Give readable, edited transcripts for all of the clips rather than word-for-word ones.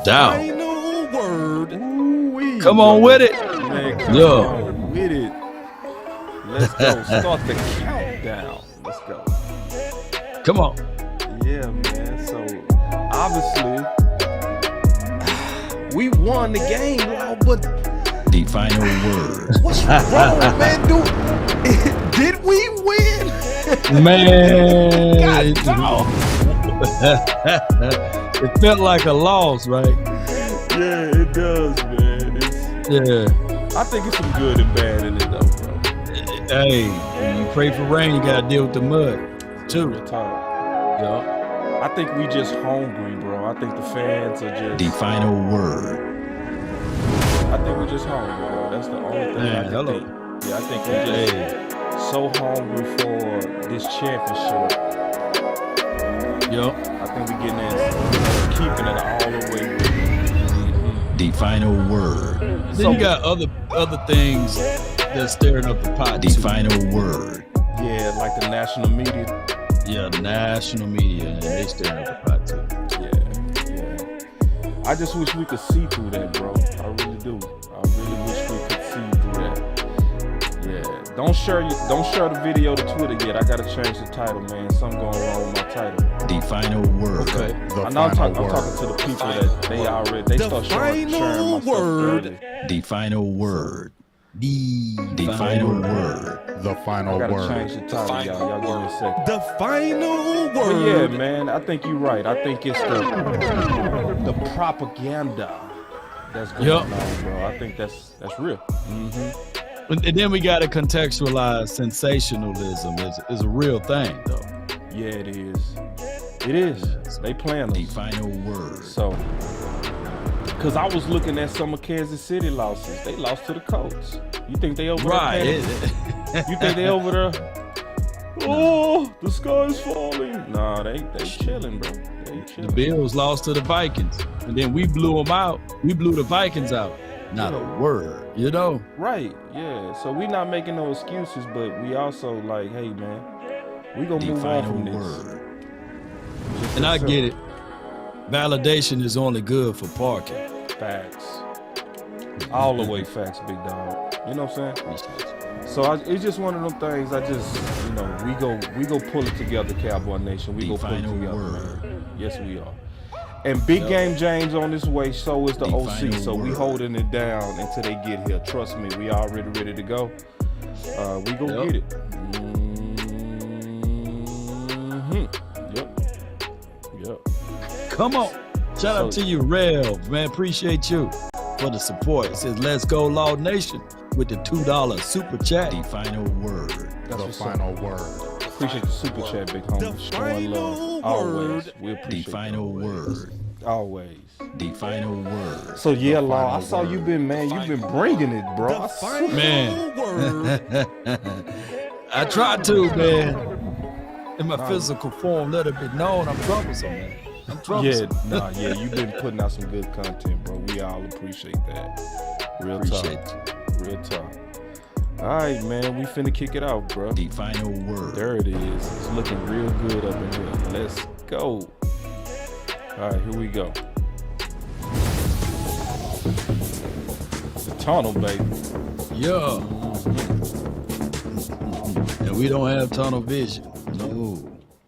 doubt. Final word. Come on with it. Man, come on with it. Let's go. Start the countdown. Let's go. Come on. Yeah, man. So obviously we won the game, but the final word. What's wrong, man? Did we win? Man, God, it felt like a loss, right? Yeah, it does, man. I think it's some good and bad in it, though, bro. Hey, when you pray for rain, you gotta deal with the mud, too. Yeah. I think we just hungry, bro. I think the fans are just the final word. I think we just hungry, bro. That's the only thing I can think. Yeah, I think we just so hungry for this championship. Yup. I think we getting in, keeping it all the way. The final word. Then you got other things that's stirring up the pot. The final word. Yeah, like the national media. Yeah, the national media, and they stirring up the pot too. Yeah. I just wish we could see through that, bro. I really do. I really wish we could see through that. Yeah. Don't share the video to Twitter yet. I gotta change the title, man. Something going wrong with my title. The final word. Okay. I'm talking to the people that they start sharing my stuff early. The final word. The final word. The final word. I gotta change the title, y'all. Y'all give me a second. The final word. But yeah, man, I think you're right. I think it's the propaganda that's going on, bro. I think that's real. And then we gotta contextualize sensationalism is a real thing, though. Yeah, it is. It is. They playing the final word. So, because I was looking at some of Kansas City losses. They lost to the Colts. You think they over there? You think they over there? Oh, the sky's falling. Nah, they chilling, bro. They chilling. The Bills lost to the Vikings, and then we blew them out. We blew the Vikings out. Not a word, you know? Right, yeah. So we not making no excuses, but we also like, hey, man, we gonna move on from this. Word. And I get it. Validation is only good for parking. Facts. All the way facts, big dog. You know what I'm saying? So it's just one of them things. I just, we go pull it together, Cowboy Nation. We go pull it together, man. Yes, we are. And Big Game James on this way, so is the OC. So we holding it down until they get here. Trust me, we already ready to go. We go get it. Yep. Come on. Shout out to you, Rev, man. Appreciate you for the support. It says, let's go, Law Nation, with the $2 super chat. The final word. That's the final word. Appreciate the super chat, big homie. Showing love. Always. We appreciate the final word. Always. The final word. So yeah, Law, I saw you been bringing it, bro. Man. I tried to, man. In my physical form, let it be known I'm troublesome, man. I'm troublesome. Yeah, you've been putting out some good content, bro. We all appreciate that. Real talk. All right, man, we finna kick it out, bro. The final word. There it is. It's looking real good up in here. Let's go. All right, here we go. The tunnel, baby. Yeah. And we don't have tunnel vision. No.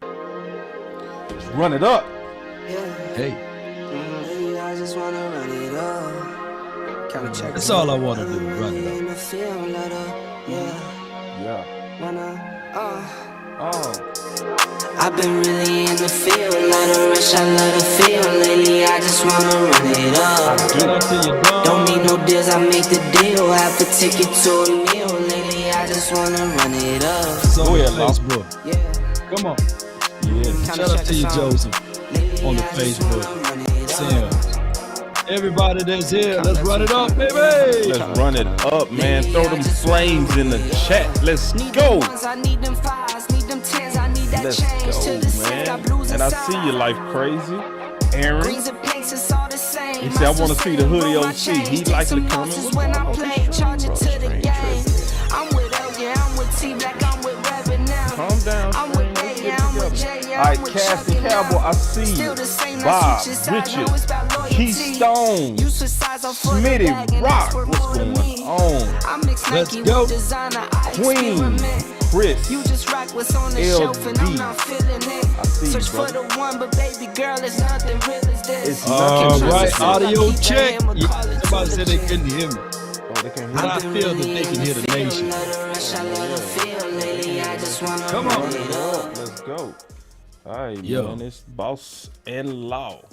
Let's run it up. Hey. I just wanna run it up. That's all I want to do, run it up. Yeah. I've been really in the field, love the rush, I love the feel. Lately, I just wanna run it up. Don't need no deals, I make the deal. Have to ticket to a meal. Lately, I just wanna run it up. So yeah, Facebook. Yeah. Come on. Yeah. Shout out to you, Joseph, on the Facebook. Sam. Everybody that's here, let's run it up, baby. Let's run it up, man. Throw them flames in the chat. Let's go. Let's go, man. And I see you, Life Crazy. Aaron. He said, I want to see the hoodie OC. He likely coming. When I play, charge it to the game. I'm with Elgin, I'm with T-Black, I'm with Rabbit now. Calm down. I'm with A, I'm with J, all right, Cass and Cowboy, I see you. Bob, Richard, Keystone, Smitty Rock, what's going on? Let's go. Queen, Chris, You just rock what's on the shelf and I'm not feeling it. I see Search you, for brother. the one, but baby girl, it's nothing real as this. It's All nothing right, real. audio check. Yeah, somebody said they couldn't hear me. Oh, they can't hear But I me. feel that they can hear the nation. Come on. Let's go. All right, Yo. man. It's Boss and Law.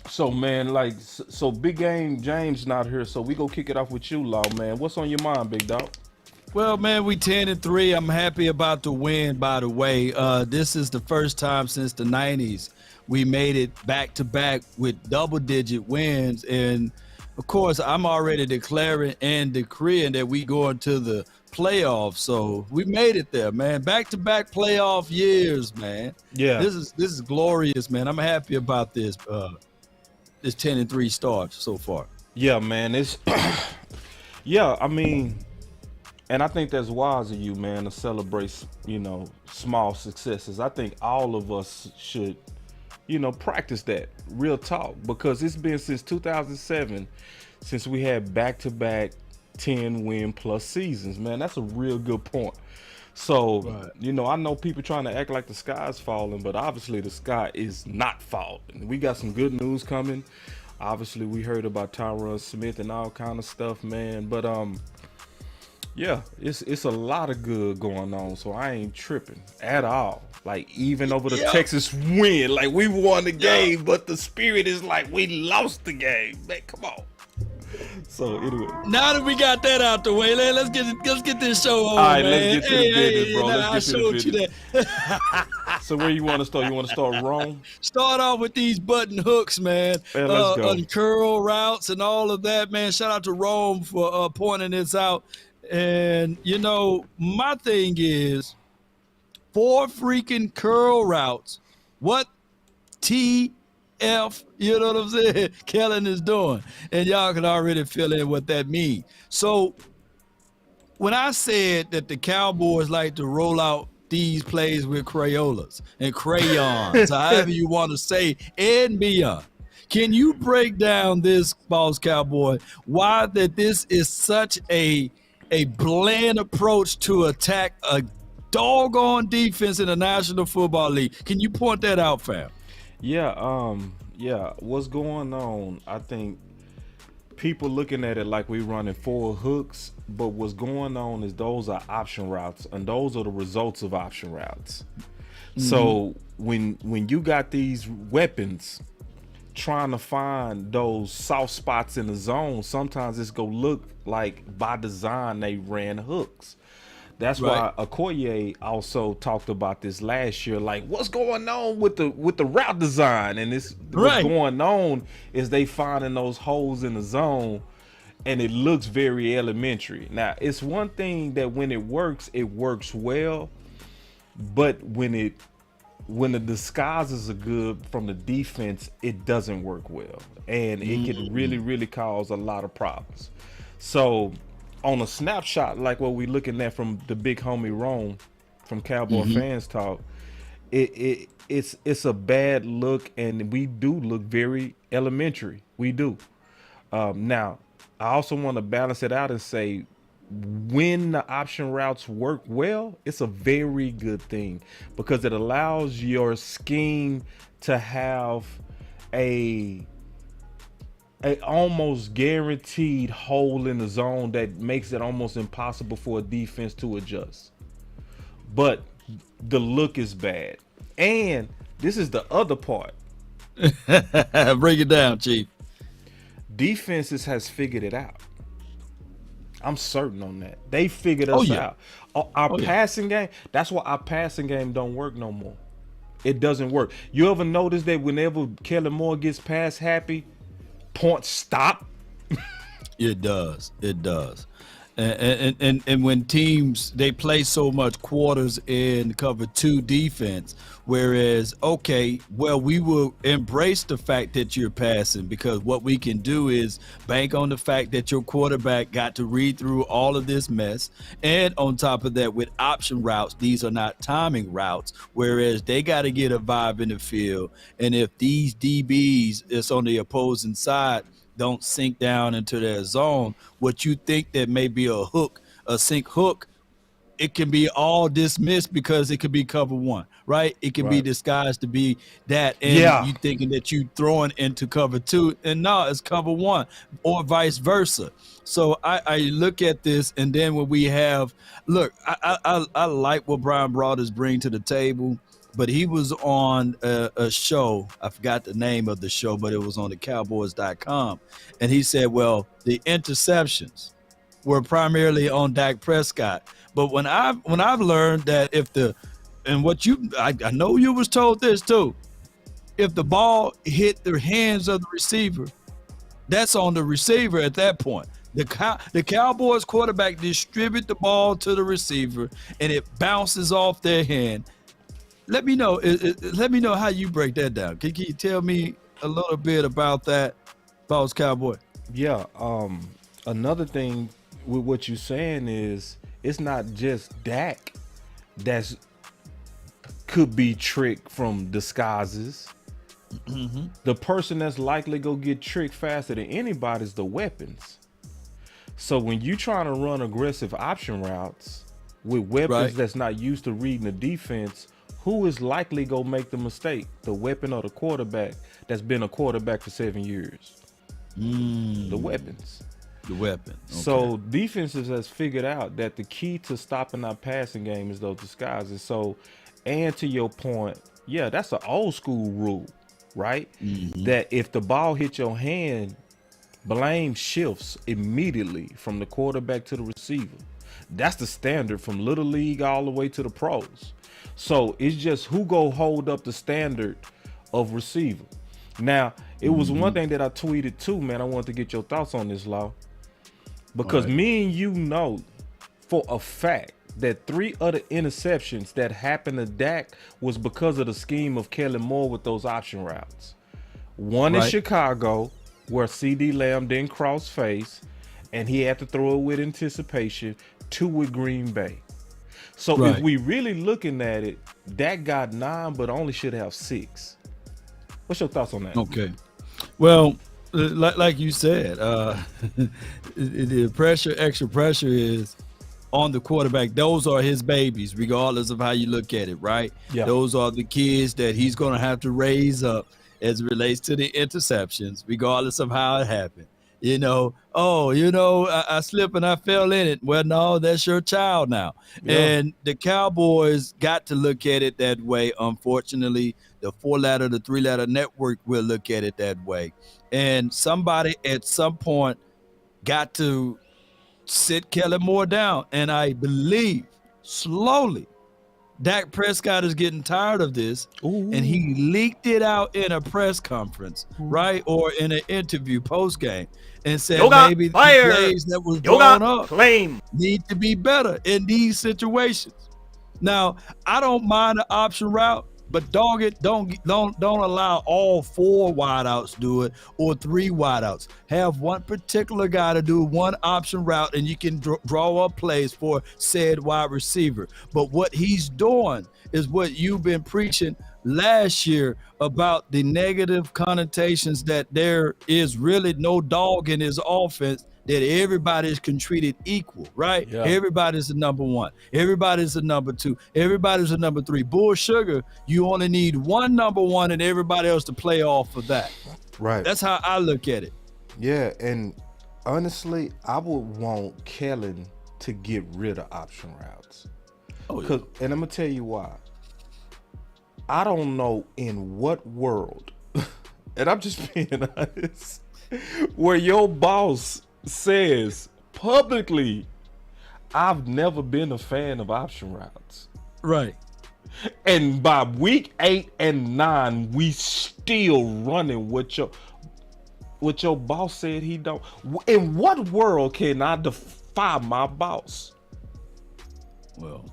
So, man, like, so Big Game James not here, so we go kick it off with you, Law, man. What's on your mind, big dog? Well, man, we 10-3. I'm happy about the win, by the way. This is the first time since the 90s we made it back-to-back with double-digit wins. And, of course, I'm already declaring and decreeing that we go into the playoffs. So we made it there, man. Back-to-back playoff years, man. Yeah. This is glorious, man. I'm happy about this 10-3 start so far. Yeah, man. It's yeah, I mean, and I think that's wise of you, man, to celebrate, small successes. I think all of us should, practice that, real talk, because it's been since 2007 since we had back-to-back 10-win plus seasons, man. That's a real good point. So, Right. I know people trying to act like the sky's falling, but obviously the sky is not falling. We got some good news coming. Obviously, we heard about Tyron Smith and all kind of stuff, man. But yeah, it's a lot of good going on. So I ain't tripping at all. Like, even over the Texas win, like, we won the game, but the spirit is like we lost the game. Man, come on. So anyway, Now that we got that out the way, let's get this show on. all right, man. let's get to the business, bro. Now Let's I get to showed the you business. that. So where you want to start? You want to start wrong? Start off with these button hooks, man. Man, let's go. On curl routes and all of that, man. Shout out to Rome for pointing this out. And my thing is 4 freaking curl routes. What TF, you know what I'm saying, Kellen is doing. And y'all can already fill in what that means. So when I said that the Cowboys like to roll out these plays with Crayolas and crayons, however you want to say, and beyond, can you break down this, Boss Cowboy, why that this is such a bland approach to attack a doggone defense in the National Football League? Can you point that out, fam? Yeah, what's going on? I think people looking at it like we running 4 hooks, but what's going on is those are option routes, and those are the results of option routes. Mm-hmm. So when you got these weapons trying to find those soft spots in the zone, sometimes it's gonna look like by design they ran hooks. That's why Okoye also talked about this last year. Like, what's going on with the route design? And what's going on is they finding those holes in the zone, and it looks very elementary. Now, it's one thing that when it works well, but when the disguises are good from the defense, it doesn't work well, and it can really, really cause a lot of problems. So on a snapshot like what we're looking at from the big homie Rome from Cowboy Fans Talk, it's a bad look, and we do look very elementary. We do. Now, I also want to balance it out and say, when the option routes work well, it's a very good thing, because it allows your scheme to have a almost guaranteed hole in the zone that makes it almost impossible for a defense to adjust. But the look is bad. And this is the other part. Break it down, Chief. Defenses has figured it out. I'm certain on that. They figured us out. Our passing game, that's why our passing game don't work no more. It doesn't work. You ever notice that whenever Kellen Moore gets pass happy, points stop? It does. And when teams, they play so much quarters in cover 2 defense, Whereas, okay, well, we will embrace the fact that you're passing, because what we can do is bank on the fact that your quarterback got to read through all of this mess. And on top of that, with option routes, these are not timing routes, whereas they got to get a vibe in the field. And if these DBs that's on the opposing side don't sink down into their zone, what you think that may be a hook, a sink hook, it can be all dismissed because it could be cover one, right? It can be disguised to be that, and you thinking that you throwing into cover two, and no, it's cover one, or vice versa. So I look at this, and then when we have, look, I like what Brian Broaders bring to the table, but he was on a show, I forgot the name of the show, but it was on the Cowboys.com, and he said, well, the interceptions were primarily on Dak Prescott. But when I've learned that I know you was told this too, if the ball hit the hands of the receiver, that's on the receiver at that point. The Cowboys quarterback distribute the ball to the receiver and it bounces off their hand. Let me know how you break that down. Can you tell me a little bit about that, Boss Cowboy? Yeah. Another thing with what you're saying is, it's not just Dak that could be tricked from disguises. Mm-hmm. The person that's likely go get tricked faster than anybody is the weapons. So when you trying to run aggressive option routes with weapons that's not used to reading the defense, who is likely go make the mistake? The weapon or the quarterback that's been a quarterback for 7 years? The weapons. The weapon. Okay. So defenses has figured out that the key to stopping our passing game is those disguises. So, and to your point, yeah, that's an old school rule, right? Mm-hmm. That if the ball hit your hand, blame shifts immediately from the quarterback to the receiver. That's the standard from little league all the way to the pros. So it's just who go hold up the standard of receiver. Now, it was one thing that I tweeted too, man. I wanted to get your thoughts on this, Law. Because me and you know for a fact that 3 other interceptions that happened to Dak was because of the scheme of Kellen Moore with those option routes. One in Chicago, where CD Lamb didn't cross face, and he had to throw it with anticipation. 2 with Green Bay. So if we really looking at it, Dak got 9, but only should have 6. What's your thoughts on that? Okay. Well, like you said, the pressure, extra pressure is on the quarterback. Those are his babies, regardless of how you look at it, right? Yeah. Those are the kids that he's going to have to raise up as it relates to the interceptions, regardless of how it happened. I slipped and I fell in it. Well, no, that's your child now. Yeah. And the Cowboys got to look at it that way. Unfortunately, the 4-letter, the 3-letter network will look at it that way. And somebody at some point got to sit Kellen Moore down. And I believe slowly Dak Prescott is getting tired of this. Ooh. And he leaked it out in a press conference, right? Or in an interview post-game and said maybe the plays that was drawn up need to be better in these situations. Now, I don't mind the option route, but dog it, don't allow all 4 wideouts do it or 3 wideouts. Have one particular guy to do one option route, and you can draw up plays for said wide receiver. But what he's doing is what you've been preaching last year about the negative connotations that there is really no dog in his offense, that everybody is treated equal, right? Yeah. Everybody's a number 1. Everybody's a number 2. Everybody's a number 3. Bull sugar, you only need one number 1 and everybody else to play off of that. Right. That's how I look at it. Yeah, and honestly, I would want Kellen to get rid of option routes. Oh, yeah. And I'm going to tell you why. I don't know in what world, and I'm just being honest, where your boss says publicly, I've never been a fan of option routes. Right. And by week 8 and 9, we still running what your boss said he don't. In what world can I defy my boss? Well,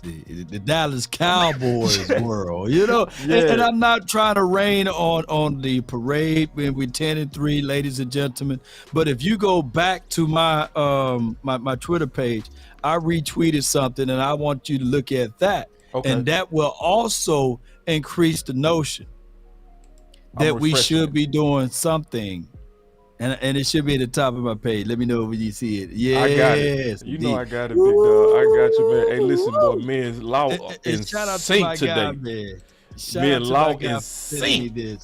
the Dallas Cowboys world, you know. Yeah. And I'm not trying to rain on the parade when we're 10-3, ladies and gentlemen. But if you go back to my my Twitter page, I retweeted something, and I want you to look at that. Okay. And that will also increase the notion that we should be doing something. And it should be at the top of my page. Let me know when you see it. Yes, I got it. You know I got it, big dog. I got you, man. Hey, listen, boy, me and Law in sync today. Me and Law in sync.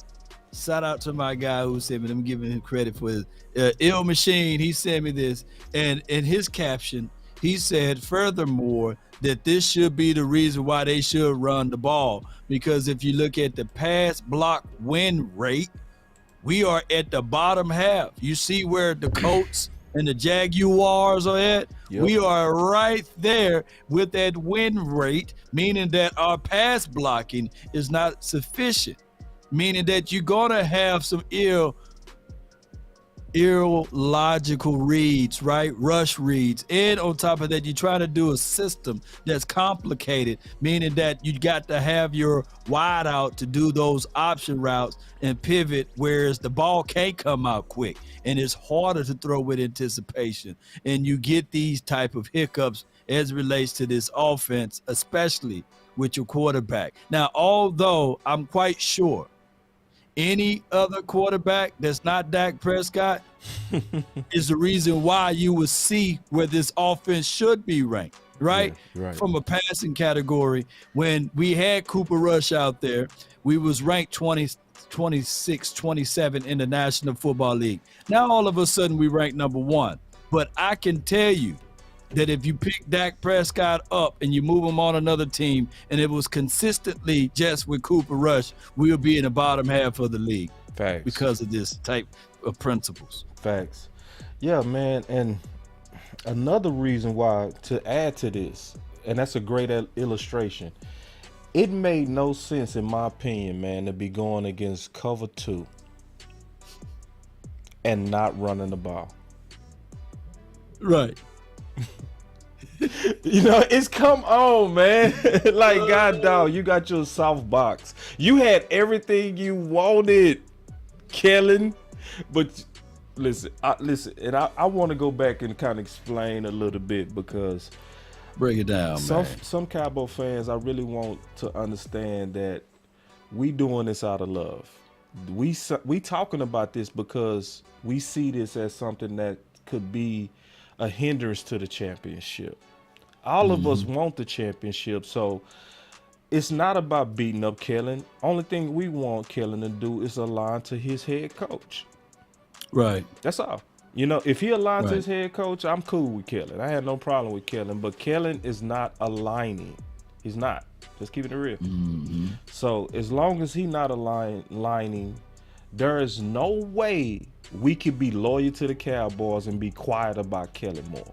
Shout out to my guy who sent me. I'm giving him credit for his Ill Machine. He sent me this, and in his caption, he said, furthermore, that this should be the reason why they should run the ball, because if you look at the pass block win rate, we are at the bottom half. You see where the Colts and the Jaguars are at? Yep. We are right there with that win rate, meaning that our pass blocking is not sufficient, meaning that you're going to have some illogical reads, right? Rush reads. And on top of that, you're trying to do a system that's complicated, meaning that you got to have your wide out to do those option routes and pivot, whereas the ball can't come out quick and it's harder to throw with anticipation. And you get these type of hiccups as it relates to this offense, especially with your quarterback. Now, although I'm quite sure any other quarterback that's not Dak Prescott is the reason why you will see where this offense should be ranked, right? Yeah, right. From a passing category. When we had Cooper Rush out there, we was ranked 26, 27 in the National Football League. Now, all of a sudden, we rank number 1. But I can tell you that if you pick Dak Prescott up and you move him on another team, and it was consistently just with Cooper Rush, we'll be in the bottom half of the league. Facts. Because of this type of principles. Facts. Yeah, man. And another reason why, to add to this, and that's a great illustration, it made no sense, in my opinion, man, to be going against cover 2 and not running the ball. Right. You know, it's come on, man. Like, God dog, you got your soft box. You had everything you wanted, Kellen. But listen, and I want to go back and kind of explain a little bit, because break it down, man. Some Cowboy fans, I really want to understand that we doing this out of love. We talking about this because we see this as something that could be a hindrance to the championship. All of us want the championship, so it's not about beating up Kellen. Only thing we want Kellen to do is align to his head coach. Right. That's all. You know, if he aligns to his head coach, I'm cool with Kellen. I had no problem with Kellen, but Kellen is not aligning. He's not. Just keeping it real. So as long as he's not aligning, there is no way we could be loyal to the Cowboys and be quiet about Kellen Moore.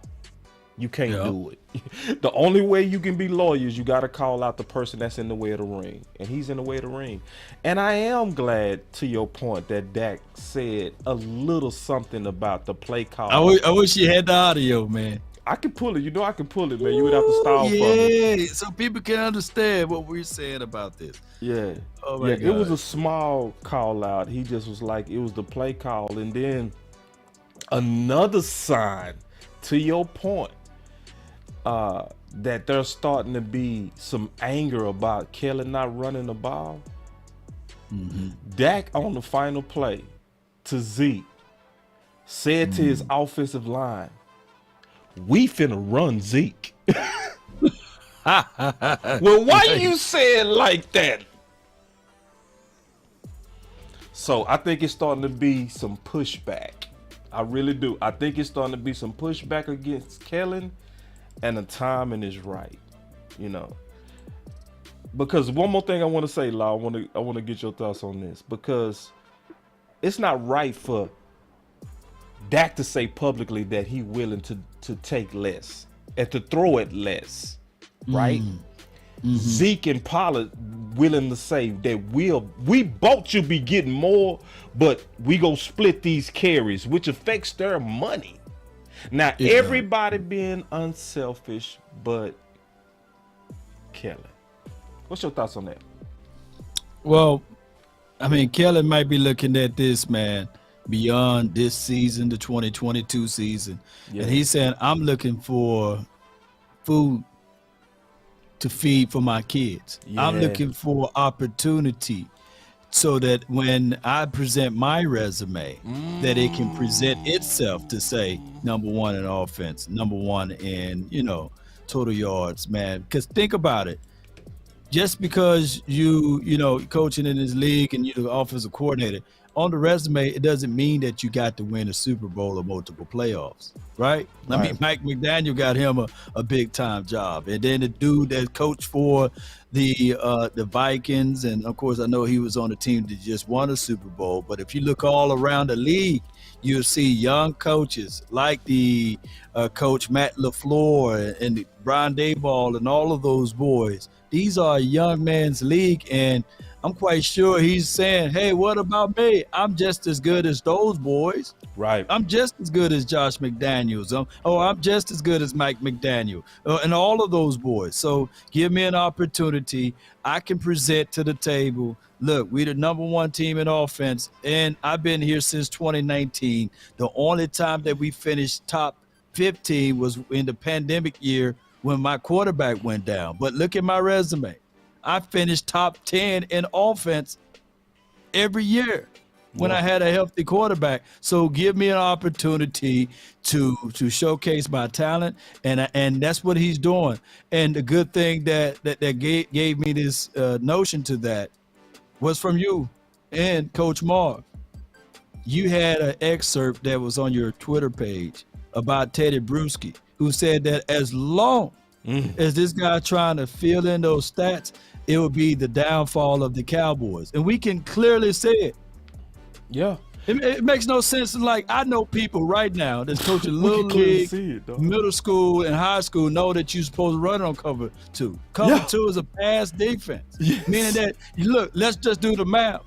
You can't do it. The only way you can be loyal is you got to call out the person that's in the way of the ring, and he's in the way of the ring. And I am glad, to your point, that Dak said a little something about the play call. I wish you had the audio, man. I can pull it. You know I can pull it, man. You would have to stall for me. Yeah, so people can understand what we're saying about this. Yeah. Oh my God. It was a small call out. He just was like, it was the play call. And then another sign, to your point, that there's starting to be some anger about Kellen not running the ball. Dak on the final play to Zeke said to his offensive line, "We finna run Zeke." Well, why you say it like that? So I think it's starting to be some pushback. I really do. I think it's starting to be some pushback against Kellen, and the timing is right, you know. Because one more thing I want to say, Law, I want to get your thoughts on this, because it's not right for Dak to say publicly that he willing to take less and to throw it less, right? Zeke and Pollard willing to say that we both should be getting more, but we go split these carries, which affects their money. Now, everybody being unselfish, but Kellen. What's your thoughts on that? Well, I mean, Kellen might be looking at this, man, beyond this season, the 2022 season. Yeah. And he's saying, I'm looking for food to feed for my kids. Yeah. I'm looking for opportunity so that when I present my resume, that it can present itself to say number one in offense, number one in, total yards, man. Because think about it. Just because you coaching in this league and you're the offensive coordinator, on the resume, it doesn't mean that you got to win a Super Bowl or multiple playoffs, right? I mean, Mike McDaniel got him a big-time job. And then the dude that coached for the Vikings, and, of course, I know he was on a team that just won a Super Bowl. But if you look all around the league, you'll see young coaches like the coach Matt LaFleur and the Brian Daboll and all of those boys. These are a young man's league, and I'm quite sure he's saying, hey, what about me? I'm just as good as those boys. Right. I'm just as good as Josh McDaniels. I'm just as good as Mike McDaniel and all of those boys. So give me an opportunity. I can present to the table. Look, we're the number one team in offense, and I've been here since 2019. The only time that we finished top 15 was in the pandemic year when my quarterback went down. But look at my resume. I finished top 10 in offense every year when I had a healthy quarterback. So give me an opportunity to showcase my talent, and that's what he's doing. And the good thing that gave me this notion to that was from you and Coach Marv. You had an excerpt that was on your Twitter page about Teddy Bruschi, who said that as long as this guy trying to fill in those stats, it would be the downfall of the Cowboys. And we can clearly say it. Yeah. It makes no sense. Like, I know people right now that's coaching little league, middle school, and high school know that you're supposed to run on cover two. Cover two is a pass defense. Yes. Meaning that, look, let's just do the math.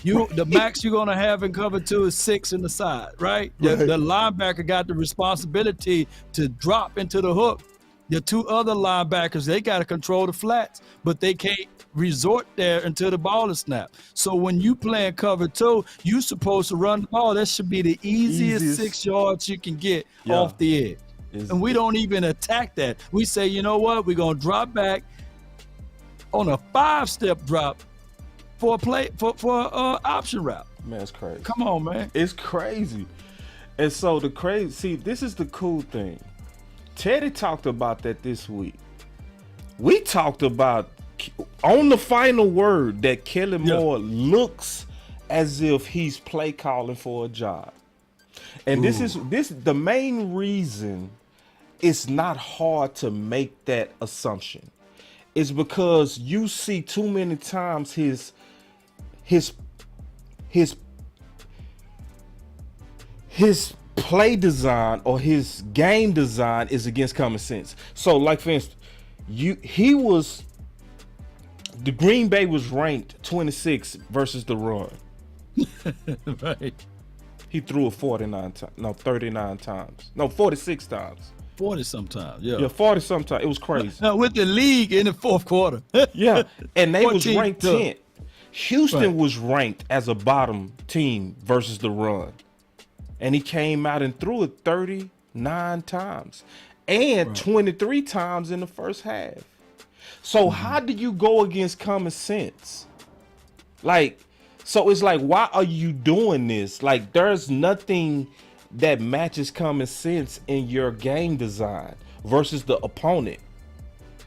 The max you're going to have in cover two is 6 in the side, right? The linebacker got the responsibility to drop into the hook. The two other linebackers, they got to control the flats, but they can't resort there until the ball is snapped. So when you playing cover two, you supposed to run the ball. That should be the easiest 6 yards you can get off the edge. And we don't even attack that. We say, you know what? We're going to drop back on a 5-step drop for a play for option route. Man, it's crazy. Come on, man. It's crazy. And so this is the cool thing. Teddy talked about that this week. We talked about on the final word that Kellen Moore looks as if he's play calling for a job. And this is the main reason it's not hard to make that assumption. It's because you see too many times his play design or his game design is against common sense. So, like, for instance, the Green Bay was ranked 26 versus the run. Right. He threw it 39 times. No, 46 times. 40 sometimes, Yeah, 40 sometimes. It was crazy. Now, with the league in the fourth quarter. Yeah, and they was 14, ranked 10th. Houston was ranked as a bottom team versus the run. And he came out and threw it 39 times and 23 times in the first half. So how do you go against common sense? So it's like, why are you doing this? Like, there's nothing that matches common sense in your game design versus the opponent.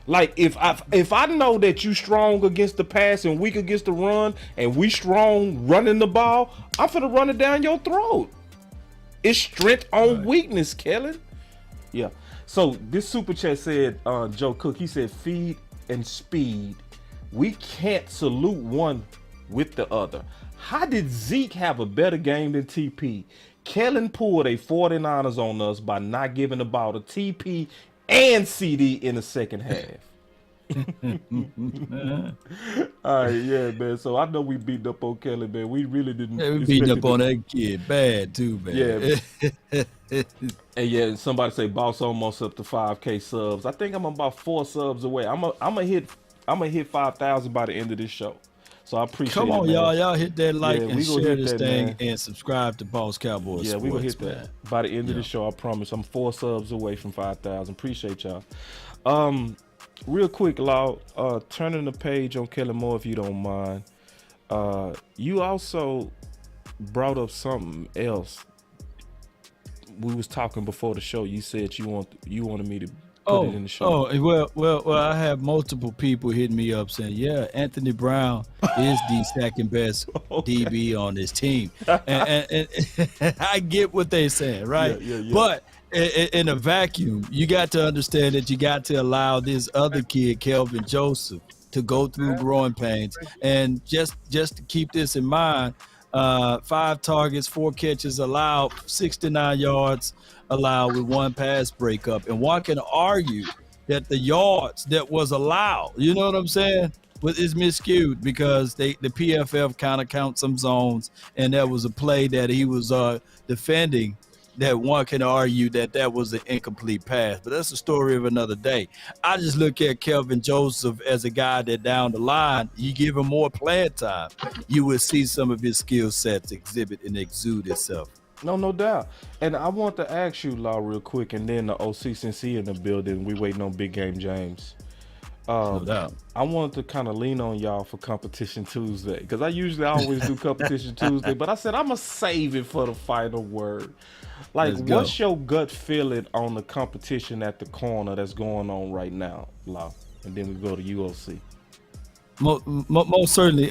Like, if I know that you strong against the pass and weak against the run, and we strong running the ball, I'm finna run it down your throat. It's strength on weakness, Kellen. Yeah. So this super chat said, Joe Cook, he said, feed and speed. We can't salute one with the other. How did Zeke have a better game than TP? Kellen pulled a 49ers on us by not giving the ball to TP and CD in the second half. All right, yeah, man. So I know we beat up on Kelly, man. We really didn't. Yeah, we beat up on that kid bad too, man. Yeah. And yeah, somebody say Boss almost up to 5K subs. I think I'm about 4 subs away. I'm gonna hit hit 5,000 by the end of this show. So I appreciate it. Come on, man. y'all hit that like and share this thing man. and subscribe to Boss Cowboy Sports. Yeah, we gonna hit that by the end of the show. I promise. I'm 4 subs away from 5,000. Appreciate y'all. Real quick, Law, turning the page on Kellen Moore if you don't mind. You also brought up something else. We was talking before the show. You said you wanted me to put it in the show. Well, I have multiple people hitting me up saying, yeah, Anthony Brown is the second best DB on this team. And I get what they're saying, right? Yeah. But in a vacuum, you got to understand that you got to allow this other kid, Kelvin Joseph, to go through growing pains. And just to keep this in mind, 5 targets, 4 catches allowed, 69 yards allowed with 1 pass breakup. And one can argue that the yards that was allowed, you know what I'm saying, is miscued because the PFF kind of counts some zones, and that was a play that he was defending that one can argue that was an incomplete pass. But that's a story of another day. I just look at Kelvin Joseph as a guy that down the line, you give him more playing time, you would see some of his skill sets exhibit and exude itself. No doubt. And I want to ask you, Law, real quick, and then the OC, since he in the building, we waiting on Big Game James. No doubt. I wanted to kind of lean on y'all for Competition Tuesday, because I usually always do Competition Tuesday, but I said I'm going to save it for the final word. Like, what's your gut feeling on the competition at the corner that's going on right now, Law? And then we go to UOC. Most certainly.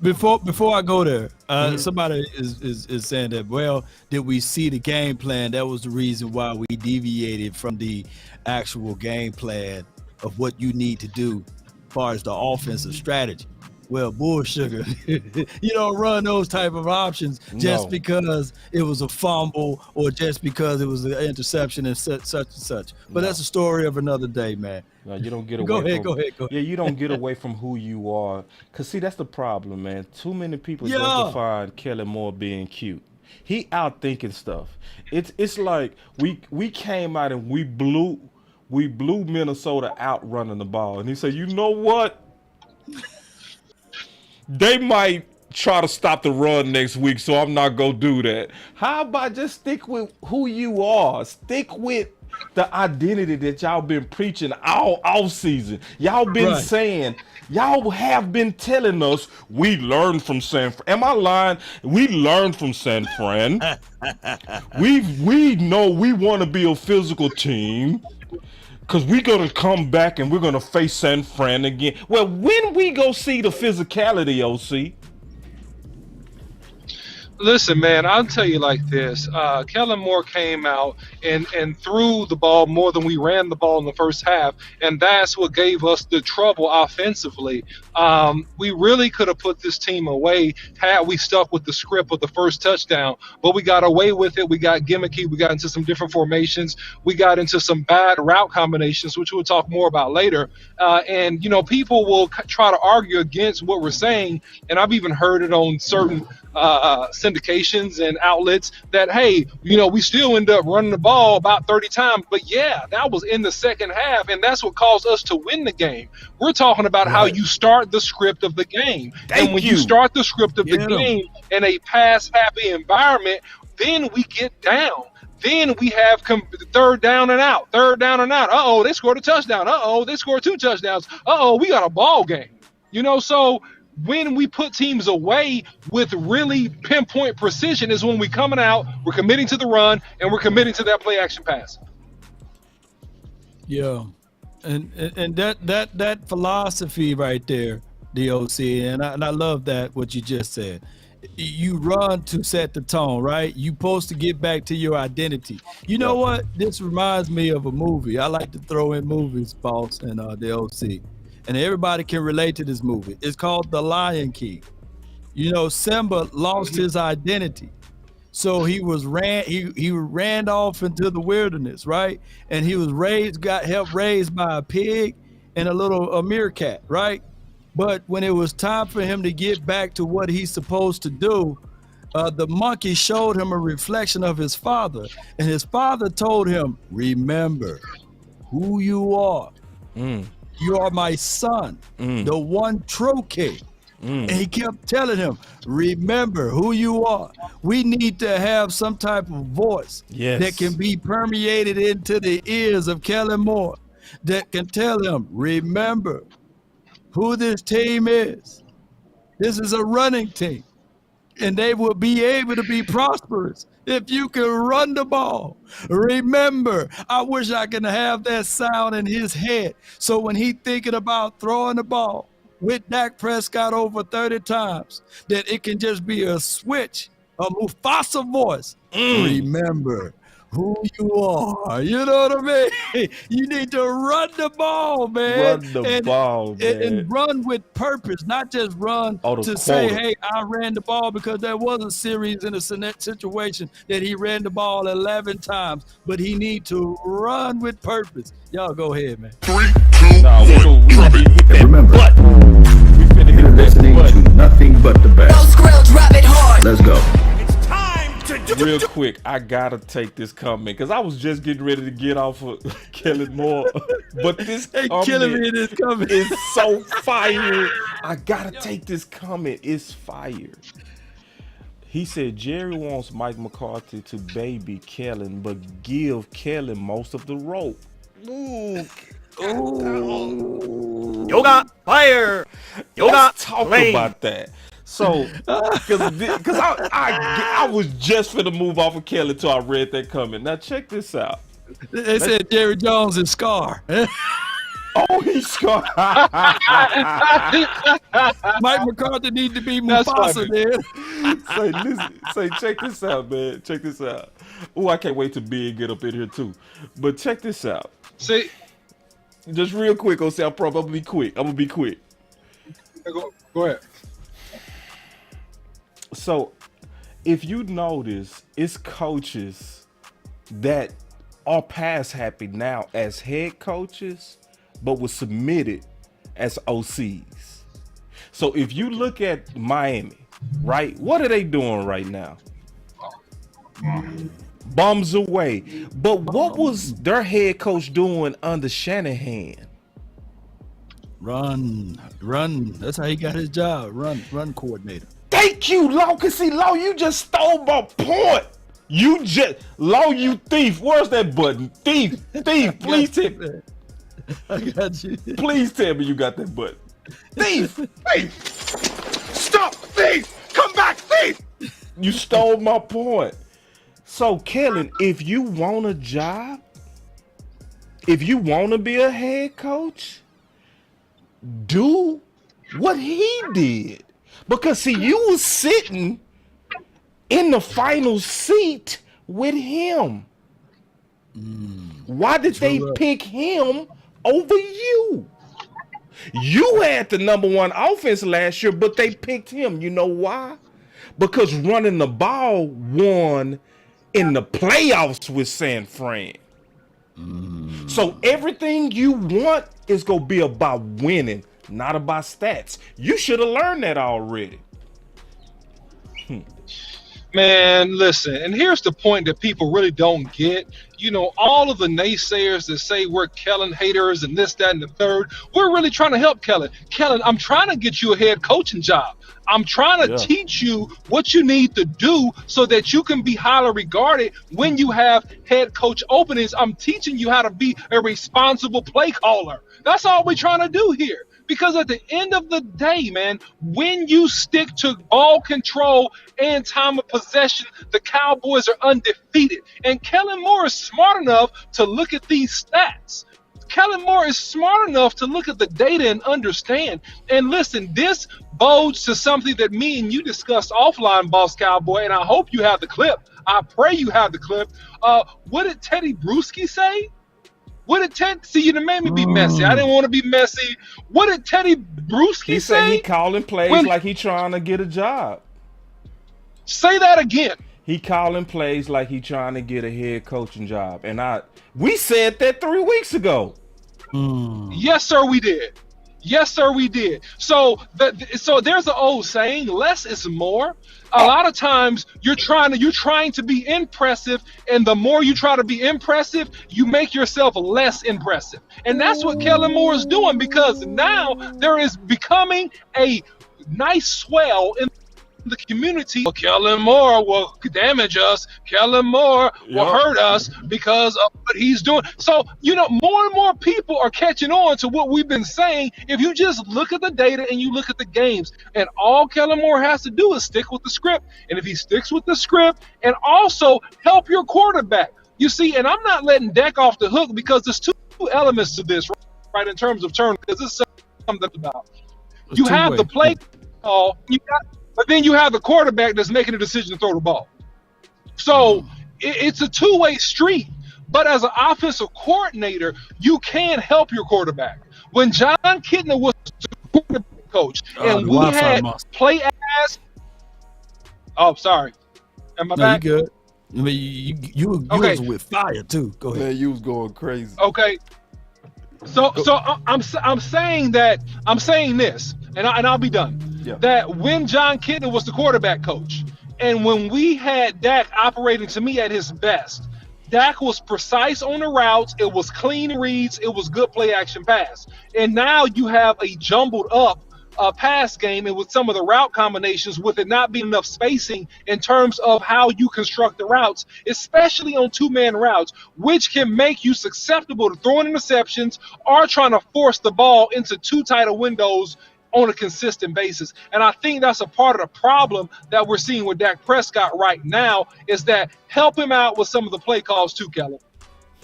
Before I go there, somebody is saying that, well, did we see the game plan? That was the reason why we deviated from the actual game plan of what you need to do as far as the offensive strategy. Well, bullshit. You don't run those type of options just because it was a fumble or just because it was an interception and such and such. But that's a story of another day, man. No, you don't get away. Go ahead. Yeah, you don't get away from who you are. Cause see, that's the problem, man. Too many people justify Kellen Moore being cute. He out thinking stuff. It's like we came out and we blew Minnesota out running the ball, and he said, you know what? They might try to stop the run next week, so I'm not going to do that. How about just stick with who you are? Stick with the identity that y'all been preaching all offseason. Y'all been saying, y'all have been telling us we learned from San Fran. Am I lying? We learned from San Fran. We know we want to be a physical team. Because we're going to come back and we're going to face San Fran again. Well, when we go see the physicality, OC? Listen, man, I'll tell you like this. Kellen Moore came out and threw the ball more than we ran the ball in the first half, and that's what gave us the trouble offensively. We really could have put this team away had we stuck with the script of the first touchdown, but we got away with it. We got gimmicky. We got into some different formations. We got into some bad route combinations, which we'll talk more about later. And, you know, people will try to argue against what we're saying, and I've even heard it on certain syndications and outlets that, hey, you know, we still end up running the ball about 30 times. But yeah, that was in the second half, and that's what caused us to win the game. We're talking about how you start the script of the game. And when you start the script of the game in a pass-happy environment, then we get down. Then we have third down and out. Uh-oh, they scored a touchdown. Uh-oh, they scored 2 touchdowns. Uh-oh, we got a ball game. You know, so when we put teams away with really pinpoint precision is when we coming out, we're committing to the run, and we're committing to that play action pass. Yeah. And that philosophy right there, DOC, and I love that, what you just said. You run to set the tone, right? You supposed to get back to your identity. You know what? This reminds me of a movie. I like to throw in movies, Boss, and DOC. And everybody can relate to this movie. It's called The Lion King. You know, Simba lost his identity. So he ran off into the wilderness, right? And he was got help raised by a pig and a meerkat, right? But when it was time for him to get back to what he's supposed to do, the monkey showed him a reflection of his father. And his father told him, remember who you are. You are my son, the one true king. And he kept telling him, remember who you are. We need to have some type of voice that can be permeated into the ears of Kellen Moore that can tell him, remember who this team is. This is a running team. And they will be able to be prosperous if you can run the ball. Remember, I wish I could have that sound in his head. So when he thinking about throwing the ball with Dak Prescott over 30 times, that it can just be a switch, a Mufasa voice. Remember who you are. You know what I mean? You need to run the ball, man. Run the ball, man. And run with purpose, not just run to say, hey, I ran the ball, because there was a series in a situation that he ran the ball 11 times, but he need to run with purpose. Y'all go ahead, man. 3, 2, 1, drop it. And remember, you're listening to nothing but the best. Drop it hard. Let's go. Real quick, I gotta take this comment because I was just getting ready to get off of Kellen Moore, but this comment is so fire. I gotta take this comment. It's fire. He said Jerry wants Mike McCarthy to baby Kellen, but give Kellen most of the rope. Ooh. Yoga fire. Yoga. Let's talk about that. So, because I was just finna move off of Kelly until I read that comment. Now check this out. They said Jerry Jones is Scar. Oh, he's Scar. Mike McCarthy need to be Mufasa, man. Say, check this out, man. Check this out. Oh, I can't wait till Big get up in here too. But check this out. See, just real quick, I'm gonna be quick. Go ahead. So, if you notice, it's coaches that are pass happy now as head coaches, but were submitted as OCs. So, if you look at Miami, right, what are they doing right now? Bums away. But what was their head coach doing under Shanahan? Run. That's how he got his job. Run coordinator. Thank you, Law. Cause see, Law, you just stole my point. You thief. Where's that button? Thief. Please tell me. I got you. Please tell me you got that button. Thief. Stop, thief! Come back, thief! You stole my point. So, Kellen, if you want a job, if you want to be a head coach, do what he did. Because, see, you was sitting in the final seat with him. Why did they pick him over you? You had the #1 offense last year, but they picked him. You know why? Because running the ball won in the playoffs with San Fran. So everything you want is going to be about winning, not about stats. You should have learned that already. Man, listen, and here's the point that people really don't get. You know, all of the naysayers that say we're Kellen haters and this, that, and the third, we're really trying to help Kellen. Kellen, I'm trying to get you a head coaching job. I'm trying to teach you what you need to do so that you can be highly regarded when you have head coach openings. I'm teaching you how to be a responsible play caller. That's all we're trying to do here. Because at the end of the day, man, when you stick to ball control and time of possession, the Cowboys are undefeated. And Kellen Moore is smart enough to look at these stats. Kellen Moore is smart enough to look at the data and understand. And listen, this bodes to something that me and you discussed offline, Boss Cowboy, and I hope you have the clip. I pray you have the clip. What did Teddy Bruschi say? What did see, you made me be messy. I didn't want to be messy. What did Teddy Bruschi say? He said he calling plays like he trying to get a job. Say that again. He calling plays like he trying to get a head coaching job. And we said that 3 weeks ago. Yes, sir, we did. Yes, sir, we did. So there's an old saying, less is more. A lot of times you're trying to be impressive, and the more you try to be impressive, you make yourself less impressive. And that's what Kellen Moore is doing, because now there is becoming a nice swell in the community. Well, Kellen Moore will damage us. Kellen Moore will hurt us because of what he's doing. So, more and more people are catching on to what we've been saying. If you just look at the data and you look at the games, and all Kellen Moore has to do is stick with the script. And if he sticks with the script and also help your quarterback, you see, and I'm not letting Dak off the hook, because there's two elements to this, right, in terms of turn, because this is something about. You have the play call, but then you have the quarterback that's making a decision to throw the ball. So it's a two-way street. But as an offensive coordinator, you can help your quarterback. When John Kitna was the quarterback coach, and we had play ass. Oh, sorry. Am I back? You good? I mean, you was with fire too. Go ahead. Man, you was going crazy. Okay. So I'm saying this, and I'll be done. Yeah. That when John Kitna was the quarterback coach, and when we had Dak operating to me at his best, Dak was precise on the routes. It was clean reads. It was good play action pass. And now you have a jumbled up pass game, and with some of the route combinations, with it not being enough spacing in terms of how you construct the routes, especially on two-man routes, which can make you susceptible to throwing interceptions or trying to force the ball into too tight of windows on a consistent basis. And I think that's a part of the problem that we're seeing with Dak Prescott right now, is that help him out with some of the play calls too, Kellen.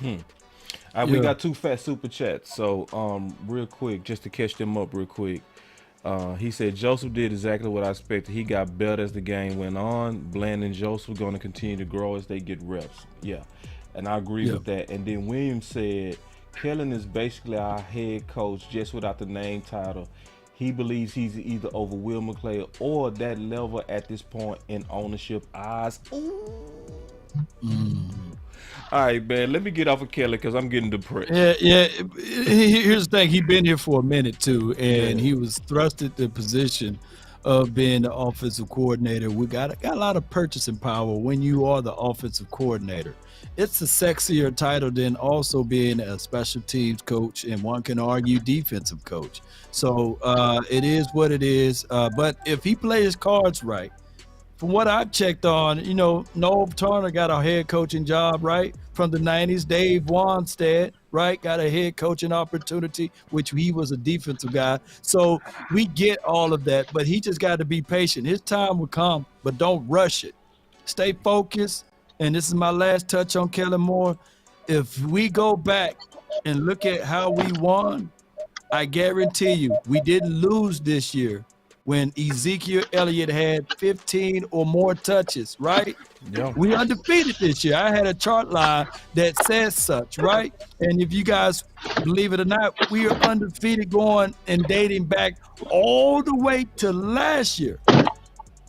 We got 2 fat super chats. So real quick, just to catch them up real quick. He said Joseph did exactly what I expected. He got better as the game went on. Bland and Joseph are going to continue to grow as they get reps. Yeah, and I agree with that. And then William said Kellen is basically our head coach, just without the name title. He believes he's either over Will McClay or that level at this point in ownership eyes. All right, man, let me get off of Kelly because I'm getting depressed. Yeah. Here's the thing. He's been here for a minute, too, and he was thrusted the position of being the offensive coordinator. We got a lot of purchasing power when you are the offensive coordinator. It's a sexier title than also being a special teams coach, and one can argue defensive coach. So it is what it is. But if he plays his cards right, from what I've checked on, Noel Turner got a head coaching job, right? From the 90s, Dave Wanstead, right? Got a head coaching opportunity, which he was a defensive guy. So we get all of that, but he just got to be patient. His time will come, but don't rush it. Stay focused. And this is my last touch on Kellen Moore. If we go back and look at how we won, I guarantee you we didn't lose this year when Ezekiel Elliott had 15 or more touches, right? Yeah. We undefeated this year. I had a chart line that says such, right? And if you guys believe it or not, we are undefeated going and dating back all the way to last year.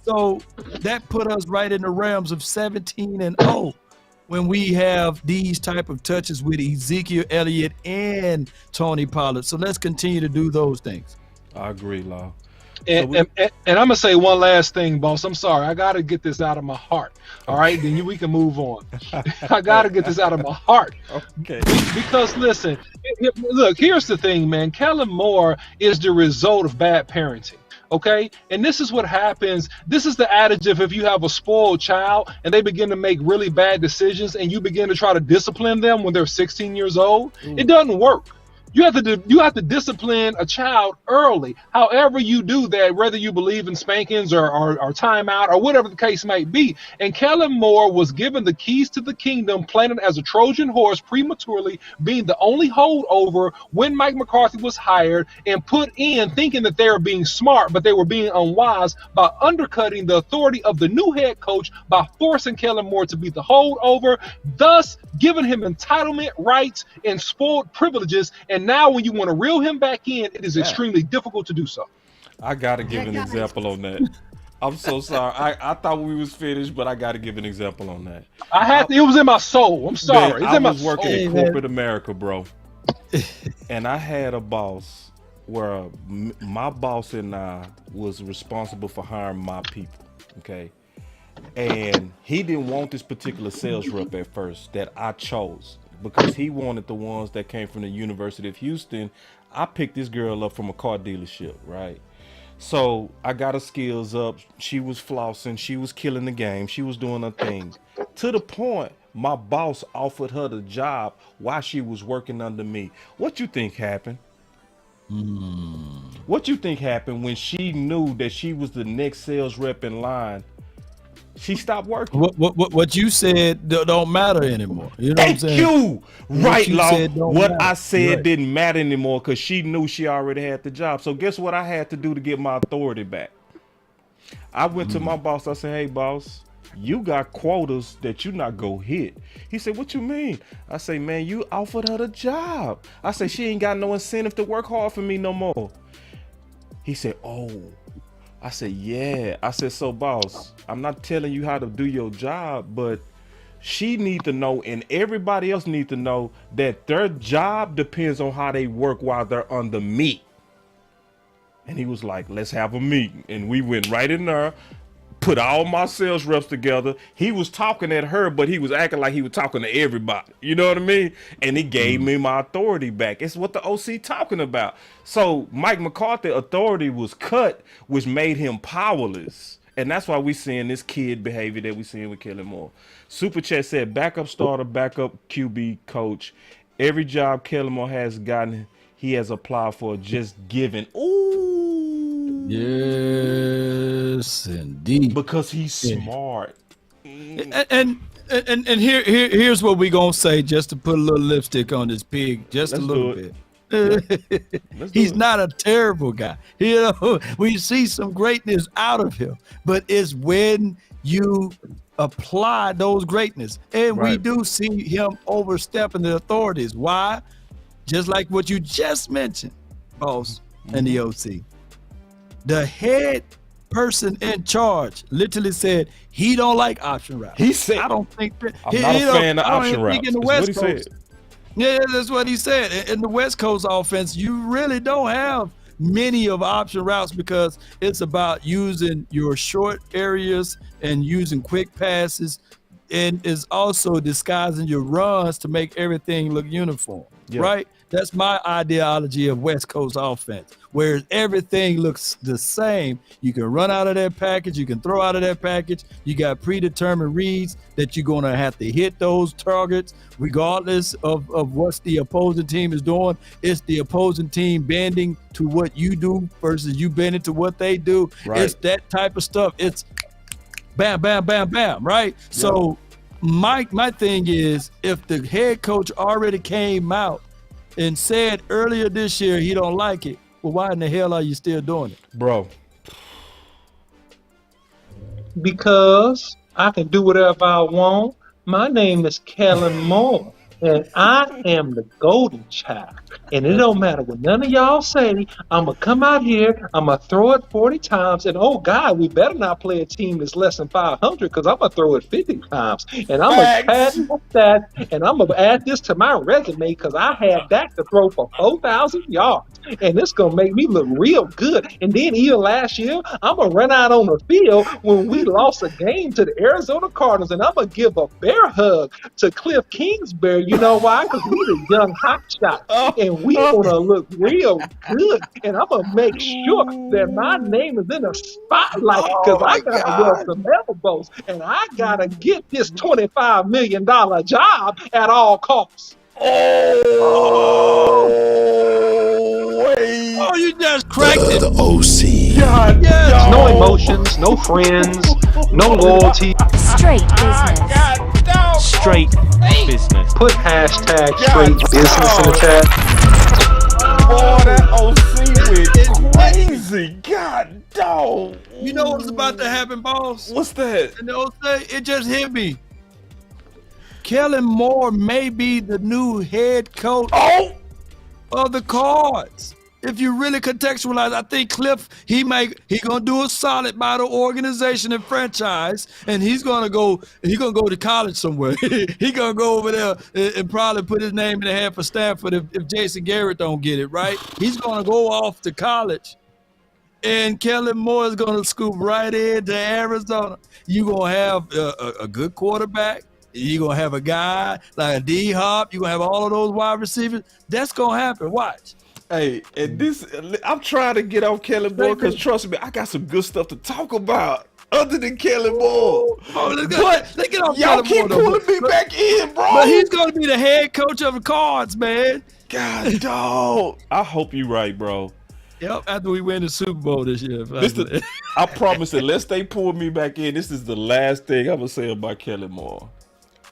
So that put us right in the realms of 17-0 when we have these type of touches with Ezekiel Elliott and Tony Pollard. So let's continue to do those things. I agree, Law. And I'm going to say one last thing, boss. I'm sorry. I got to get this out of my heart. All right? Then we can move on. I got to get this out of my heart. Okay. Because, listen, look, here's the thing, man. Kellen Moore is the result of bad parenting. Okay, and this is what happens. This is the adage of if you have a spoiled child and they begin to make really bad decisions and you begin to try to discipline them when they're 16 years old, it doesn't work. You have to discipline a child early. However you do that, whether you believe in spankings or timeout or whatever the case might be. And Kellen Moore was given the keys to the kingdom, planted as a Trojan horse prematurely, being the only holdover when Mike McCarthy was hired and put in thinking that they were being smart, but they were being unwise by undercutting the authority of the new head coach by forcing Kellen Moore to be the holdover, thus giving him entitlement rights and spoiled privileges. And now when you want to reel him back in, it is extremely difficult to do so. I got to give an example on that. I'm so sorry. I thought we was finished, but I got to give an example on that. It was in my soul. I'm sorry. Man, I was working in corporate America, bro. And I had a boss where my boss and I was responsible for hiring my people, okay? And he didn't want this particular sales rep at first that I chose because he wanted the ones that came from the University of Houston. I picked this girl up from a car dealership, right? So I got her skills up. She was flossing. She was killing the game. She was doing her thing. To the point, my boss offered her the job while she was working under me. What you think happened? What you think happened when she knew that she was the next sales rep in line? She stopped working. What you said don't matter anymore. You know what I'm saying? You right, Law. What I said Right. didn't matter anymore because she knew she already had the job. So guess what I had to do to get my authority back? I went to my boss. I said, "Hey, boss, you got quotas that you not go hit." He said, "What you mean?" I say, "Man, you offered her the job." I said, "She ain't got no incentive to work hard for me no more." He said, "Oh." I said, "Yeah." I said, "So, boss, I'm not telling you how to do your job, but she need to know, and everybody else need to know that their job depends on how they work while they're under me." And he was like, "Let's have a meeting." And we went right in there, put all my sales reps together. He was talking at her, but he was acting like he was talking to everybody. You know what I mean? And he gave me my authority back. It's what the OC talking about. So Mike McCarthy authority was cut, which made him powerless. And that's why we seeing this kid behavior that we seeing with Kellen Moore. Super Chat said, backup starter, backup QB coach. Every job Kellen Moore has gotten, he has applied for, just given. Ooh. Yes, indeed. Because he's smart. And here's what we gonna say, just to put a little lipstick on this pig, just Let's a little do bit. He's not a terrible guy. You know, we see some greatness out of him, but it's when you apply those greatness, and we do see him overstepping the authorities. Why? Just like what you just mentioned, boss, and the OC. The head person in charge literally said he don't like option routes. He said, "I don't think that." I'm not a fan of option routes. In the That's West what he Coast, said. yeah, that's what he said. In the West Coast offense, you really don't have many of option routes because it's about using your short areas and using quick passes, and is also disguising your runs to make everything look uniform, right? That's my ideology of West Coast offense, where everything looks the same. You can run out of that package, you can throw out of that package. You got predetermined reads that you're going to have to hit those targets regardless of what the opposing team is doing. It's the opposing team bending to what you do versus you bending to what they do. Right. It's that type of stuff. It's bam, bam, bam, bam, right? Yeah. So my thing is, if the head coach already came out and said earlier this year he don't like it, well, why in the hell are you still doing it? Bro. Because I can do whatever I want. My name is Kellen Moore, and I am the golden child. And it don't matter what none of y'all say. I'm going to come out here, I'm going to throw it 40 times, and oh, God, we better not play a team that's less than 500 because I'm going to throw it 50 times. And I'm going to patent that, and I'm going to add this to my resume because I had that to throw for 4,000 yards. And it's going to make me look real good. And then even last year, I'm going to run out on the field when we lost a game to the Arizona Cardinals, and I'm going to give a bear hug to Cliff Kingsbury. You know why? Because we're the young hot shot. And we want to look real good. And I'm going to make sure that my name is in the spotlight because I got to rub some elbows. And I got to get this $25 million job at all costs. Oh, you just cracked it. The OC. God, yes. No emotions, no friends, no loyalty. Straight business. Straight business. Put hashtag straight business in the chat. Boy, that OC went crazy. God, dog. You know what's about to happen, boss? What's that? And the OC, it just hit me. Kellen Moore may be the new head coach of the Cards. if you really contextualize, I think Cliff, he gonna do a solid by the organization and franchise, and he's gonna go to college somewhere. He gonna go over there and probably put his name in the hat for Stanford if Jason Garrett don't get it right. He's gonna go off to college, and Kellen Moore is gonna scoop right into Arizona. You gonna have a good quarterback. You're going to have a guy like a D-Hop. You're going to have all of those wide receivers. That's going to happen. Watch. Hey, and this, I'm trying to get off Kellen Moore because trust me, I got some good stuff to talk about other than Kellen Moore. Let's get off y'all Kellen keep Moore, pulling me back in, bro. But he's going to be the head coach of the Cards, man. God, dog. I hope you're right, bro. Yep, after we win the Super Bowl this year. I promise, unless they pull me back in, this is the last thing I'm going to say about Kellen Moore.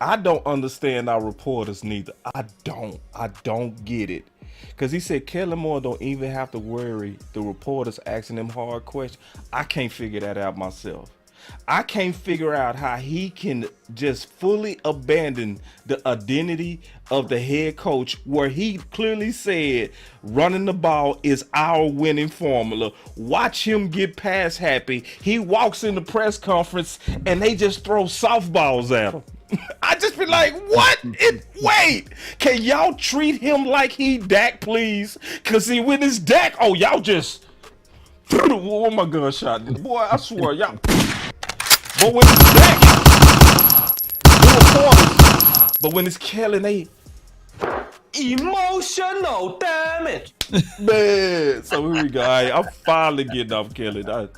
I don't understand our reporters neither. I don't get it. Because he said Kellen Moore don't even have to worry the reporters asking him hard questions. I can't figure that out myself. I can't figure out how he can just fully abandon the identity of the head coach where he clearly said running the ball is our winning formula. Watch him get pass happy. He walks in the press conference and they just throw softballs at him. I just be like, what? Wait, can y'all treat him like he Dak, please? Cause see, when it's Dak, oh, y'all just where my gunshot? Boy, I swear, y'all. But when it's Dak, do reporters. But when it's Kellen, they emotional damage. Man, so here we go. I'm finally getting off Kellen.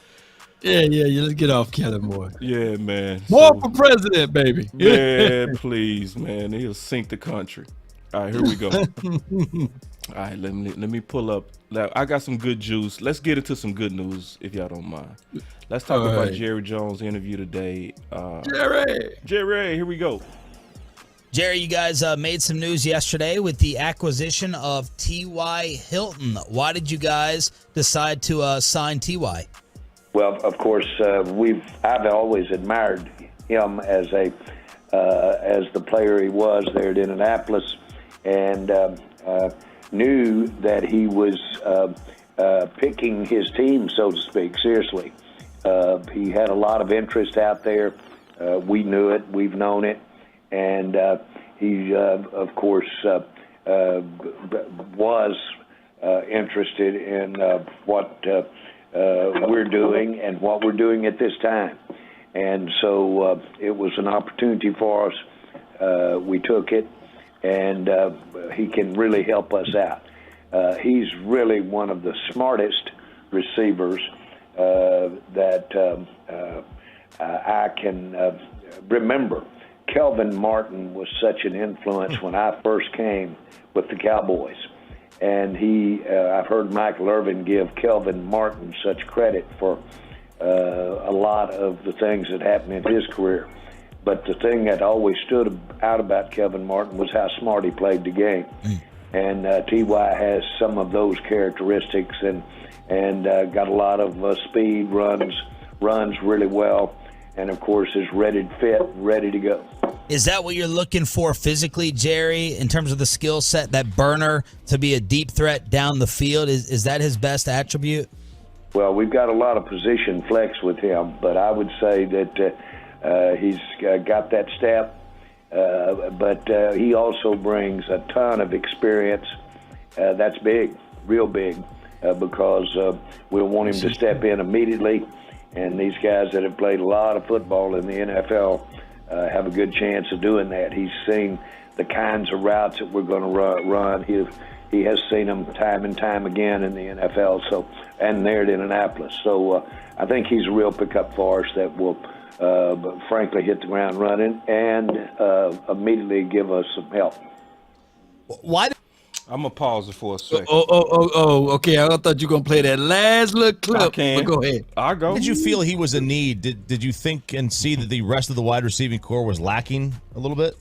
Yeah. Let's get off Kellen Moore. Yeah, man. Moore for president, baby. Man, please, man. He'll sink the country. All right, here we go. All right, let me pull up. I got some good juice. Let's get into some good news, if y'all don't mind. Let's talk about Jerry Jones' interview today. Jerry, here we go. Jerry, you guys made some news yesterday with the acquisition of T.Y. Hilton. Why did you guys decide to sign T.Y.? Well, of course, I've always admired him as the player he was there at Indianapolis, and knew that he was picking his team, so to speak, seriously. He had a lot of interest out there. We knew it. We've known it. And he, of course, was interested in what we're doing and what we're doing at this time. And so it was an opportunity for us. We took it, and he can really help us out. He's really one of the smartest receivers that I can remember. Kelvin Martin was such an influence when I first came with the Cowboys. And I've heard Michael Irvin give Kelvin Martin such credit for a lot of the things that happened in his career. But the thing that always stood out about Kelvin Martin was how smart he played the game. And T.Y. has some of those characteristics and got a lot of speed, runs really well, and of course is ready to go. Is that what you're looking for physically, Jerry, in terms of the skill set, that burner to be a deep threat down the field? Is that his best attribute? Well, we've got a lot of position flex with him, but I would say that he's got that step, but he also brings a ton of experience. That's big, real big, because we'll want him to step in immediately, and these guys that have played a lot of football in the NFL have a good chance of doing that. He's seen the kinds of routes that we're going to run. He has seen them time and time again in the NFL. And there at Indianapolis. So I think he's a real pickup for us that will, frankly, hit the ground running and immediately give us some help. Why? I'm gonna pause it for a second. Okay. I thought you were gonna play that last little clip. I can. But go ahead. I'll go. Did you feel he was a need? Did you think and see that the rest of the wide receiving core was lacking a little bit?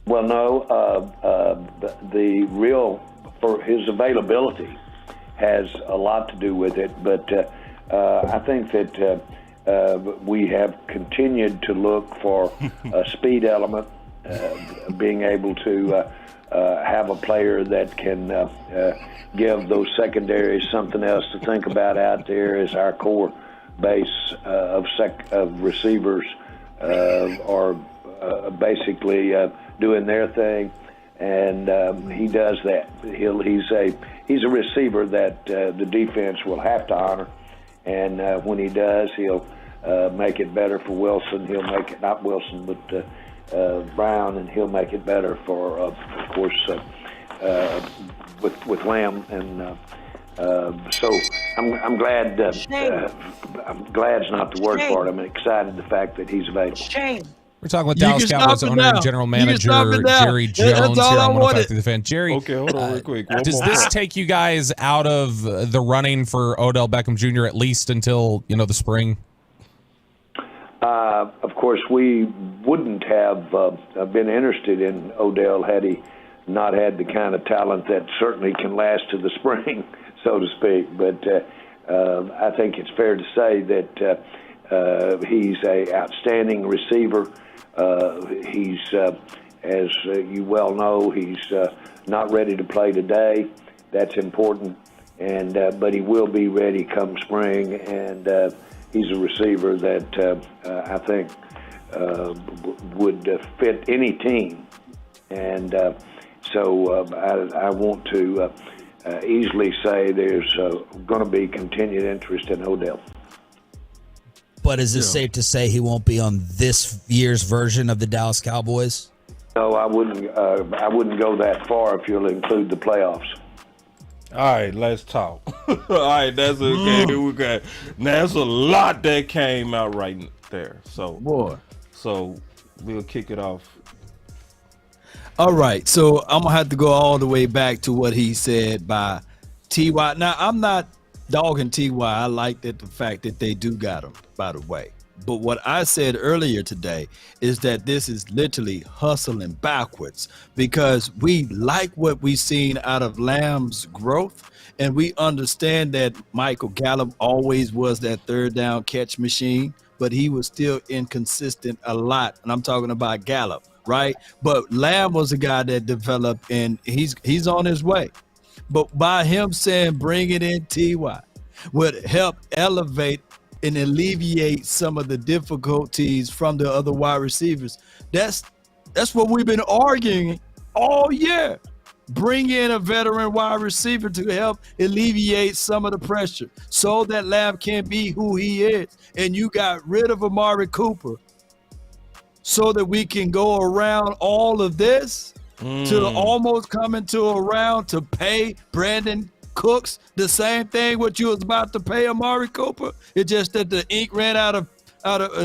Well, no. The real for his availability has a lot to do with it, but I think that we have continued to look for a speed element, being able to have a player that can give those secondaries something else to think about out there as our core base of receivers are basically doing their thing, and he does that. He's a receiver that the defense will have to honor, and when he does, he'll make it better for Wilson. He'll make it, not Wilson, but Brown, and he'll make it better for, of course, with Lamb. And so I'm glad. I'm glad's not the word for it. I'm excited the fact that he's available. We're talking with Dallas Cowboys owner and general manager Jerry Jones here on 105 Through the Fan. Jerry, okay, hold on real quick. Does this take you guys out of the running for Odell Beckham Jr. at least until the spring? Of course, we wouldn't have been interested in Odell had he not had the kind of talent that certainly can last to the spring, so to speak. But I think it's fair to say that he's an outstanding receiver. He's, as you well know, he's not ready to play today. That's important, and but he will be ready come spring, and he's a receiver that I think would fit any team. And so I want to easily say there's going to be continued interest in Odell. But is it safe to say he won't be on this year's version of the Dallas Cowboys? No, I wouldn't go that far if you'll include the playoffs. All right, let's talk. All right, that's okay. We got now. There's a lot that came out right there. So we'll kick it off. All right, so I'm gonna have to go all the way back to what he said by T.Y. Now, I'm not dogging T.Y. I like the fact that they do got him, by the way. But what I said earlier today is that this is literally hustling backwards, because we like what we've seen out of Lamb's growth, and we understand that Michael Gallup always was that third down catch machine, but he was still inconsistent a lot. And I'm talking about Gallup, right? But Lamb was a guy that developed, and he's on his way. But by him saying bring it in T.Y. would help elevate and alleviate some of the difficulties from the other wide receivers. That's what we've been arguing all year. Bring in a veteran wide receiver to help alleviate some of the pressure so that Lamb can be who he is. And you got rid of Amari Cooper so that we can go around all of this to almost coming to around to pay Brandon Cooks the same thing what you was about to pay Amari Cooper. It's just that the ink ran out of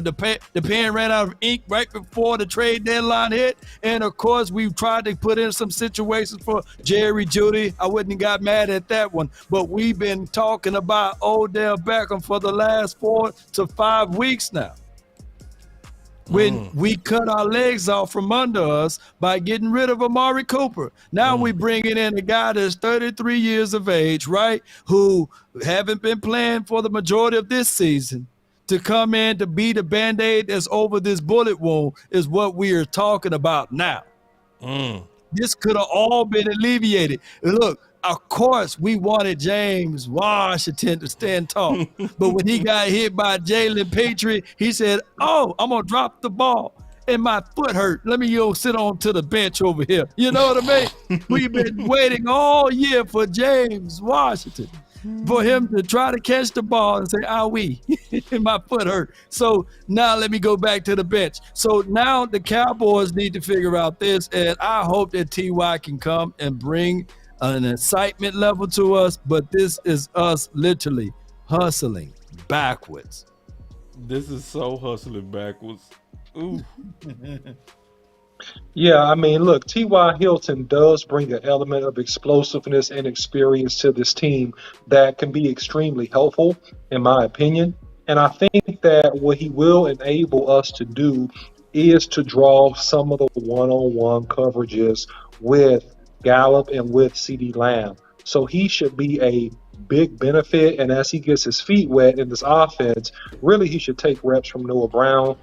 the pen ran out of ink right before the trade deadline hit. And of course, we tried to put in some situations for Jerry Jeudy. I wouldn't have got mad at that one, but we've been talking about Odell Beckham for the last 4 to 5 weeks now. When we cut our legs off from under us by getting rid of Amari Cooper. Now we bringing in a guy that's 33 years of age, right, who haven't been playing for the majority of this season, to come in to be the Band-Aid that's over this bullet wound is what we are talking about now. This could have all been alleviated. And look, of course, we wanted James Washington to stand tall. But when he got hit by Jalen Patriot, he said, oh, I'm going to drop the ball. And my foot hurt. Let me go sit on to the bench over here. You know what I mean? We've been waiting all year for James Washington, for him to try to catch the ball and say, "Owie," and my foot hurt. So now let me go back to the bench. So now the Cowboys need to figure out this, and I hope that T.Y. can come and bring an excitement level to us, but this is us literally hustling backwards. This is so hustling backwards. Ooh. Yeah, I mean, look, T.Y. Hilton does bring an element of explosiveness and experience to this team that can be extremely helpful, in my opinion. And I think that what he will enable us to do is to draw some of the one-on-one coverages with Gallup and with CeeDee Lamb. So he should be a big benefit. And as he gets his feet wet in this offense, really he should take reps from Noah Brown,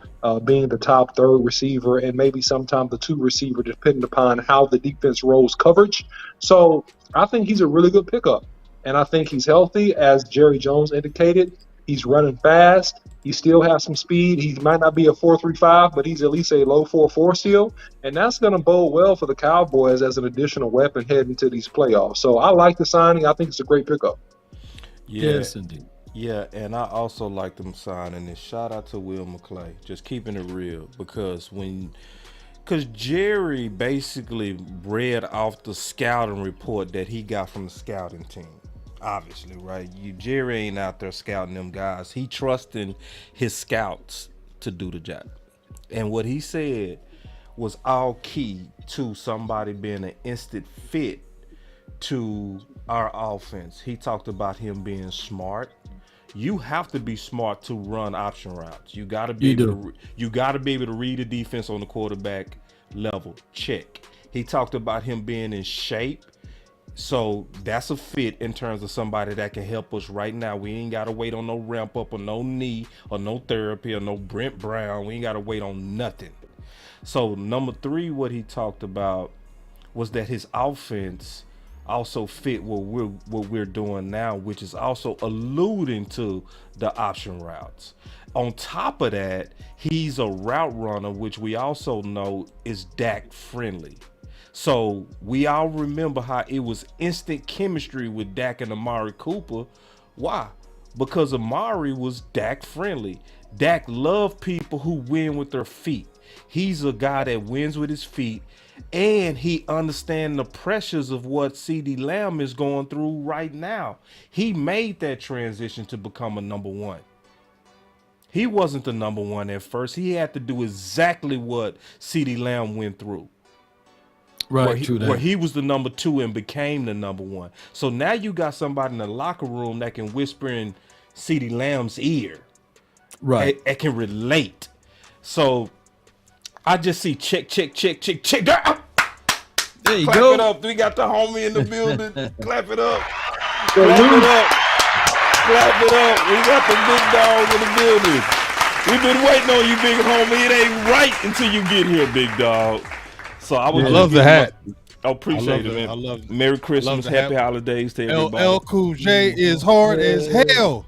being the top third receiver and maybe sometimes the 2 receiver, depending upon how the defense rolls coverage. So I think he's a really good pickup. And I think he's healthy, as Jerry Jones indicated. He's running fast. He still has some speed. He might not be a 4.35, but he's at least a low 4.4 still. And that's going to bode well for the Cowboys as an additional weapon heading to these playoffs. So I like the signing. I think it's a great pickup. Yeah. Yes, indeed. Yeah, and I also like them signing this. Shout out to Will McClay, just keeping it real, because Jerry basically read off the scouting report that he got from the scouting team. Obviously, right? Jerry ain't out there scouting them guys. He trusting his scouts to do the job. And what he said was all key to somebody being an instant fit to our offense. He talked about him being smart. You have to be smart to run option routes. You got to be able to read the defense on the quarterback level. Check. He talked about him being in shape. So that's a fit in terms of somebody that can help us right now. We ain't got to wait on no ramp up or no knee or no therapy or no Brent Brown. We ain't got to wait on nothing. So number 3, what he talked about was that his offense also fit what we're doing now, which is also alluding to the option routes. On top of that, he's a route runner, which we also know is Dak friendly. So we all remember how it was instant chemistry with Dak and Amari Cooper. Why? Because Amari was Dak friendly. Dak loved people who win with their feet. He's a guy that wins with his feet, and he understands the pressures of what CeeDee Lamb is going through right now. He made that transition to become a number 1. He wasn't the number 1 at first. He had to do exactly what CeeDee Lamb went through. Right, where he was the number 2 and became the number 1. So now you got somebody in the locker room that can whisper in CeeDee Lamb's ear. Right. That can relate. So I just see check. There you Clap go. It up. We got the homie in the building. Clap it up. Clap it up. Clap it up. We got the big dog in the building. We've been waiting on you, big homie. It ain't right until you get here, big dog. So I love the hat. I appreciate it, man. I love it. Merry Christmas, happy holidays to everybody. LL Cool J is hard as hell.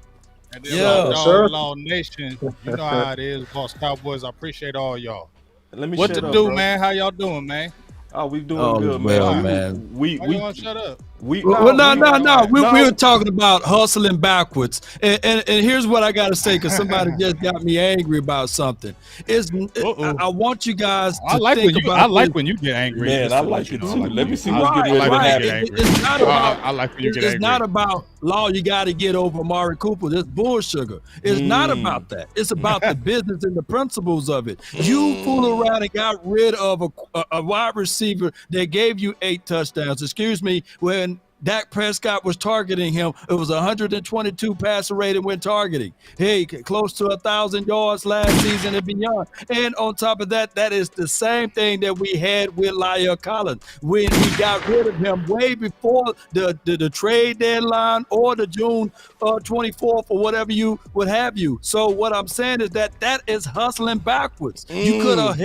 And then Dog Nation, you know how it is, Boss Cowboys. I appreciate all y'all. What to do, man? How y'all doing, man? Oh, we doing good, man. We want to shut up. We were talking about hustling backwards, and here's what I got to say, because somebody just got me angry about something. I want you guys to think about. I like when you get angry. Man, I like it too. Let me see what's getting ready to happen. It's not about. I like when you get angry. It's not about law. You got to get over Amari Cooper. This bull sugar. It's not about that. It's about the business and the principles of it. You fool around and got rid of a wide receiver that gave you 8 touchdowns. Excuse me, when Dak Prescott was targeting him, it was 122 passer rating when targeting. Hey, close to 1,000 yards last season and beyond. And on top of that, that is the same thing that we had with La'el Collins when we got rid of him way before the trade deadline or the June 24th or whatever you would have you. So what I'm saying is that is hustling backwards. You could have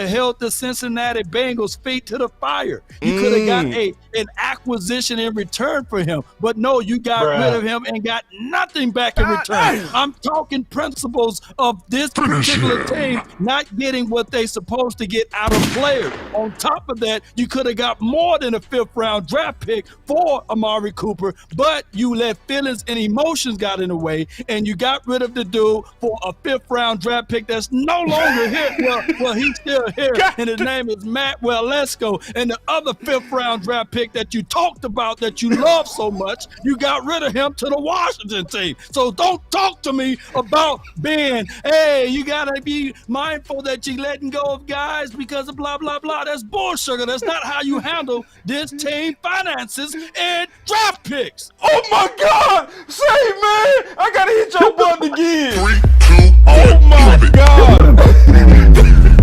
held the Cincinnati Bengals feet to the fire. You could have got an acquisition in return for him, but no, you got rid of him and got nothing back in return. I'm talking principles of this particular team not getting what they supposed to get out of players. On top of that, you could have got more than a 5th round draft pick for Amari Cooper, but you let feelings and emotions got in the way, and you got rid of the dude for a 5th round draft pick that's no longer here. Well, he's still here, and his name is Matt Waletzko, and the other 5th round draft pick that you talked about that you love so much, you got rid of him to the Washington team. So don't talk to me about being, hey, you gotta be mindful that you're letting go of guys because of blah blah blah. That's bullshit. That's not how you handle this team finances and draft picks. Oh my God! Say, man, I gotta hit your button again. 3, 2, 1. Oh my God!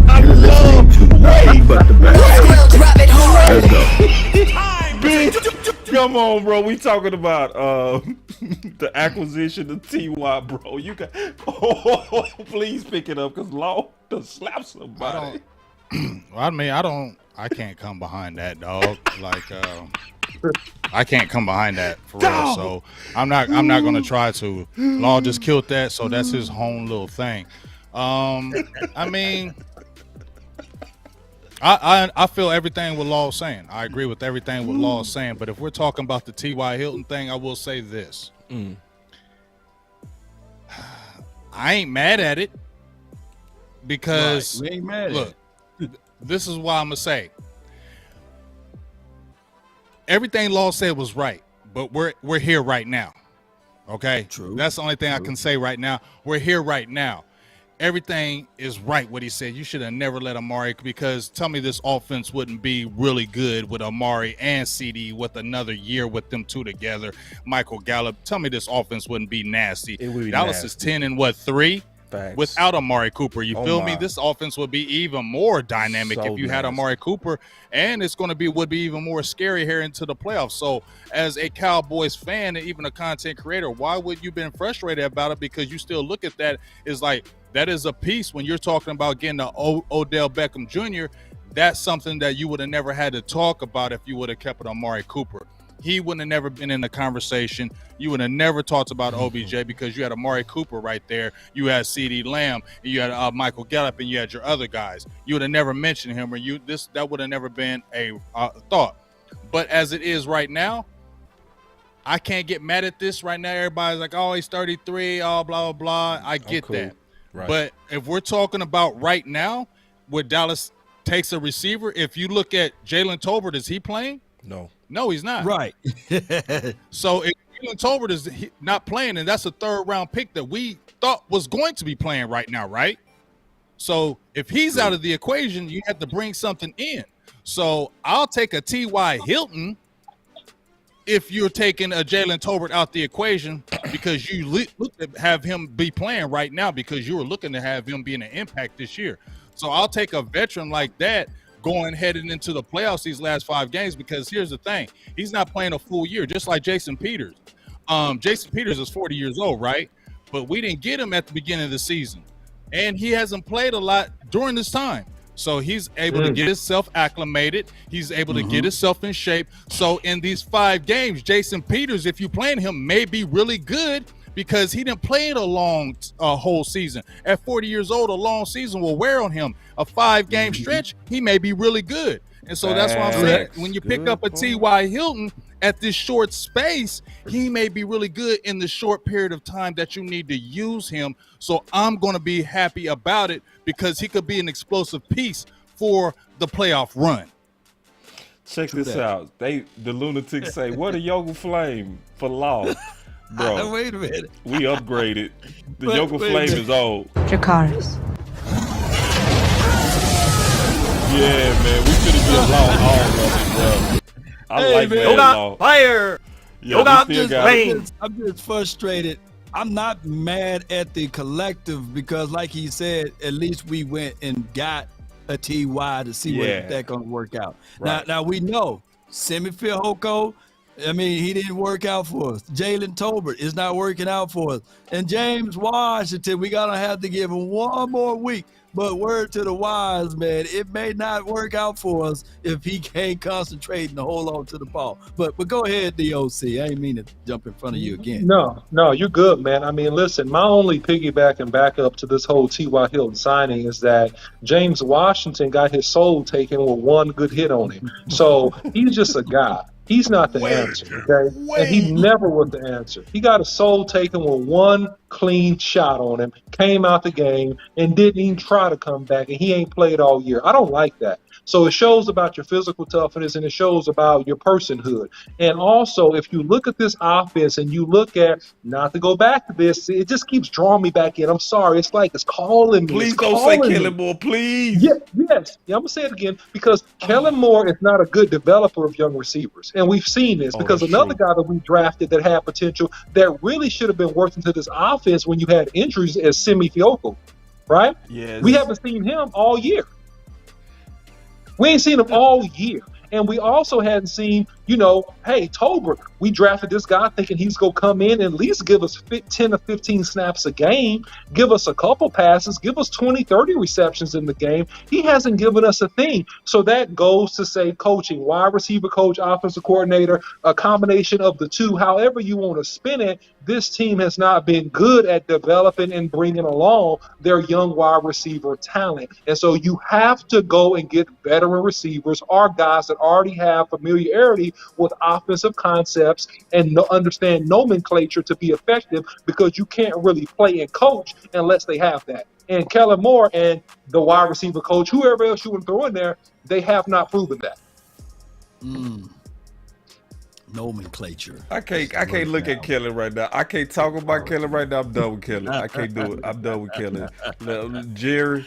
I love. Wait, drop it hard. Big, yo, come on, bro. We talking about the acquisition of T.Y., bro. You got please pick it up because Law to slap somebody. I can't come behind that, dog. Like I can't come behind that for real. So I'm not gonna try to. Law just killed that, so that's his own little thing. I mean, I feel everything what Law is saying. I agree with everything what Law is saying. But if we're talking about the T.Y. Hilton thing, I will say this. I ain't mad at it because we ain't mad look, this is why I'm gonna say everything Law said was right, but we're here right now. Okay, true. That's the only thing I can say right now. We're here right now. Everything is right what he said. You should have never let Amari, because tell me this offense wouldn't be really good with Amari and CD with another year with them two together. Michael Gallup, tell me this offense wouldn't be nasty. It would be Dallas nasty. is 10-3 Facts. without Amari Cooper. You feel me? my. This offense would be even more dynamic So if you had nasty. Amari Cooper, and it's going to would be even more scary here into the playoffs. So as a Cowboys fan and even a content creator, why would you been frustrated about it? Because you still look at that as like, that is a piece when you're talking about getting the Odell Beckham Jr. That's something that you would have never had to talk about if you would have kept it on Amari Cooper. He wouldn't have never been in the conversation. You would have never talked about OBJ because you had Amari Cooper right there. You had CeeDee Lamb, and you had Michael Gallup, and you had your other guys. You would have never mentioned him, or that would have never been a thought. But as it is right now, I can't get mad at this right now. Everybody's like, oh, he's 33, oh, blah, blah, blah. I get cool. that. Right. But if we're talking about right now, where Dallas takes a receiver, if you look at Jalen Tolbert, is he playing? No, he's not. Right. So if Jalen Tolbert is not playing, and that's a third-round pick that we thought was going to be playing right now, right? So if he's out of the equation, you have to bring something in. So I'll take a T.Y. Hilton if you're taking a Jalen Tolbert out the equation, because you look to have him be playing right now because you were looking to have him being an impact this year. So I'll take a veteran like that heading into the playoffs these last 5 games, because here's the thing. He's not playing a full year, just like Jason Peters. Jason Peters is 40 years old, right? But we didn't get him at the beginning of the season. And he hasn't played a lot during this time. So he's able to get himself acclimated. He's able to get himself in shape. So in these 5 games, Jason Peters, if you playing him, may be really good because he didn't play it a whole season. At 40 years old, a long season will wear on him. A 5-game stretch, he may be really good. And so that's why I'm saying, when you pick up a T.Y. Hilton at this short space, he may be really good in the short period of time that you need to use him. So I'm going to be happy about it because he could be an explosive piece for the playoff run. Check this out. The lunatics say, what a yoga flame for Law. Bro, Wait a minute. we upgraded. The yoga flame is old. Dracarys. Yeah, man, we could have been Law all of it, bro. I like man. Yoga Law. Fire! Yeah, I'm just frustrated. I'm not mad at the collective because, like he said, at least we went and got a TY to see what that's going to work out. Right. Now we know Simi Fehoko, I mean, he didn't work out for us. Jalen Tolbert is not working out for us. And James Washington, we got to have to give him 1 more week. But word to the wise, man, it may not work out for us if he can't concentrate and hold on to the ball. But go ahead, DOC. I ain't mean to jump in front of you again. No, you're good, man. I mean, listen, my only piggyback and back up to this whole T.Y. Hilton signing is that James Washington got his soul taken with 1 good hit on him. So he's just a guy. He's not the answer, okay? And he never was the answer. He got his soul taken with 1 clean shot on him, came out the game, and didn't even try to come back, and he ain't played all year. I don't like that. So it shows about your physical toughness, and it shows about your personhood. And also, if you look at this offense and you look at, not to go back to this, it just keeps drawing me back in. I'm sorry. It's like it's calling me. Please don't say Kellen Moore, please. Yes. Yeah, I'm going to say it again because Kellen Moore is not a good developer of young receivers. And we've seen this because another guy that we drafted that had potential that really should have been working to this offense when you had injuries is Simi Fehoko, right? Yes. We haven't seen him all year. We ain't seen him all year. And we also hadn't seen hey, Tolbert, we drafted this guy thinking he's going to come in and at least give us 10 or 15 snaps a game, give us a couple passes, give us 20, 30 receptions in the game. He hasn't given us a thing. So that goes to say coaching, wide receiver coach, offensive coordinator, a combination of the two, however you want to spin it. This team has not been good at developing and bringing along their young wide receiver talent. And so you have to go and get veteran receivers or guys that already have familiarity with offensive concepts and understand nomenclature to be effective, because you can't really play and coach unless they have that. And Kellen Moore and the wide receiver coach, whoever else you want to throw in there, they have not proven that. Nomenclature. I can't look at Kelly right now. I can't talk about Kelly right now. I'm done with Kelly. I can't do it. I'm done with Kelly. Jerry,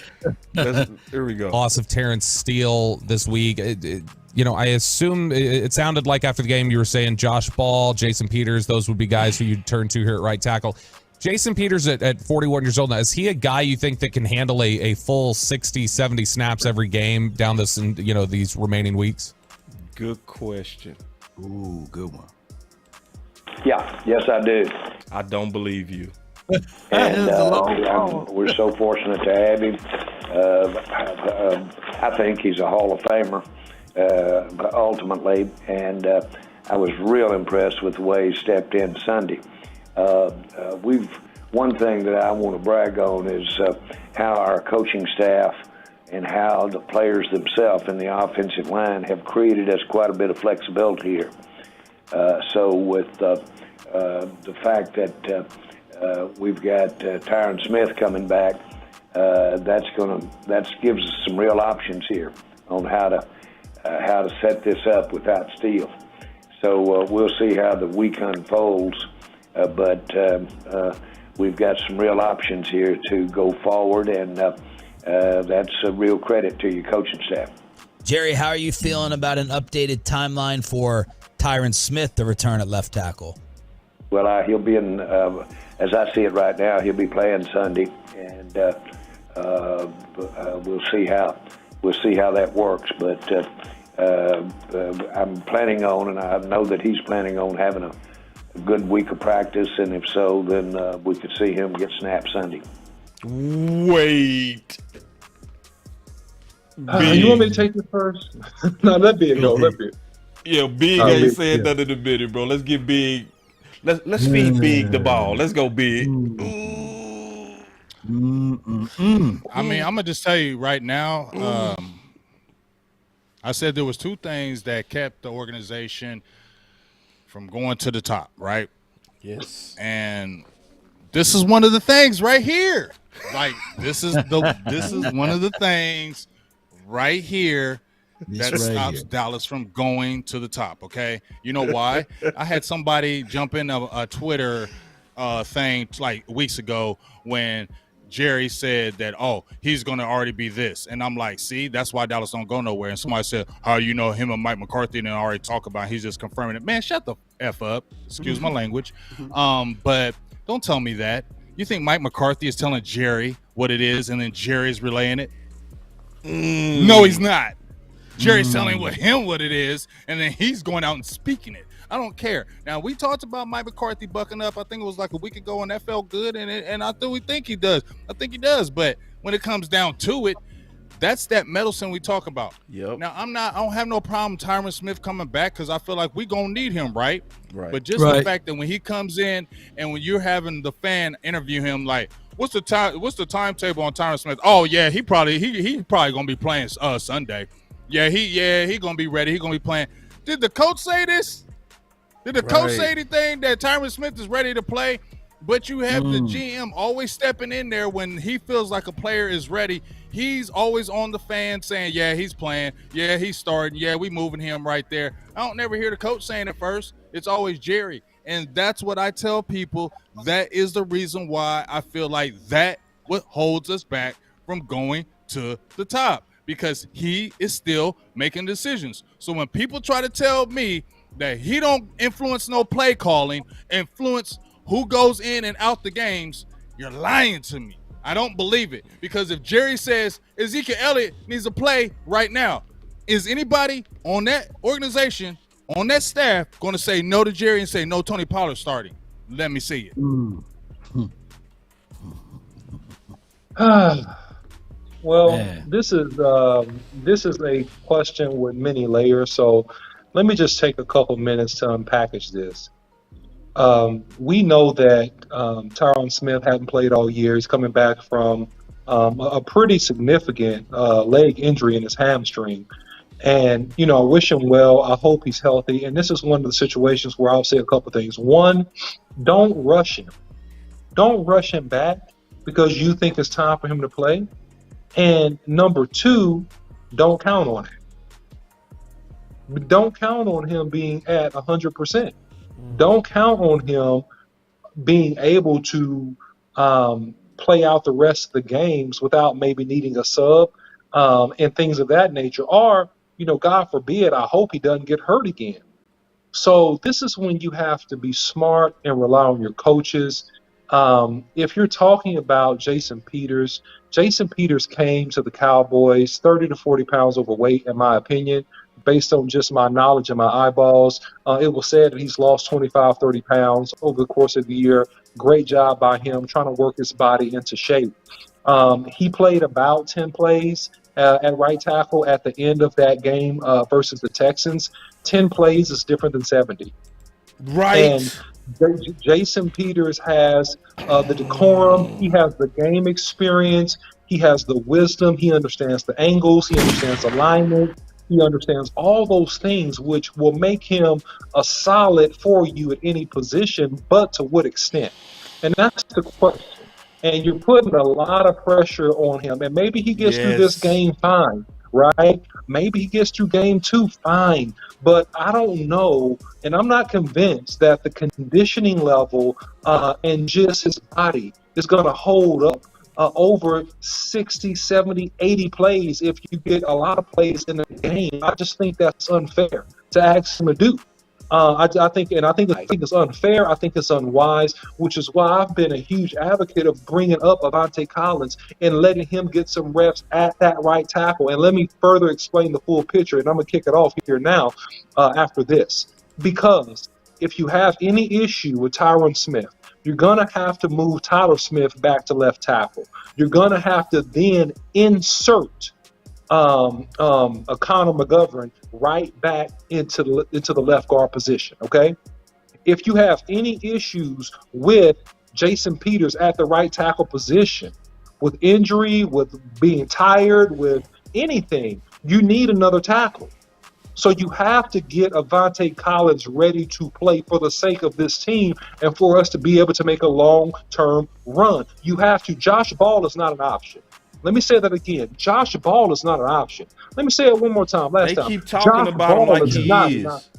here we go. Loss of Terrence Steele this week. I assume it sounded like after the game you were saying Josh Ball, Jason Peters, those would be guys who you'd turn to here at right tackle. Jason Peters at 41 years old now, is he a guy you think that can handle a full 60, 70 snaps every game down this, these remaining weeks? Good question. Ooh, good one. Yeah, yes, I do. I don't believe you. And we're so fortunate to have him. I think he's a Hall of Famer, ultimately, and I was real impressed with the way he stepped in Sunday. One thing that I want to brag on is how our coaching staff and how the players themselves in the offensive line have created us quite a bit of flexibility here. So with the fact that we've got Tyron Smith coming back, that gives us some real options here on how to set this up without Steele. So we'll see how the week unfolds, but we've got some real options here to go forward, and that's a real credit to your coaching staff. Jerry, how are you feeling about an updated timeline for Tyron Smith to return at left tackle? Well, he'll be in, as I see it right now, he'll be playing Sunday, and we'll see how that works. But I'm planning on, and I know that he's planning on having a good week of practice, and if so, then we could see him get snapped Sunday. Wait. You want me to take it first? No, let Big go. Let Big. Yeah, Big ain't saying nothing in a minute, bro. Let's get Big. Let's feed Big the ball. Let's go, Big. I mean, I'm gonna just tell you right now. I said there was two things that kept the organization from going to the top, right? Yes. And this is one of the things right here. Like this is one of the things right here that stops Dallas from going to the top. Okay, you know why? I had somebody jump in a Twitter thing like weeks ago when Jerry said that, he's going to already be this. And I'm like, see, that's why Dallas don't go nowhere. And somebody said, how him and Mike McCarthy didn't already talk about it. He's just confirming it. Man, shut the F up. Excuse my language. But don't tell me that. You think Mike McCarthy is telling Jerry what it is and then Jerry's relaying it? No, he's not. Jerry's telling him what it is, and then he's going out and speaking it. I don't care. Now, we talked about Mike McCarthy bucking up. I think it was like a week ago, and that felt good, and I think he does. I think he does, but when it comes down to it, that's that medicine we talk about. Yep. Now, I don't have no problem Tyron Smith coming back because I feel like we gonna need him, right? Right. But just the fact that when he comes in and when you're having the fan interview him, like, what's the timetable on Tyron Smith? Oh yeah, he probably gonna be playing Sunday. Yeah, he gonna be ready. He gonna be playing. Did the coach say this? Did the coach say anything that Tyron Smith is ready to play? But you have the GM always stepping in there when he feels like a player is ready. He's always on the fan saying, yeah, he's playing. Yeah, he's starting. Yeah, we moving him right there. I don't never hear the coach saying it first. It's always Jerry. And that's what I tell people. That is the reason why I feel like that what holds us back from going to the top, because he is still making decisions. So when people try to tell me that he don't influence no play calling, influence who goes in and out the games, you're lying to me. I don't believe it, because if Jerry says Ezekiel Elliott needs to play right now, is anybody on that organization on that staff going to say no to Jerry and say no Tony Pollard starting? Let me see it. Well, Man. this is a question with many layers. So let me just take a couple minutes to unpackage this. We know that Tyron Smith hadn't played all year. He's coming back from a pretty significant leg injury in his hamstring. And, you know, I wish him well. I hope he's healthy. And this is one of the situations where I'll say a couple things. One, don't rush him. Don't rush him back because you think it's time for him to play. And number two, don't count on it. Don't count on him being at 100%. Don't count on him being able to play out the rest of the games without maybe needing a sub and things of that nature. Or, you know, God forbid, I hope he doesn't get hurt again. So this is when you have to be smart and rely on your coaches. If you're talking about Jason Peters came to the Cowboys 30 to 40 pounds overweight, in my opinion, based on just my knowledge and my eyeballs. It was said that he's lost 25, 30 pounds over the course of the year. Great job by him trying to work his body into shape. He played about 10 plays at right tackle at the end of that game versus the Texans. 10 plays is different than 70. Right. And Jason Peters has the decorum. He has the game experience. He has the wisdom. He understands the angles. He understands alignment. He understands all those things, which will make him a solid for you at any position, but to what extent? And that's the question. And you're putting a lot of pressure on him. And maybe he gets through this game fine, right? Maybe he gets through game 2 fine. But I don't know, and I'm not convinced that the conditioning level and just his body is going to hold up over 60, 70, 80 plays if you get a lot of plays in the game. I just think that's unfair to ask him to do. I think it's unfair. I think it's unwise, which is why I've been a huge advocate of bringing up Avante Collins and letting him get some reps at that right tackle. And let me further explain the full picture, and I'm going to kick it off here now after this. Because if you have any issue with Tyron Smith, you're going to have to move Tyler Smith back to left tackle. You're going to have to then insert a Connor McGovern right back into the left guard position, okay? If you have any issues with Jason Peters at the right tackle position, with injury, with being tired, with anything, you need another tackle. So you have to get Avante Collins ready to play for the sake of this team and for us to be able to make a long-term run. You have to. Josh Ball is not an option. Let me say that again. Josh Ball is not an option. Let me say it one more time. They keep talking about him like he is.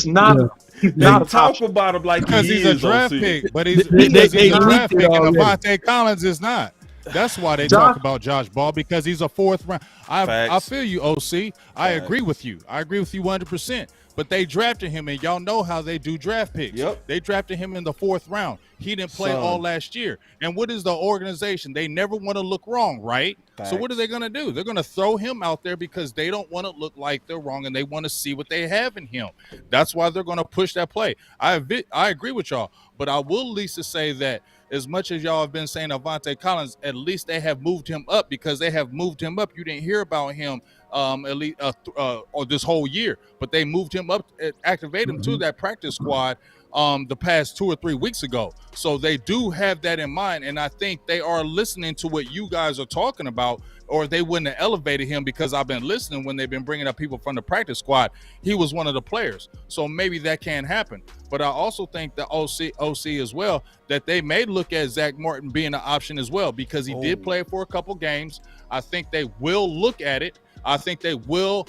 He's not talk about him like because he he's is, a draft OC. pick, but he's a draft pick, and Avante Collins is not. That's why they talk about Josh Ball, because he's a fourth round. I feel you, OC. I agree with you. I agree with you 100%. But they drafted him, and y'all know how they do draft picks. Yep. They drafted him in the 4th round. He didn't play all last year. And what is the organization? They never want to look wrong, right? Facts. So what are they going to do? They're going to throw him out there because they don't want to look like they're wrong, and they want to see what they have in him. That's why they're going to push that play. I agree with y'all, but I will at least say that as much as y'all have been saying Avante Collins, at least they have moved him up, because they have moved him up. You didn't hear about him at least or this whole year, but they moved him up, activated him to that practice squad the past 2 or 3 weeks ago. So they do have that in mind, and I think they are listening to what you guys are talking about, or they wouldn't have elevated him, because I've been listening when they've been bringing up people from the practice squad. He was one of the players, so maybe that can happen. But I also think the OC as well, that they may look at Zach Martin being an option as well, because he did play for a couple games. I think they will look at it. I think they will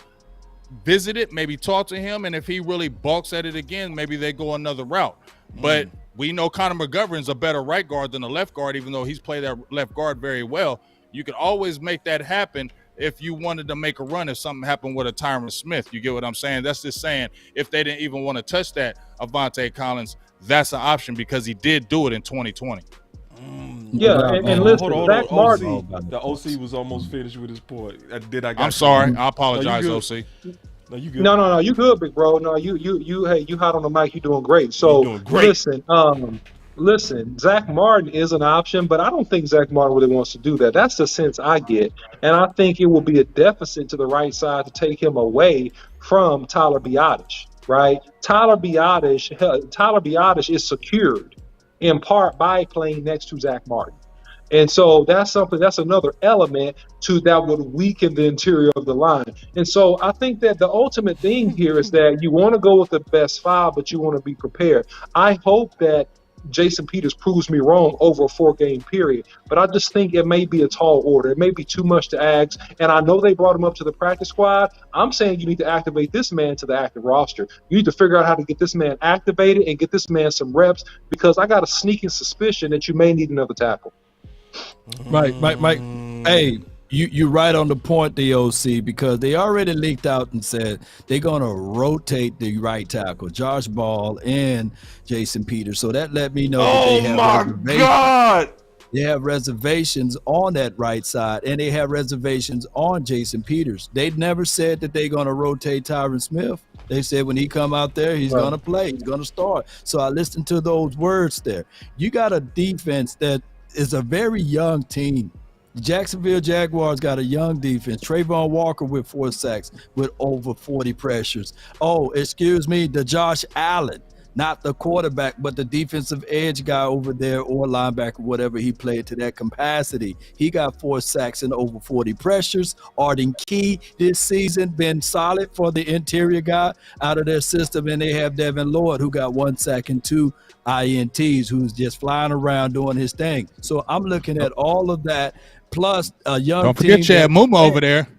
visit it, maybe talk to him, and if he really balks at it again, maybe they go another route. But we know Connor McGovern's a better right guard than a left guard, even though he's played that left guard very well. You could always make that happen if you wanted to make a run, if something happened with a Tyron Smith. You get what I'm saying? That's just saying, if they didn't even want to touch that Avante Collins, that's an option, because he did do it in 2020. Yeah, and listen, Zach Martin. The OC was almost finished with his point. I'm sorry. I apologize, OC. No, you good. No, you good, big bro. No, hey, you hot on the mic. You doing great. So doing great. listen, Zach Martin is an option, but I don't think Zach Martin really wants to do that. That's the sense I get, and I think it will be a deficit to the right side to take him away from Tyler Biadasz. Right? Tyler Biadasz is secured in part by playing next to Zach Martin. And so that's another element to that would weaken the interior of the line. And so I think that the ultimate thing here is that you want to go with the best 5, but you want to be prepared. I hope that Jason Peters proves me wrong over a 4-game period, but I just think it may be a tall order. It may be too much to ask. And I know they brought him up to the practice squad. I'm saying you need to activate this man to the active roster. You need to figure out how to get this man activated and get this man some reps, because I got a sneaking suspicion that you may need another tackle. Mike. Hey, you're right on the point, the OC, because they already leaked out and said they're going to rotate the right tackle, Josh Ball and Jason Peters. So that let me know that they have God! They have reservations on that right side, and they have reservations on Jason Peters. They never said that they're going to rotate Tyron Smith. They said when he come out there, he's going to play. He's going to start. So I listened to those words there. You got a defense that is a very young team. The Jacksonville Jaguars got a young defense. Trayvon Walker with 4 sacks with over 40 pressures. Oh, excuse me, the Josh Allen, not the quarterback, but the defensive edge guy over there, or linebacker, whatever he played to that capacity. He got 4 sacks and over 40 pressures. Arden Key this season been solid for the interior guy out of their system. And they have Devin Lloyd, who got 1 sack and 2 INTs, who's just flying around doing his thing. So I'm looking at all of that, plus a young Don't team. forget Chad Muma over there.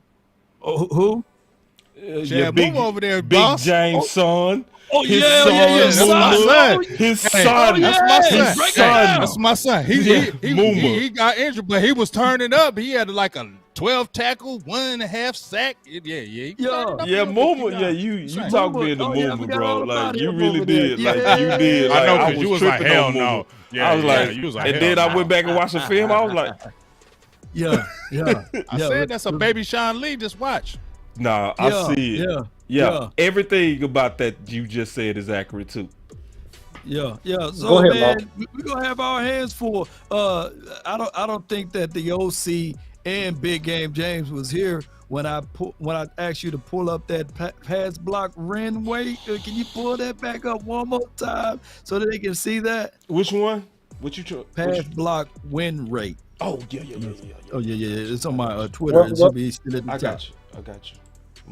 Who? Chad Muma over there, Big boss. James' son. Oh, His yeah, son, That's my son. His Hey, son. That's my son. His son. That's my son. He got injured, but he was turning up. He had like a 12 tackle, 1.5 sack. Yeah. Muma. Yeah, you talked me into Muma, bro. Like you really did. Yeah. Like you did. I know, Like, because you was like, tripping hell on Muma. no. Yeah, I was like, you was like, and hell then I no. went back and watched the film. I was like, Yeah. I said that's a baby Sean Lee. Just watch. nah, I see it. Yeah. Everything about that you just said is accurate too. Yeah. Go So ahead, man, we're gonna have our hands full. I don't think that the OC and Big Game James was here when I asked you to pull up that pass block win rate. Can you pull that back up one more time so that they can see that? Which one? What you Pass block win rate. Oh yeah. Oh yeah. It's on my Twitter. It should be still at the I top. got you.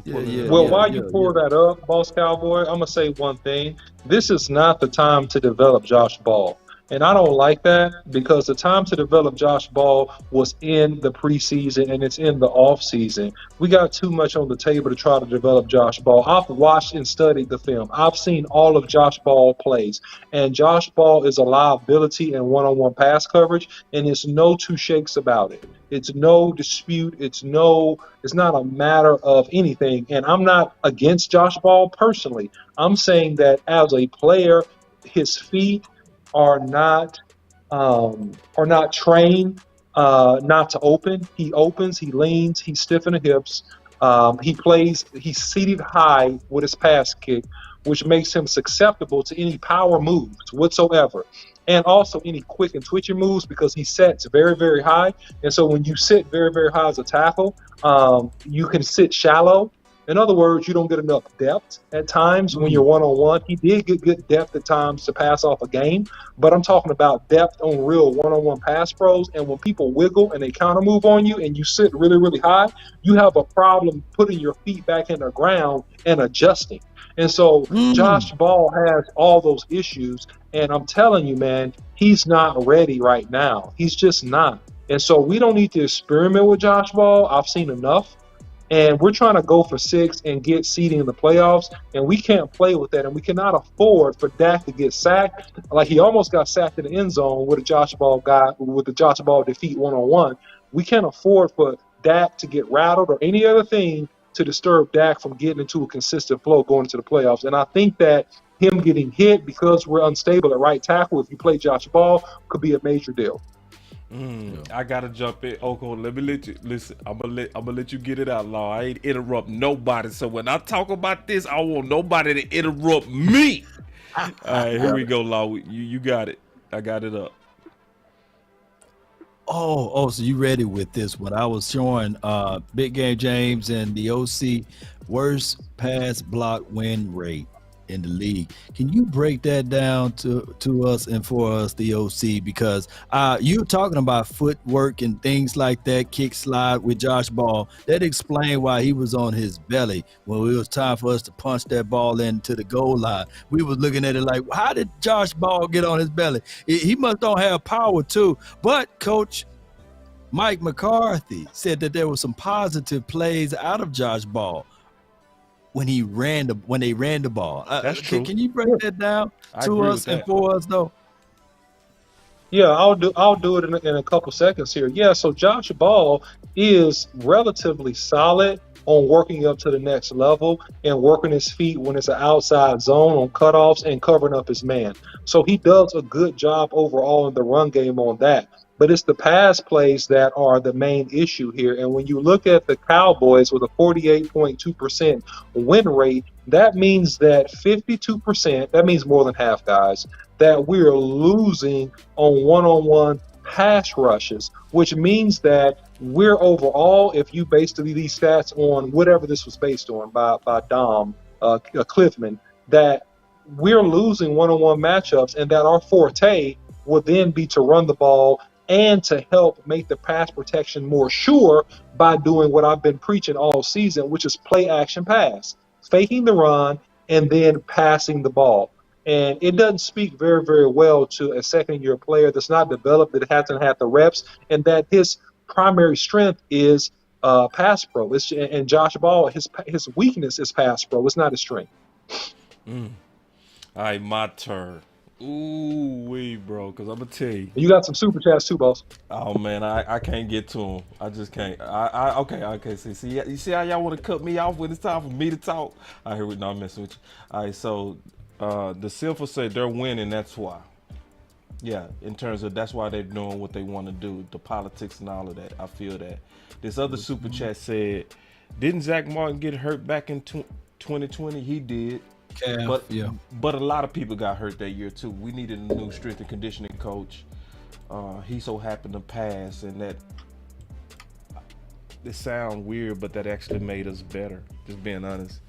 While you pull that up, Boss Cowboy, I'm going to say one thing. This is not the time to develop Josh Ball. And I don't like that, because the time to develop Josh Ball was in the preseason and it's in the offseason. We got too much on the table to try to develop Josh Ball. I've watched and studied the film. I've seen all of Josh Ball plays. And Josh Ball is a liability in one-on-one pass coverage, and it's no two shakes about it. It's no dispute. It's not a matter of anything. And I'm not against Josh Ball personally. I'm saying that as a player, his feet are not trained not to open. He opens, he leans, he's stiff in the hips. He's seated high with his pass kick, which makes him susceptible to any power moves whatsoever. And also any quick and twitchy moves, because he sets very, very high. And so when you sit very, very high as a tackle, you can sit shallow. In other words, you don't get enough depth at times when you're one-on-one. He did get good depth at times to pass off a game, but I'm talking about depth on real one-on-one pass pros. And when people wiggle and they counter move on you and you sit really, really high, you have a problem putting your feet back in the ground and adjusting. And so Josh Ball has all those issues. And I'm telling you, man, he's not ready right now. He's just not. And so we don't need to experiment with Josh Ball. I've seen enough. And we're trying to go for 6 and get seeding in the playoffs, and we can't play with that. And we cannot afford for Dak to get sacked. Like he almost got sacked in the end zone with the Josh Ball defeat one-on-one. We can't afford for Dak to get rattled or any other thing to disturb Dak from getting into a consistent flow going into the playoffs. And I think that him getting hit because we're unstable at right tackle, if you play Josh Ball, could be a major deal. I gotta jump in. Okay, let me let you listen. I'm gonna let you get it out, Law. I ain't interrupt nobody. So when I talk about this, I want nobody to interrupt me. All right, here we go, Law. You got it. I got it up. Oh, so you ready with this one? I was showing Big Game James and the OC worst pass block win rate in the league. Can you break that down to us and for us, the OC? Because you're talking about footwork and things like that, kick slide with Josh Ball. That explained why he was on his belly when it was time for us to punch that ball into the goal line. We was looking at it like, how did Josh Ball get on his belly? He must don't have power too. But Coach Mike McCarthy said that there were some positive plays out of Josh Ball when they ran the ball. That's true. Can you break that down to us and for us though? Yeah, I'll do it in a couple seconds here. Yeah, so Josh Ball is relatively solid on working up to the next level and working his feet when it's an outside zone on cutoffs and covering up his man. So he does a good job overall in the run game on that. But it's the pass plays that are the main issue here. And when you look at the Cowboys with a 48.2% win rate, that means that 52%, that means more than half, guys, that we're losing on one-on-one pass rushes, which means that we're overall, if you based these stats on whatever this was based on by Dom Cliffman, that we're losing one-on-one matchups and that our forte will then be to run the ball and to help make the pass protection more sure by doing what I've been preaching all season, which is play action pass, faking the run and then passing the ball. And it doesn't speak very, very well to a second-year player that's not developed, that hasn't had the reps, and that his primary strength is pass pro. And Josh Ball, his weakness is pass pro. It's not his strength. All right, my turn. Ooh, wee, bro, because I'm going to tell you. You got some super chats too, boss. Oh, man, I can't get to them. I just can't. Okay. See, you see how y'all want to cut me off when it's time for me to talk? I hear no, I'm messing with you. All right, so the Silver said they're winning, that's why. Yeah, in terms of that's why they're doing what they want to do, the politics and all of that. I feel that. This other super chat said, didn't Zach Martin get hurt back in 2020? He did. But a lot of people got hurt that year too. We needed a new strength and conditioning coach. He so happened to pass, and that it sounds weird, but that actually made us better. Just being honest,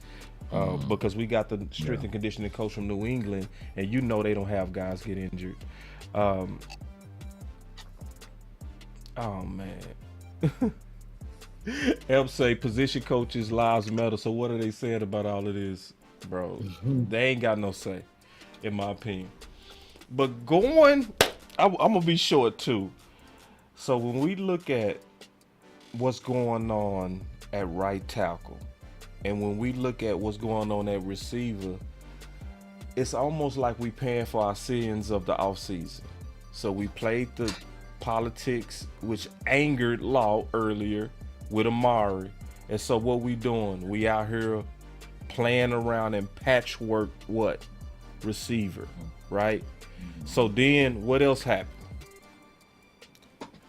because we got the strength and conditioning coach from New England, and you know they don't have guys get injured. Oh man. Help say position coaches lives matter. So what are they saying about all of this? Bro, they ain't got no say, in my opinion. But I'm gonna be short too. So when we look at what's going on at right tackle, and when we look at what's going on at receiver, it's almost like we paying for our sins of the offseason. So we played the politics, which angered Law earlier with Amari, and so what we doing? We out here playing around and patchwork receiver, right? So then what else happened?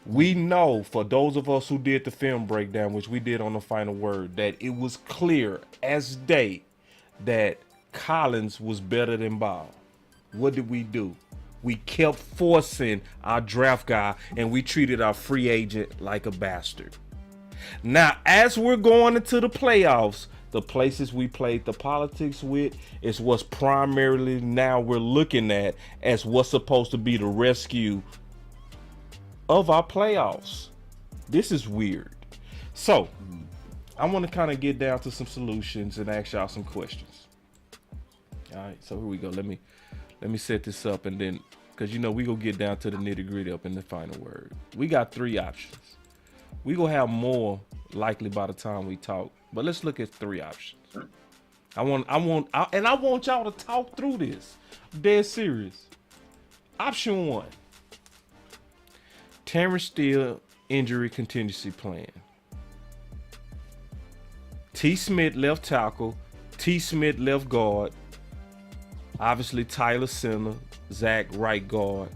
We know, for those of us who did the film breakdown, which we did on the Final Word, that it was clear as day that Collins was better than Ball. What did we do? We kept forcing our draft guy, and we treated our free agent like a bastard. Now, as we're going into the playoffs, the places we played the politics with is what's primarily now we're looking at as what's supposed to be the rescue of our playoffs. This is weird. So I want to kind of get down to some solutions and ask y'all some questions. All right, so here we go. Let me set this up, and then, because you know we gonna get down to the nitty-gritty up in the Final Word. We got 3 options. We gonna have more likely by the time we talk, but let's look at 3 options. I want y'all to talk through this. Dead serious. Option 1. Terrence Steele injury contingency plan. T. Smith left tackle, T. Smith left guard, obviously Tyler center, Zach right guard,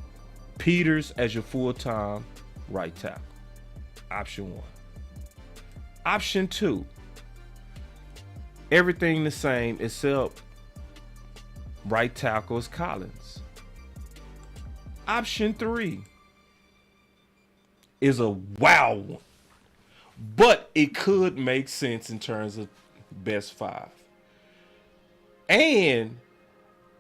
Peters as your full-time, right tackle. Option 1. Option 2. Everything the same except right tackle is Collins. Option 3 is a wow one, but it could make sense in terms of best 5. And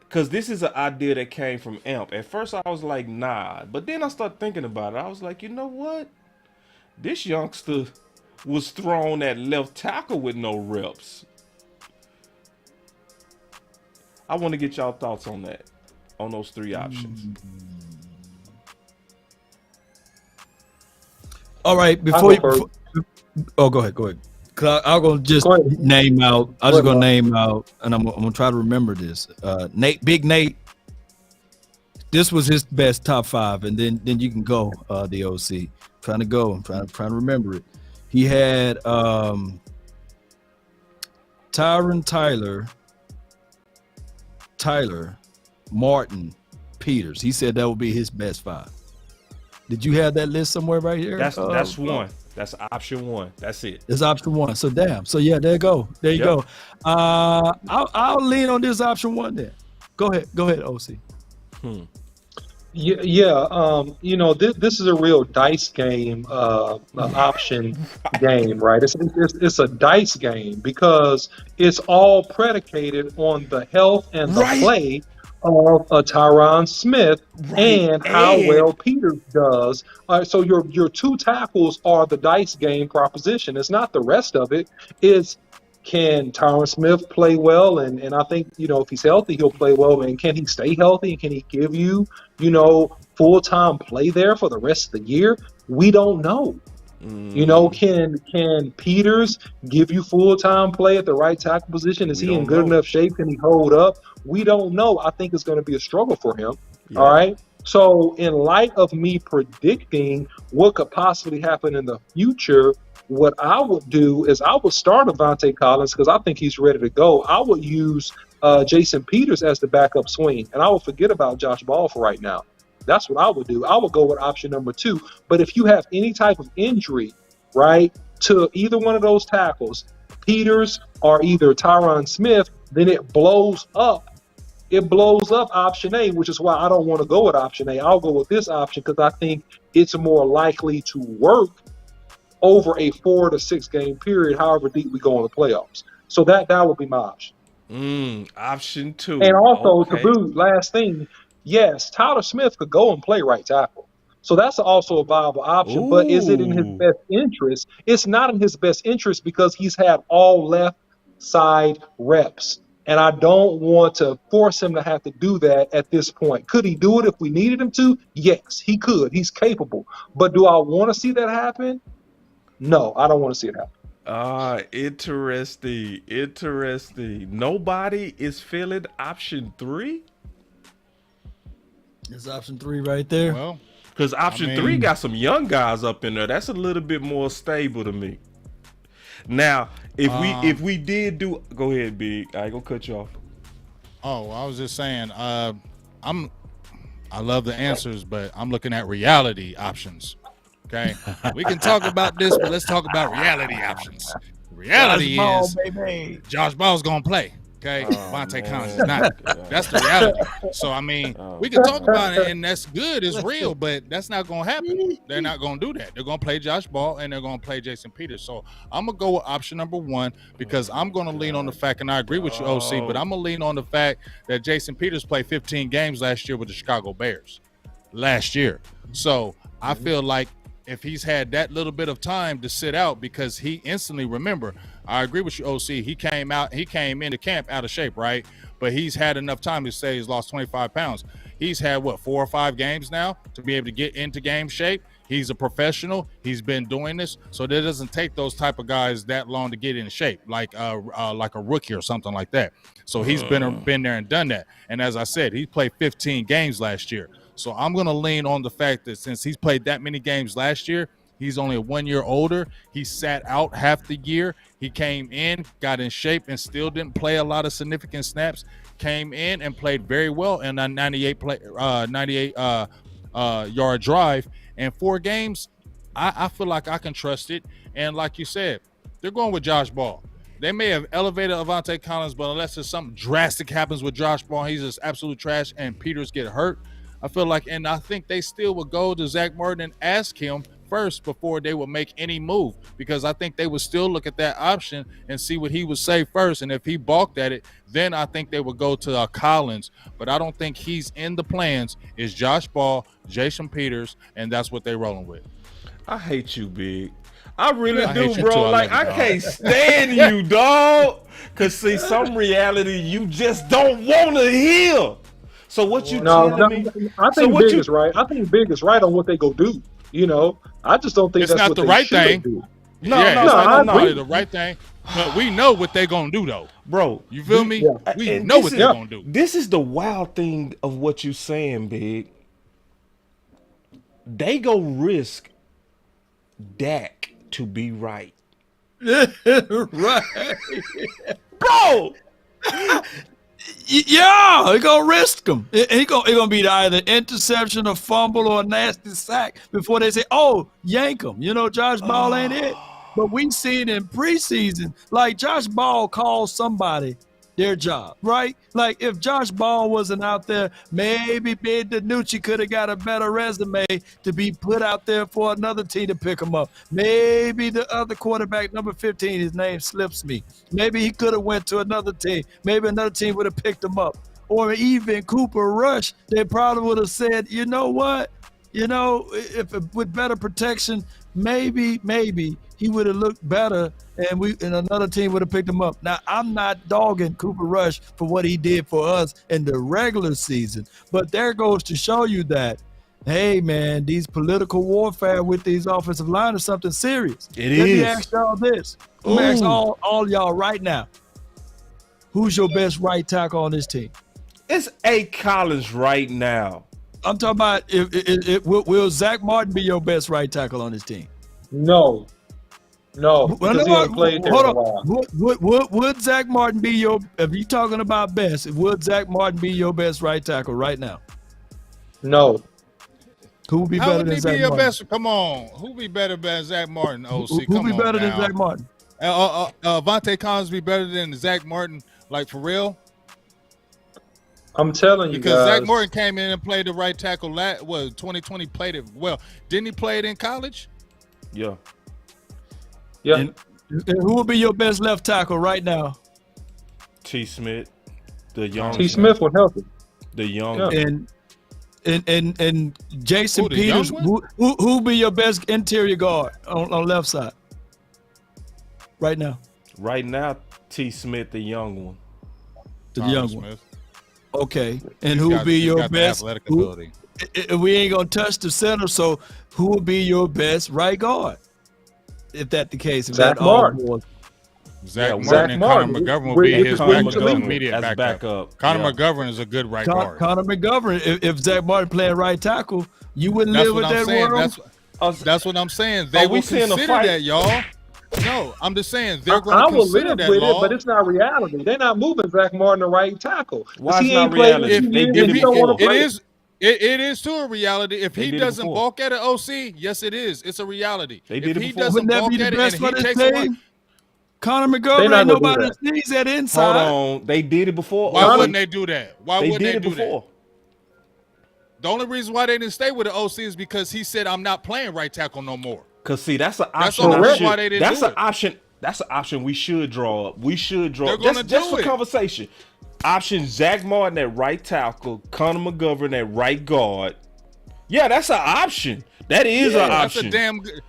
because this is an idea that came from Amp. At first I was like, nah, but then I started thinking about it. I was like, you know what? This youngster was thrown at left tackle with no reps. I want to get y'all thoughts on that, on those 3 options. All right, before you, go ahead. I'm gonna just name out. I'm just gonna name out, and I'm gonna try to remember this. Big Nate. This was his best top 5, and then you can go. The OC trying to remember it. He had Tyron, Tyler, Martin, Peters. He said that would be his best 5. Did you have that list somewhere right here? That's one. That's option 1. That's it. It's option 1. So damn. So yeah, there you go. There you go. I'll lean on this option 1 then. Go ahead, OC. Yeah. This is a real dice game, option game, right? It's a dice game because it's all predicated on the health and the play of Tyron Smith and how well Peters does. So your 2 tackles are the dice game proposition. It's not the rest of it. It's, can Tyron Smith play well? And I think, if he's healthy, he'll play well. And can he stay healthy? And can he give you, full-time play there for the rest of the year? We don't know. Can Peters give you full-time play at the right tackle position? Is he in good enough shape? Can he hold up? We don't know. I think it's going to be a struggle for him. Yeah. All right. So in light of me predicting what could possibly happen in the future, what I would do is I would start Avante Collins because I think he's ready to go. I would use Jason Peters as the backup swing, and I would forget about Josh Ball for right now. That's what I would do. I would go with option number 2. But if you have any type of injury, right, to either one of those tackles, Peters or either Tyron Smith, then it blows up. It blows up option A, which is why I don't want to go with option A. I'll go with this option because I think it's more likely to work over a 4 to 6 game period, however deep we go in the playoffs. So that would be my option. Option 2. And also, to boot, last thing, yes, Tyler Smith could go and play right tackle. So that's also a viable option. Ooh. But is it in his best interest? It's not in his best interest because he's had all left side reps. And I don't want to force him to have to do that at this point. Could he do it if we needed him to? Yes, he could. He's capable. But do I want to see that happen? No, I don't want to see it happen. Interesting. Nobody is filling option 3? It's option 3 right there. Well, because option 3 got some young guys up in there. That's a little bit more stable to me. Now, if we did do, go ahead, Big. I ain't gonna cut you off. Oh, I was just saying, I love the answers, but I'm looking at reality options. Okay, we can talk about this, but let's talk about reality options. Reality is Josh Ball's gonna play. Okay, Avante Collins is not. That's the reality. So we can talk about it, and that's good. It's real, but that's not gonna happen. They're not gonna do that. They're gonna play Josh Ball, and they're gonna play Jason Peters. So I'm gonna go with option number 1 because I'm gonna lean on the fact, and I agree with you, OC, but I'm gonna lean on the fact that Jason Peters played 15 games last year with the Chicago Bears. So I feel like if he's had that little bit of time to sit out, because he instantly, remember, I agree with you, OC. He came into camp out of shape, right? But he's had enough time to say he's lost 25 pounds. He's had 4 or 5 games now to be able to get into game shape. He's a professional. He's been doing this, so that doesn't take those type of guys that long to get in shape, like a rookie or something like that. So he's been there and done that. And as I said, he played 15 games last year. So I'm going to lean on the fact that since he's played that many games last year, he's only 1 year older. He sat out half the year. He came in, got in shape, and still didn't play a lot of significant snaps. Came in and played very well in a 98 yard drive. And 4 games, I feel like I can trust it. And like you said, they're going with Josh Ball. They may have elevated Avante Collins, but unless there's something drastic happens with Josh Ball, he's just absolute trash, and Peters get hurt, I feel like, and I think they still would go to Zach Martin and ask him first before they would make any move, because I think they would still look at that option and see what he would say first. And if he balked at it, then I think they would go to Collins. But I don't think he's in the plans. It's Josh Ball, Jason Peters, and that's what they're rolling with. I hate you, Big. I really I do, hate you bro. too. Like, I I love you, can't stand you, dog. Cause see, some reality you just don't want to hear. So what you telling me? I think Big is right. I think Big is right on what they go do. You know, I just don't think It's that's not what the they right should thing. do. No, I it's not agree. the right thing. But we know what they're gonna do, though, bro. You feel me? Yeah. We And know this what is- they're gonna do. This is the wild thing of what you saying, Big. They go risk Dak to be right. Right. Bro! Yeah, he gonna risk him. He gonna be either interception, or fumble, or a nasty sack before they say, "Oh, yank him." You know, Josh Ball ain't it. But we seen in preseason, like Josh Ball called somebody their job, right? Like if Josh Ball wasn't out there, maybe Ben DiNucci could have got a better resume to be put out there for another team to pick him up. Maybe the other quarterback, number 15, his name slips me. Maybe he could have went to another team. Maybe another team would have picked him up. Or even Cooper Rush, they probably would have said, you know what? You know, if with better protection, maybe he would have looked better, and another team would have picked him up. Now, I'm not dogging Cooper Rush for what he did for us in the regular season, but there goes to show you that, hey, man, these political warfare with these offensive line is something serious. Let me ask y'all this. Let me ask all y'all right now. Who's your best right tackle on this team? It's A. Collins right now. I'm talking about will Zach Martin be your best right tackle on this team? No, because he ain't played there hold in a on. while. Would Zach Martin be your? If you talking about best, would Zach Martin be your best right tackle right now? No. Who would be How better would than he Zach be your Martin? best? Come on, who be better than Zach Martin? OC, Who come be on better now. than Zach Martin? Avante Collins be better than Zach Martin, like for real? I'm telling you Because guys. Zach Martin came in and played the right tackle. 2020 played it well. Didn't he play it in college? Yeah. Yeah. And who would be your best left tackle right now? T. Smith, the young. T. Smith would help him. The young. Yeah. And Jason Who, the Peters, young one? who be your best interior guard on left side right now? Right now, T. Smith, the young one. The Tyron young Smith. one. Okay. And He's who got- would be he's your got the best? athletic who- ability. we ain't gonna touch the center, so who would be your best right guard? If that the case, if Zach that all Martin. was- Zach Yeah, Martin Zach and Martin. Connor McGovern will Where- be if his Connor backup, McGovern immediate as backup. backup. Connor Yeah. McGovern is a good right guard. Connor McGovern. If Zach Martin playing right tackle, you wouldn't That's live what with I'm that saying. world. That's what I'm saying. They Are we will seeing a consider fight? that, y'all. No, I'm just saying they're going I to will consider live that with law. it, but it's not reality. They're not moving Zach Martin to right tackle. 'Cause Why he it's ain't not played reality? in If they 2 did years, it he don't want to before. play. It is to a reality. If They he did it doesn't before. balk at an OC, yes, it is. It's a reality. They did if it he before. doesn't Wouldn't that balk be the at it best and for he this takes a team? Connor They McGovern not ain't gonna do nobody that. sneeze at Hold inside. on. They did it before. Why OC. wouldn't they do that? Why They wouldn't did they it do before. that? The only reason why they didn't stay with the OC is because he said, "I'm not playing right tackle no more." Cause see, that's an That's option. the I reason should- why they didn't That's do an it. option. That's an option we should draw up. We should draw They're up. gonna Just do for it. conversation. Option Zach Martin at right tackle, Connor McGovern at right guard. Yeah, that's an option. That is an That's option. a damn good.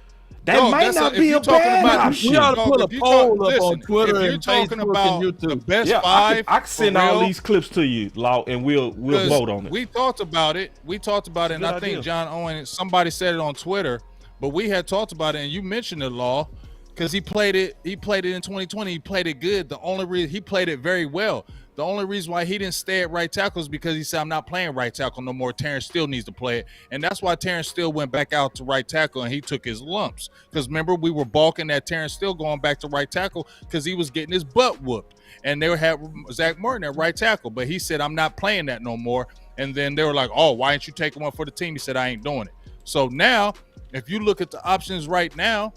That Dog, might that's not if be you're a talking bad about- option. We ought to Dog, put a if you poll talk- up on listen, Twitter if you're and talking Facebook about and the YouTube. best Yeah, five, I can send for all real, these clips to you, Law, and we'll 'cause vote on it. We talked about it. And Good I think idea. John Owen, somebody said it on Twitter, but we had talked about it, and you mentioned the Law because he played it. He played it in 2020. He played it good. The only reason he played it very well. The only reason why he didn't stay at right tackle is because he said, "I'm not playing right tackle no more. Terrence still needs to play it," and that's why Terrence still went back out to right tackle and he took his lumps. Because remember, we were balking at Terrence still going back to right tackle because he was getting his butt whooped, and they had Zach Martin at right tackle, but he said, "I'm not playing that no more." And then they were like, "Oh, why ain't you taking one for the team?" He said, "I ain't doing it." So now, if you look at the options right now,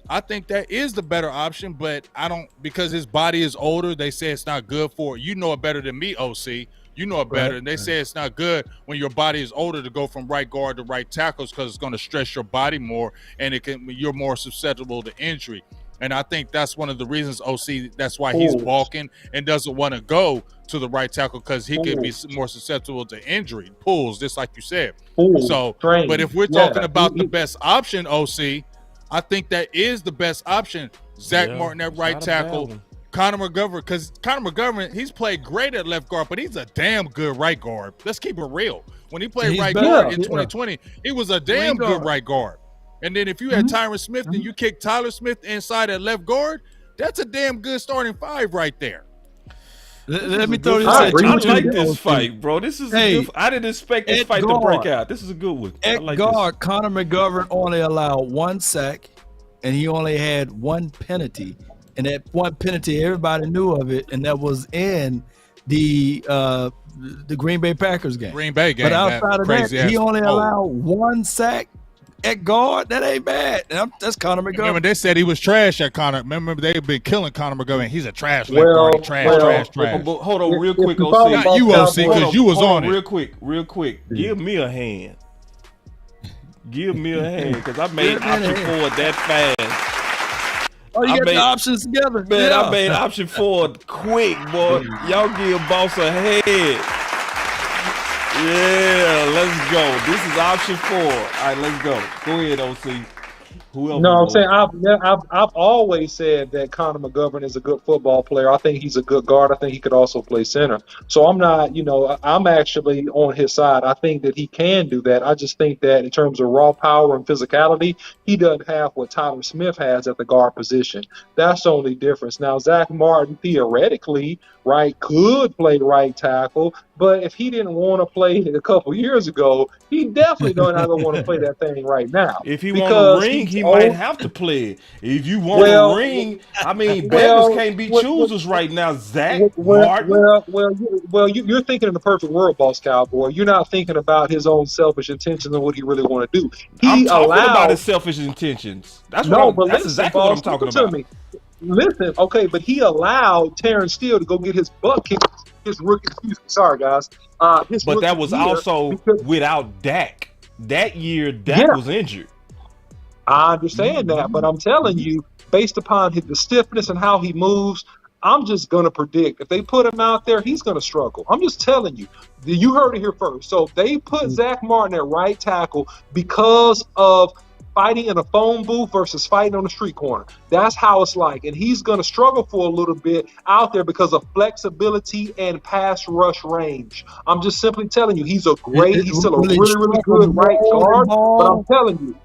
I think that is the better option, but I don't, because his body is older. They say it's not good for it. You know it better than me, OC. You know it better. And they say it's not good when your body is older to go from right guard to right tackles because it's going to stress your body more and you're more susceptible to injury. And I think that's one of the reasons, OC, that's why he's balking and doesn't want to go to the right tackle because he could be more susceptible to injury, pulls, just like you said. But if we're talking about the best option, OC, I think that is the best option. Zach Martin at right tackle, Connor McGovern, because Connor McGovern, he's played great at left guard, but he's a damn good right guard. Let's keep it real. When he played right guard in 2020, he was a damn good right guard. And then if you had Tyron Smith and you kick Tyler Smith inside at left guard, that's a damn good starting five right there. Let me throw this I at you. like this fight, bro. This is a good, I didn't expect this fight to break out. This is a good one. At like guard, Connor McGovern only allowed 1 sack, and he only had 1 penalty. And that 1 penalty, everybody knew of it, and that was in the Green Bay Packers game. Green Bay game. But outside of that, he only allowed 1 sack at guard. That ain't bad. That's Connor McGovern. Remember, they said he was trash at Connor. Remember, they've been killing Connor McGovern. He's a trash left guard. Trash. Hold on, real quick, OC. Not you, OC, because you was on it. Real quick. Give me a hand. Give me a hand, because I made option 4 that fast. Oh, you got the options together. Man, I made option 4 quick, boy. Y'all give Boss a head. Yeah, let's go. This is option 4. All right, let's go. Go ahead, OC. Who else? No, I'm saying I've always said that Connor McGovern is a good football player. I think he's a good guard. I think he could also play center. So I'm not, I'm actually on his side. I think that he can do that. I just think that in terms of raw power and physicality, he doesn't have what Tyler Smith has at the guard position. That's the only difference. Now, Zach Martin, theoretically, could play right tackle, but if he didn't want to play it a couple years ago, he definitely don't want to play that thing right now. If he want to ring, he might have to play it. If you want to ring, I mean, beggars can't be choosers right now, Zach Martin. You're thinking in the perfect world, Boss Cowboy. You're not thinking about his own selfish intentions and what he really want to do. I'm talking about his selfish intentions. That's exactly what I'm talking about. Listen, okay, but he allowed Terrence Steele to go get his butt kicked his rookie. Sorry, guys. But that was also without Dak. That year, Dak was injured. I understand that, but I'm telling you, based upon the stiffness and how he moves, I'm just going to predict if they put him out there, he's going to struggle. I'm just telling you. You heard it here first. So they put Zach Martin at right tackle because of fighting in a phone booth versus fighting on the street corner. That's how it's like. And he's going to struggle for a little bit out there because of flexibility and pass rush range. I'm just simply telling you, he's still a really, really good right guard. But I'm telling you.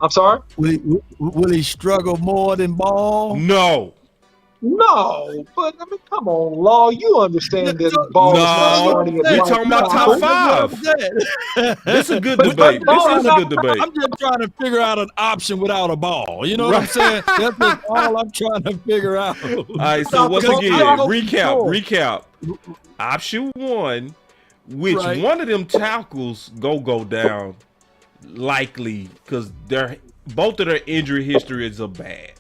I'm sorry? Will he struggle more than Ball? No, but I mean, come on, Law. You understand that Ball is not starting at you're talking about top 5. This is a good debate. I'm just trying to figure out an option without a ball. You know what I'm saying? That's just all I'm trying to figure out. All right, so once again, recap. Option 1, which one of them tackles go down likely because both of their injury histories are bad.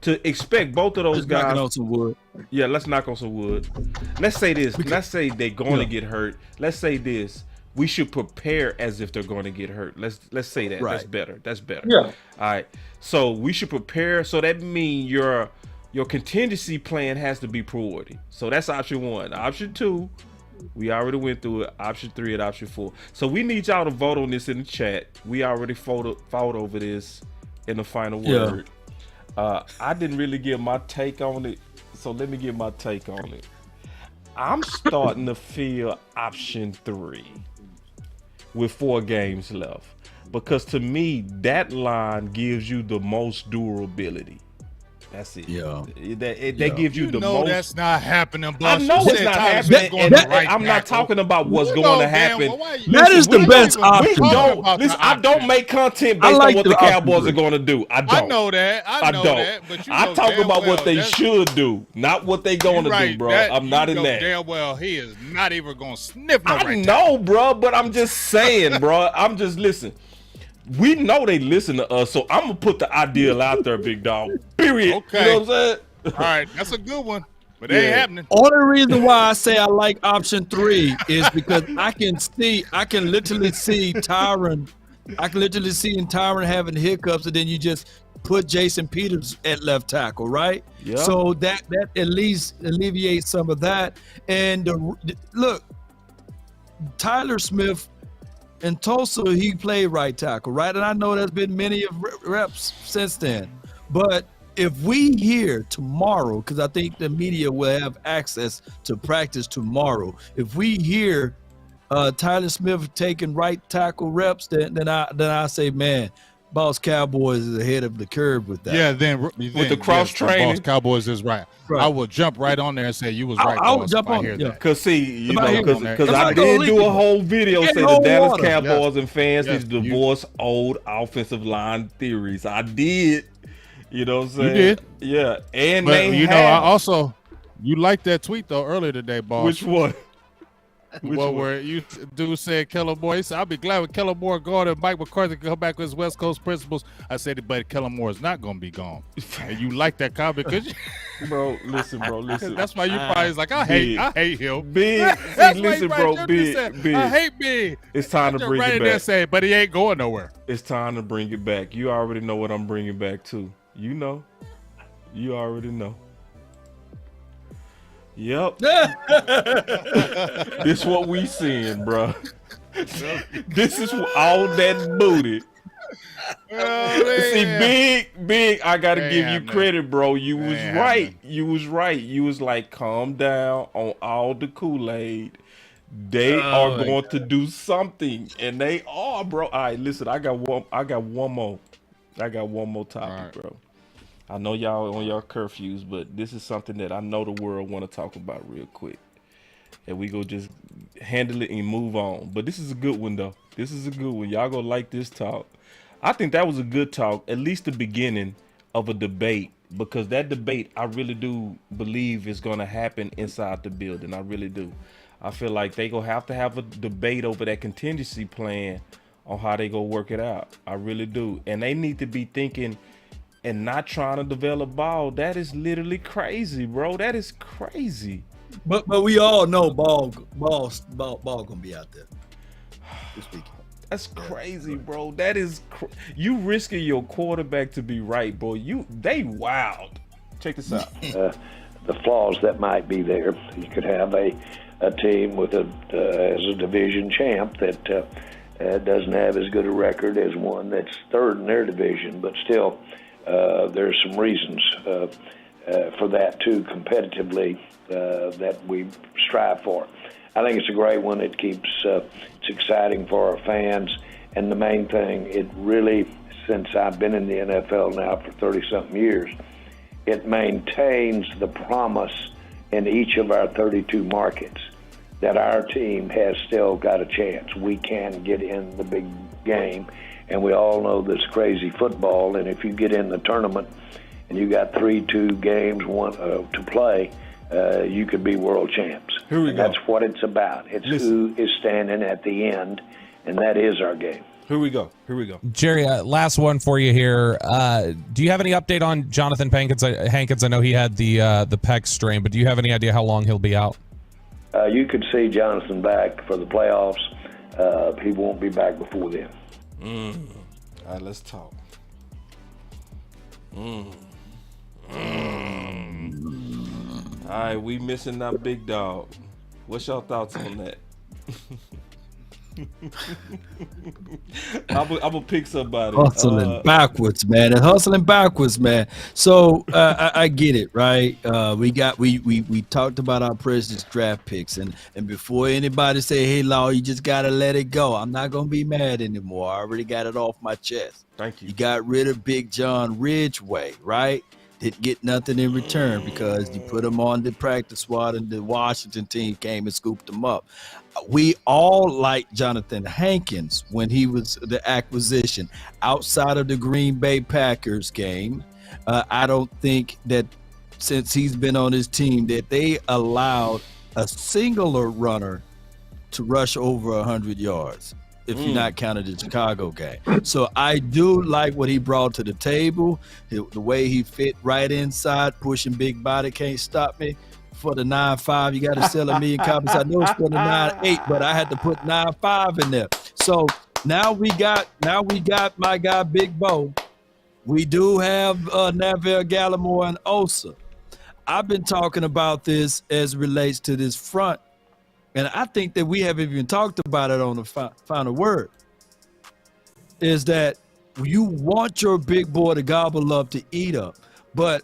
To expect both of those guys. On some wood. Yeah, let's knock on some wood. Let's say this. Let's say they're going to get hurt. Let's say this. We should prepare as if they're going to get hurt. Let's say that. That's better. Yeah. All right. So we should prepare. So that means your contingency plan has to be priority. So that's option 1. Option 2, we already went through it. Option 3 and option 4. So we need y'all to vote on this in the chat. We already fought over this in the final word. I didn't really give my take on it, so let me give my take on it. I'm starting to feel option 3 with 4 games left because to me, that line gives you the most durability. That's it. Yeah. That gives you the most. That's not happening, I know it's not happening. I'm not talking about what's going to happen. That is the best option. I don't make content based on what the Cowboys are going to do. I don't. I know that. I don't. But I talk about what they should do, not what they're going to do, bro. I'm not in that. Damn well, he is not even going to sniff no right. I know, bro, but I'm just saying, bro. I'm just listen. we know they listen to us, so I'm gonna put the ideal out there, big dog. Period. Okay. You know what I'm saying? All right, that's a good one, but it ain't happening. Only reason why I say I like option 3 is because I can literally see Tyron. I can literally see Tyron having hiccups, and then you just put Jason Peters at left tackle, right? Yeah. So that at least alleviates some of that. And look, Tyler Smith in Tulsa, he played right tackle, right? And I know there's been many reps since then. But if we hear tomorrow, because I think the media will have access to practice tomorrow, if we hear Tyler Smith taking right tackle reps, then I say, man, Boss Cowboys is ahead of the curve with that. Yeah, then with the cross training, Boss Cowboys is right. I will jump right on there and say you was right. I would jump on it. Yeah. Cause see, you know, because I did do a whole video saying the Dallas Cowboys and fans need to divorce old offensive line theories. I did. You know what I'm saying? You did. Yeah, and but they I also you liked that tweet though earlier today, Boss. Which one? Where you dude said Kellen Moore. He said, I'll be glad when Kellen Moore gone and Mike McCarthy can come back with his West Coast principles. I said, but Kellen Moore is not going to be gone. And you like that comment because bro, listen. That's why you probably is like, I hate him. Big, listen, bro, big. I hate Big. It's time to bring it back. There but he ain't going nowhere. It's time to bring it back. You already know what I'm bringing back too. You know. You already know. Yep. This what we seeing, bro. This is all that booty. See, big. I gotta give you credit, bro. You was right. You was right. You was like, calm down on all the Kool-Aid. They are going to do something, and they are, bro. All right, listen. I got one more topic, bro. I know y'all on your curfews, but this is something that I know the world want to talk about real quick. And we go just handle it and move on. But this is a good one, though. This is a good one. Y'all gonna like this talk. I think that was a good talk, at least the beginning of a debate, because that debate, I really do believe is going to happen inside the building. I really do. I feel like they gonna have to have a debate over that contingency plan on how they go work it out. I really do. And they need to be thinking and not trying to develop ball. That is literally crazy, bro. That is crazy. But we all know ball gonna be out there. That's crazy, bro. That is you risking your quarterback to be right, bro. They wild. Check this out. The flaws that might be there. You could have a team with as a division champ that doesn't have as good a record as one that's third in their division, but still. There's some reasons for that too, competitively, that we strive for. I think it's a great one. It keeps it's exciting for our fans, and the main thing, it really, since I've been in the NFL now for 30-something years, it maintains the promise in each of our 32 markets that our team has still got a chance. We can get in the big game. And we all know this crazy football, and if you get in the tournament and you got 3-2 games to play, you could be world champs. Here we go. That's what it's about. It's who is standing at the end, and that is our game. Here we go. Jerry, last one for you here. Do you have any update on Jonathan Hankins? I know he had the pec strain, but do you have any idea how long he'll be out? You could see Jonathan back for the playoffs. He won't be back before then. All right, let's talk. All right, we missing that big dog. What's your thoughts on that? I'm gonna pick somebody. Hustling backwards, man. So I get it, right? We talked about our President's draft picks, and before anybody say, "Hey, Law, you just gotta let it go," I'm not gonna be mad anymore. I already got it off my chest. Thank you. You got rid of Big John Ridgeway, right? Didn't get nothing in return because you put him on the practice squad, and the Washington team came and scooped him up. We all liked Jonathan Hankins when he was the acquisition. Outside of the Green Bay Packers game, I don't think that since he's been on his team that they allowed a singular runner to rush over 100 yards. if you're not counting the Chicago game. So I do like what he brought to the table, the way he fit right inside, pushing big body, can't stop me. For the 9.5, you got to sell 1 million copies. I know it's for the 9.8, but I had to put 9.5 in there. So now we got my guy Big Bo. We do have Neville, Gallimore, and Osa. I've been talking about this as relates to this front, and I think that we haven't even talked about it on the final word, is that you want your big boy to gobble up, to eat up. But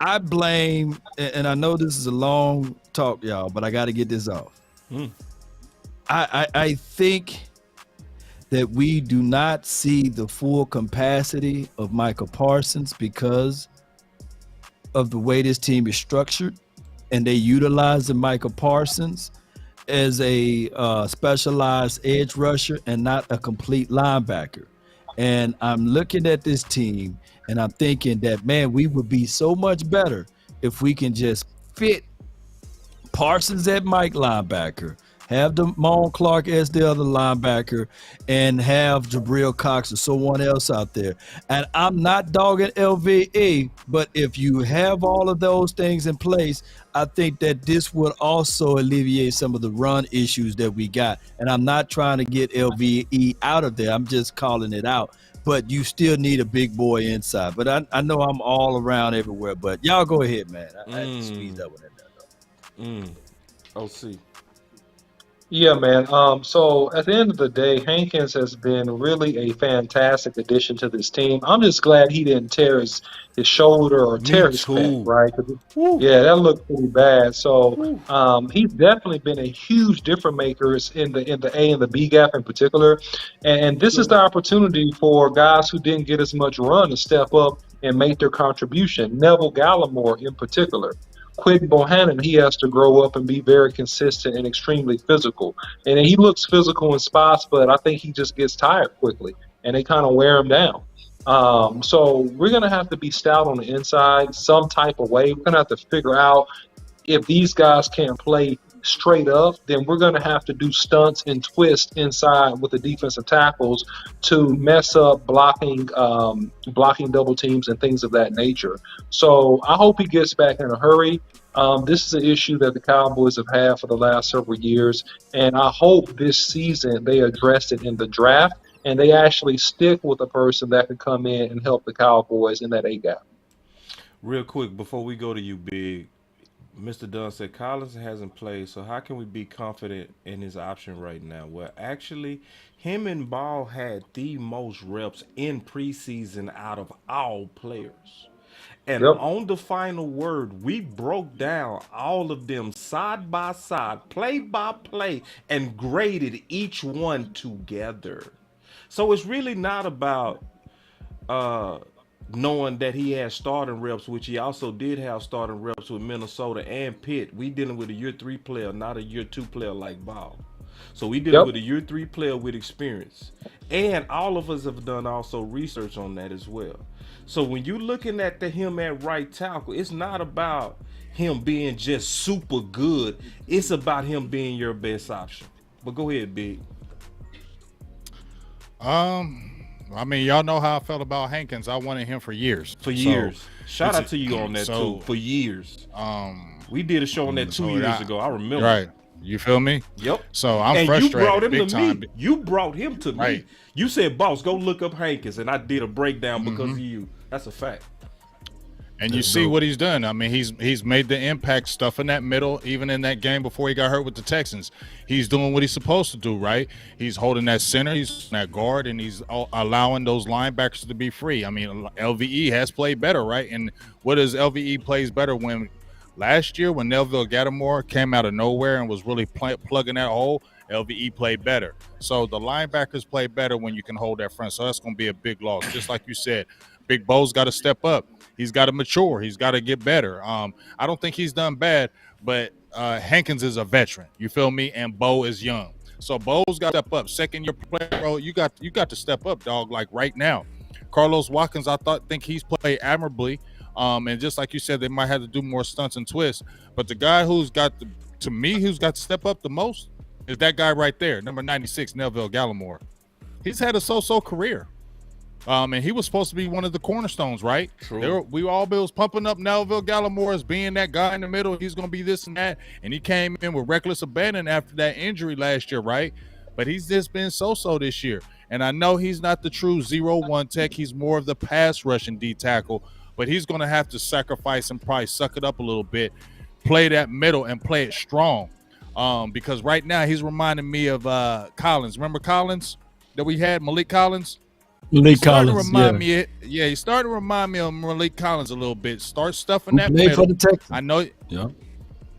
I blame, and I know this is a long talk, y'all, but I got to get this off. I think that we do not see the full capacity of Michael Parsons because of the way this team is structured, and they utilize the Michael Parsons as a specialized edge rusher and not a complete linebacker. And I'm looking at this team and I'm thinking that, man, we would be so much better if we can just fit Parsons at Mike linebacker, have Damone Clark as the other linebacker, and have Jabril Cox or someone else out there. And I'm not dogging LVE, but if you have all of those things in place, I think that this would also alleviate some of the run issues that we got. And I'm not trying to get LVE out of there. I'm just calling it out. But you still need a big boy inside. But I know I'm all around everywhere. But y'all go ahead, man. I had to squeeze that one in there, though. OC. Yeah, man. So at the end of the day, Hankins has been really a fantastic addition to this team. I'm just glad he didn't tear his shoulder or tear his pec, right? Yeah, that looked pretty bad. So he's definitely been a huge difference maker in the A and the B gap in particular. And this is the opportunity for guys who didn't get as much run to step up and make their contribution. Neville Gallimore in particular. Quinn Bohannon, he has to grow up and be very consistent and extremely physical. And he looks physical in spots, but I think he just gets tired quickly, and they kind of wear him down. So we're going to have to be stout on the inside some type of way. We're going to have to figure out if these guys can't play straight up, then we're going to have to do stunts and twists inside with the defensive tackles to mess up blocking double teams and things of that nature. So I hope he gets back in a hurry. This is an issue that the Cowboys have had for the last several years, and I hope this season they address it in the draft and they actually stick with a person that can come in and help the Cowboys in that A-gap. Real quick, before we go to you, Big, Mr. Dunn said Collins hasn't played, so how can we be confident in his option right now? Well, actually, him and Ball had the most reps in preseason out of all players. And on the final word, we broke down all of them side by side, play by play, and graded each one together. So it's really not about knowing that he has starting reps, which he also did have starting reps with Minnesota and Pitt. We dealing with a year 3 player, not a year 2 player like Ball. So we dealing with a year 3 player with experience. And all of us have done also research on that as well. So when you're looking at him at right tackle, it's not about him being just super good. It's about him being your best option. But go ahead, Big. I mean, y'all know how I felt about Hankins. I wanted him for years. Shout out to you on that too. For years. We did a show on that 2 years ago. I remember. Right. You feel me? Yep. So I'm frustrated. You brought him big to time. me. You brought him to me. You said, "Boss, go look up Hankins," and I did a breakdown because of you. That's a fact. And you see what he's done. I mean, he's made the impact stuff in that middle, even in that game before he got hurt with the Texans. He's doing what he's supposed to do, right? He's holding that center, he's that guard, and he's allowing those linebackers to be free. I mean, LVE has played better, right? And what does LVE plays better when last year when Neville Gallimore came out of nowhere and was really plugging that hole, LVE played better. So the linebackers play better when you can hold that front. So that's going to be a big loss. Just like you said, Big Bo's got to step up. He's got to mature. He's got to get better. I don't think he's done bad, but Hankins is a veteran. You feel me? And Bo is young. So Bo's got to step up. Second-year player, bro, you got to step up, dog, like right now. Carlos Watkins, I think he's played admirably. And just like you said, they might have to do more stunts and twists. But the guy who's got to step up the most is that guy right there, number 96, Neville Gallimore. he's had a so-so career. And he was supposed to be one of the cornerstones, right? True. We all was pumping up Melville Gallimore as being that guy in the middle. He's going to be this and that. And he came in with reckless abandon after that injury last year, right? But he's just been so-so this year. And I know he's not the true 0-1 tech. He's more of the pass rushing D tackle. But he's going to have to sacrifice and probably suck it up a little bit, play that middle, and play it strong. Because right now he's reminding me of Collins. Remember Collins that we had, Malik Collins? Malik Collins, He's starting to remind me of Malik Collins a little bit. Start stuffing that middle. I know,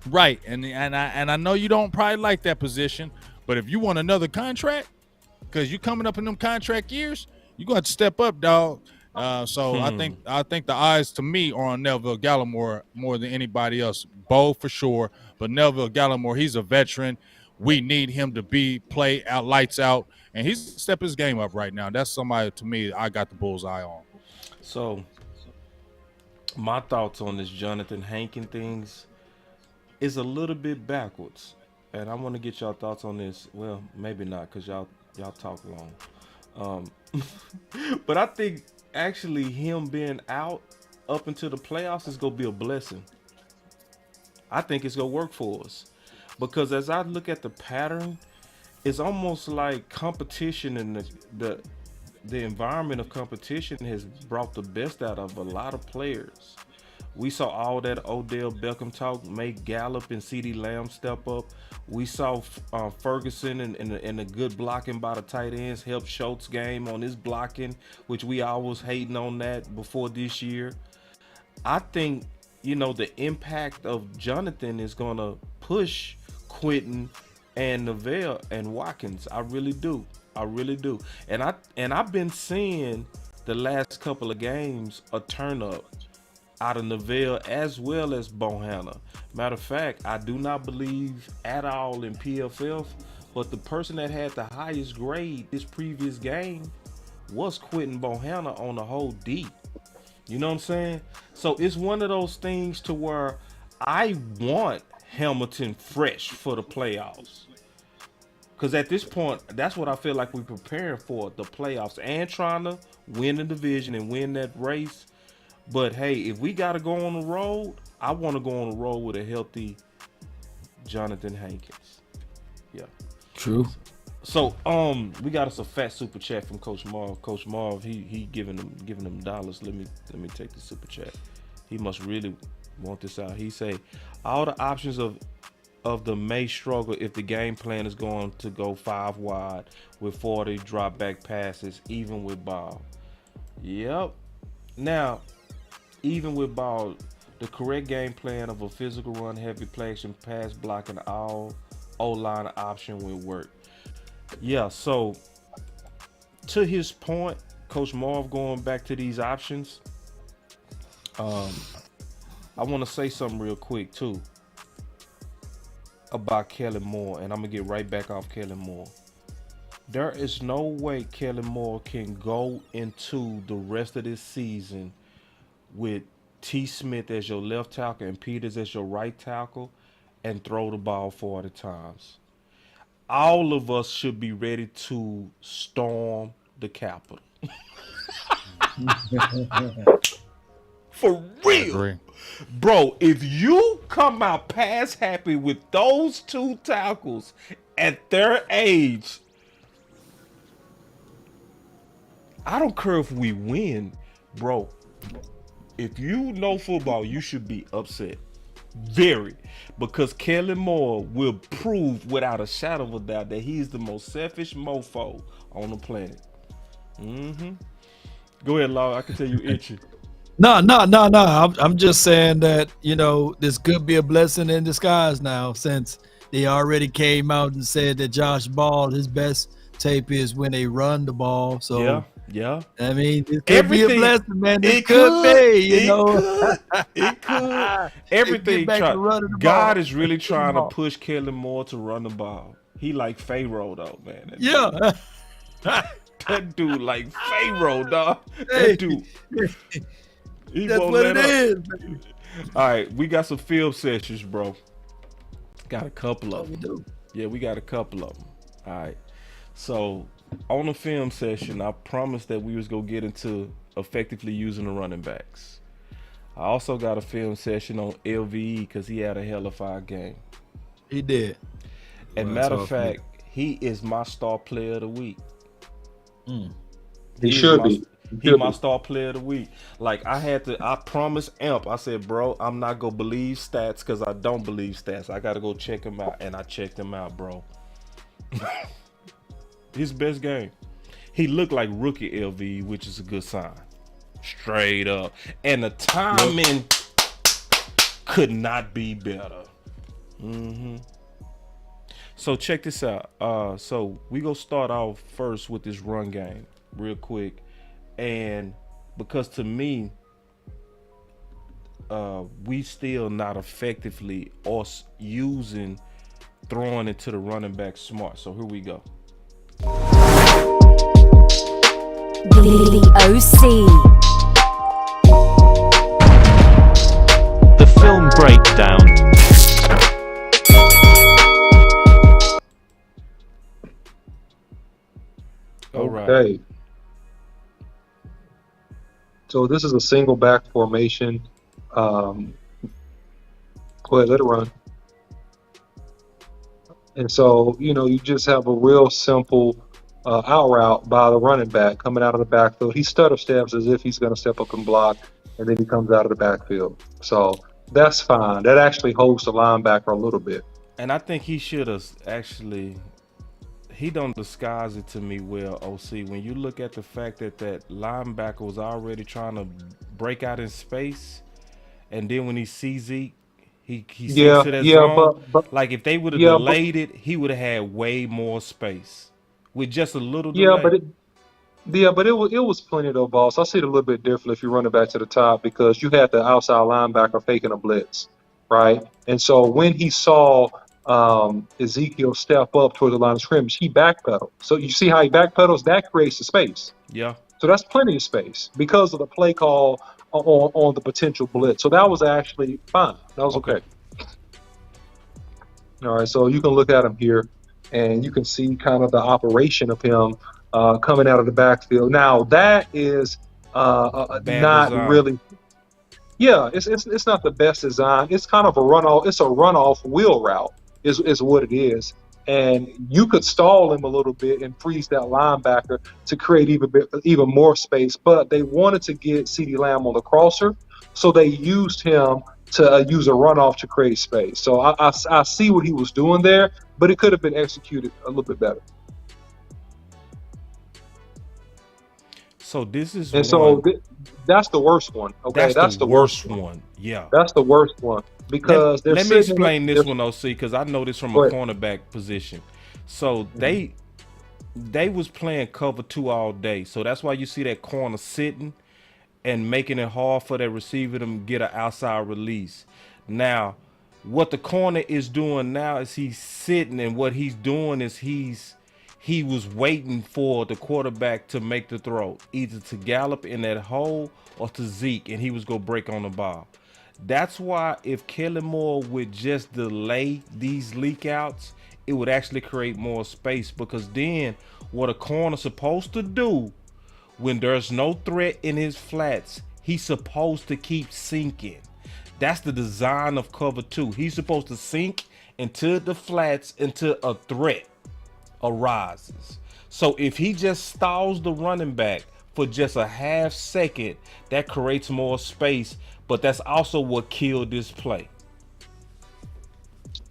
right, and I know you don't probably like that position, but if you want another contract, because you're coming up in them contract years, you're gonna have to step up, dog. So I think the eyes to me are on Melville Gallimore more than anybody else. Bo for sure, but Melville Gallimore, he's a veteran. We need him to play out, lights out. And he's stepping his game up right now. That's somebody, to me, I got the bullseye on. So, my thoughts on this Jonathan Hankin things is a little bit backwards. And I want to get y'all thoughts on this. Well, maybe not, because y'all talk long. But I think, actually, him being out up into the playoffs is going to be a blessing. I think it's going to work for us. Because as I look at the pattern, it's almost like competition and the environment of competition has brought the best out of a lot of players. We saw all that Odell Beckham talk make Gallup and CeeDee Lamb step up. We saw Ferguson and the good blocking by the tight ends help Schultz game on his blocking, which we always hating on that before this year. I think, the impact of Jonathan is going to push Quentin and Neville and Watkins. I really do. And I've been seeing the last couple of games a turn up out of Neville as well as Bohanna. Matter of fact, I do not believe at all in PFF, but the person that had the highest grade this previous game was Quentin Bohanna on the whole D. You know what I'm saying? So it's one of those things to where I want Hamilton fresh for the playoffs. Because at this point, that's what I feel like we're preparing for, the playoffs and trying to win the division and win that race. But hey, if we got to go on the road, I want to go on the road with a healthy Jonathan Hankins. Yeah. True. So we got us a fat super chat from Coach Marv. Coach Marv, he giving them dollars. Let me take the super chat. He must really want this out. He say all the options of the may struggle if the game plan is going to go 5 wide with 40 drop back passes, even with ball. Yep. Now, even with ball, the correct game plan of a physical run, heavy play action, pass blocking, all O-line option will work. Yeah, so to his point, Coach Marv, going back to these options, I want to say something real quick too about Kellen Moore, and I'm gonna get right back off Kellen Moore. There is no way Kellen Moore can go into the rest of this season with T. Smith as your left tackle and Peters as your right tackle and throw the ball 40 times. All of us should be ready to storm the Capitol. For real. Bro, if you come out pass happy with those two tackles at their age, I don't care if we win, bro. If you know football, you should be upset. Very. Because Kellen Moore will prove without a shadow of a doubt that he's the most selfish mofo on the planet. Go ahead, Law. I can tell you itchy. No. I'm just saying that, this could be a blessing in disguise now, since they already came out and said that Josh Ball, his best tape is when they run the ball. So yeah. I mean, it could be a blessing, man. It could be, It could. Everything. God is really trying to push Kellen Moore to run the ball. He like Pharaoh, though, man. That dude like Pharaoh, dog. That dude. That's what it is. All right, we got some film sessions, bro. Got a couple of them. Yeah, we got a couple of them. All right. So On the film session, I promised that we was gonna get into effectively using the running backs. I also got a film session on LVE because he had a hell of a game. He did. And Well, matter of fact, he is my star player of the week. He should be. He's my star player of the week. Like I promised Amp, I said, bro, I'm not gonna believe stats because I don't believe stats. I gotta go check him out. And I checked him out, bro. His best game. He looked like rookie LV, which is a good sign. Straight up. And the timing could not be better. So check this out. So we gonna start off first with this run game real quick. And because to me, we still not effectively us using throwing into the running back smart. So here we go. The OC. The film breakdown. All right. Okay. So this is a single back formation. Go ahead, let it run. And so, you just have a real simple out route by the running back coming out of the backfield. He stutter steps as if he's going to step up and block, and then he comes out of the backfield. So that's fine. That actually holds the linebacker a little bit. And I think he should have actually, he don't disguise it to me well, OC. When you look at the fact that that linebacker was already trying to break out in space, and then when he sees Zeke, he sees to that zone. But like if they would have delayed it, he would have had way more space with just a little delay. But it was plenty though, boss. I see it a little bit different if you run it back to the top because you had the outside linebacker faking a blitz, right? And so when he saw Ezekiel step up toward the line of scrimmage, he backpedaled. So you see how he backpedals? That creates the space. Yeah. So that's plenty of space because of the play call on the potential blitz. So that was actually fine. That was okay. All right, so you can look at him here, and you can see kind of the operation of him coming out of the backfield. Now that is not design. really. Yeah, it's not the best design. It's kind of a runoff. It's a runoff wheel route is what it is. And you could stall him a little bit and freeze that linebacker to create even more space. But they wanted to get CeeDee Lamb on the crosser, so they used him to use a runoff to create space. So I see what he was doing there, but it could have been executed a little bit better. So this is and so that's the worst one. Okay, that's the worst one. Yeah, that's the worst one because let me explain this one, OC, because I know this from a cornerback position. So they was playing cover 2 all day, so that's why you see that corner sitting and making it hard for that receiver to get an outside release. Now, what the corner is doing now is he's sitting, and what he's doing is he was waiting for the quarterback to make the throw, either to Gallup in that hole or to Zeke, and he was going to break on the ball. That's why if Kellen Moore would just delay these leak outs, it would actually create more space, because then what a corner's supposed to do when there's no threat in his flats, he's supposed to keep sinking. That's the design of cover 2. He's supposed to sink into the flats until a threat arises. So if he just stalls the running back for just a half second, that creates more space, but that's also what killed this play.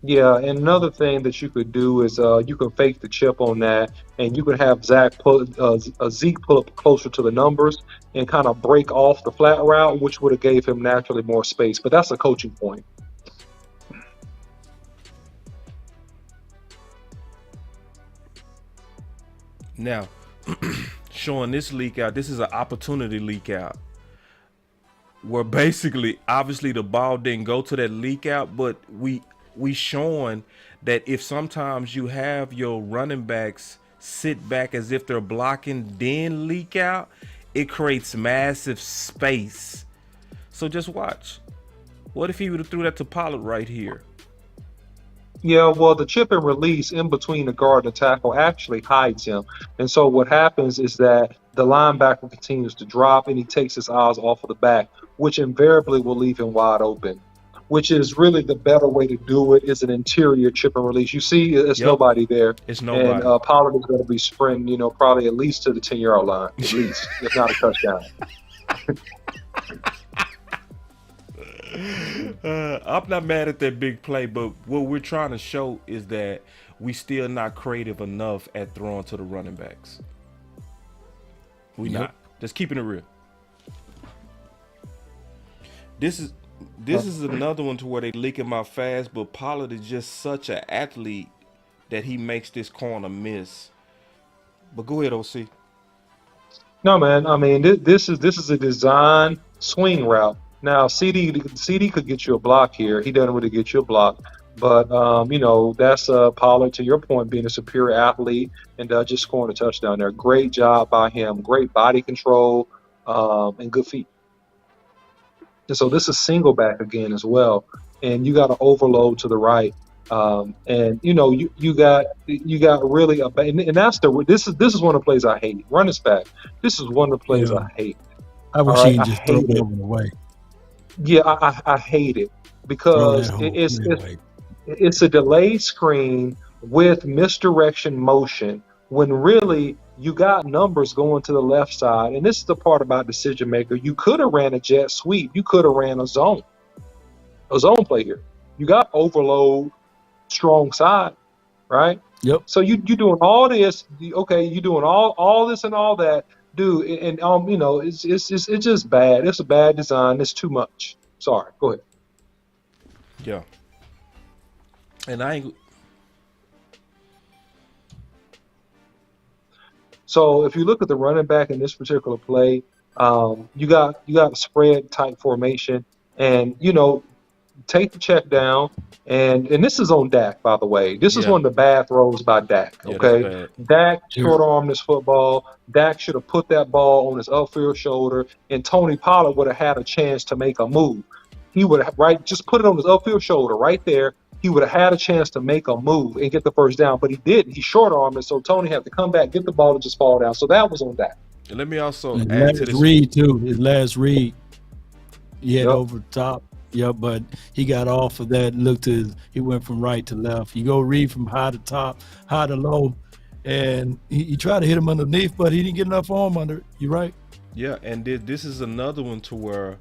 Yeah, and another thing that you could do is you can fake the chip on that, and you could have Zeke pull up closer to the numbers and kind of break off the flat route, which would have gave him naturally more space. But that's a coaching point. Now, showing this leak out, this is an opportunity leak out, where basically, obviously, the ball didn't go to that leak out, but we showing that if sometimes you have your running backs sit back as if they're blocking, then leak out, it creates massive space. So just watch. What if he would have threw that to Pollard right here? Yeah, well, the chip and release in between the guard and the tackle actually hides him. And so what happens is that the linebacker continues to drop and he takes his eyes off of the back, which invariably will leave him wide open, which is really the better way to do it is an interior chip and release. You see, it's nobody there. It's nobody. And Pollard is going to be sprinting, probably at least to the 10-yard line, at least, if not a touchdown. I'm not mad at that big play, but what we're trying to show is that we still not creative enough at throwing to the running backs. We not. Just keeping it real. This is another one to where they leak him out fast, but Pollard is just such an athlete that he makes this corner miss. But go ahead, OC. No, man. I mean, this is a design swing route. Now, CD could get you a block here. He doesn't really get you a block. But, that's Pollard, to your point, being a superior athlete and just scoring a touchdown there. Great job by him. Great body control and good feet. And so this is single back again as well. And you got an overload to the right. And you got really and that's this is one of the plays I hate. Run this back. This is one of the plays I hate. I wish he just throw it over the way. Yeah, I hate it because it's a delayed screen with misdirection motion when really you got numbers going to the left side. And this is the part about decision maker. You could have ran a jet sweep. You could have ran a zone play here. You got overload, strong side, right? Yep. So you doing all this. Okay, you doing all this and all that. Dude, and it's just bad. It's a bad design. It's too much. Sorry. Go ahead. Yeah. And So if you look at the running back in this particular play, you got a spread type formation, and take the check down, and this is on Dak, by the way. This is one of the bad throws by Dak. Okay, Dak short armed this football. Dak should have put that ball on his upfield shoulder, and Tony Pollard would have had a chance to make a move. He would have just put it on his upfield shoulder right there. He would have had a chance to make a move and get the first down, but he didn't. He short armed it, so Tony had to come back, get the ball, and just fall down. So that was on Dak. And let me also add to this. Read too. His last read, he had over the top. Yeah, but he got off of that. He went from right to left. You go read from high to top, high to low, and he tried to hit him underneath, but he didn't get enough arm under it. You right? Yeah, and this is another one to where,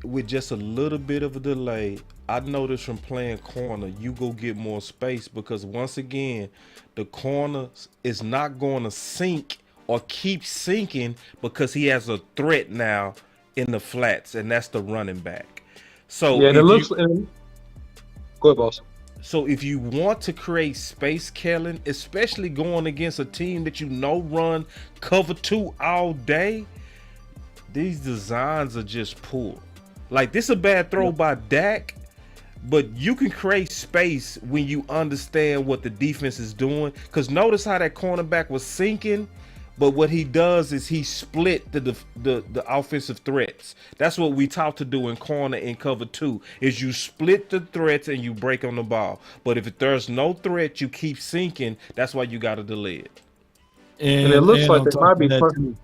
with just a little bit of a delay, I noticed from playing corner, you go get more space because once again, the corner is not going to sink or keep sinking because he has a threat now in the flats, and that's the running back. So yeah, and it looks. Go ahead, boss. So if you want to create space, Kellen, especially going against a team that run cover 2 all day, these designs are just poor. Like, this is a bad throw by Dak, but you can create space when you understand what the defense is doing. Because notice how that cornerback was sinking, but what he does is he split the offensive threats. That's what we taught to do in corner in cover 2, is you split the threats and you break on the ball. But if there's no threat, you keep sinking. That's why you got to delay it. And it looks like it might be fun.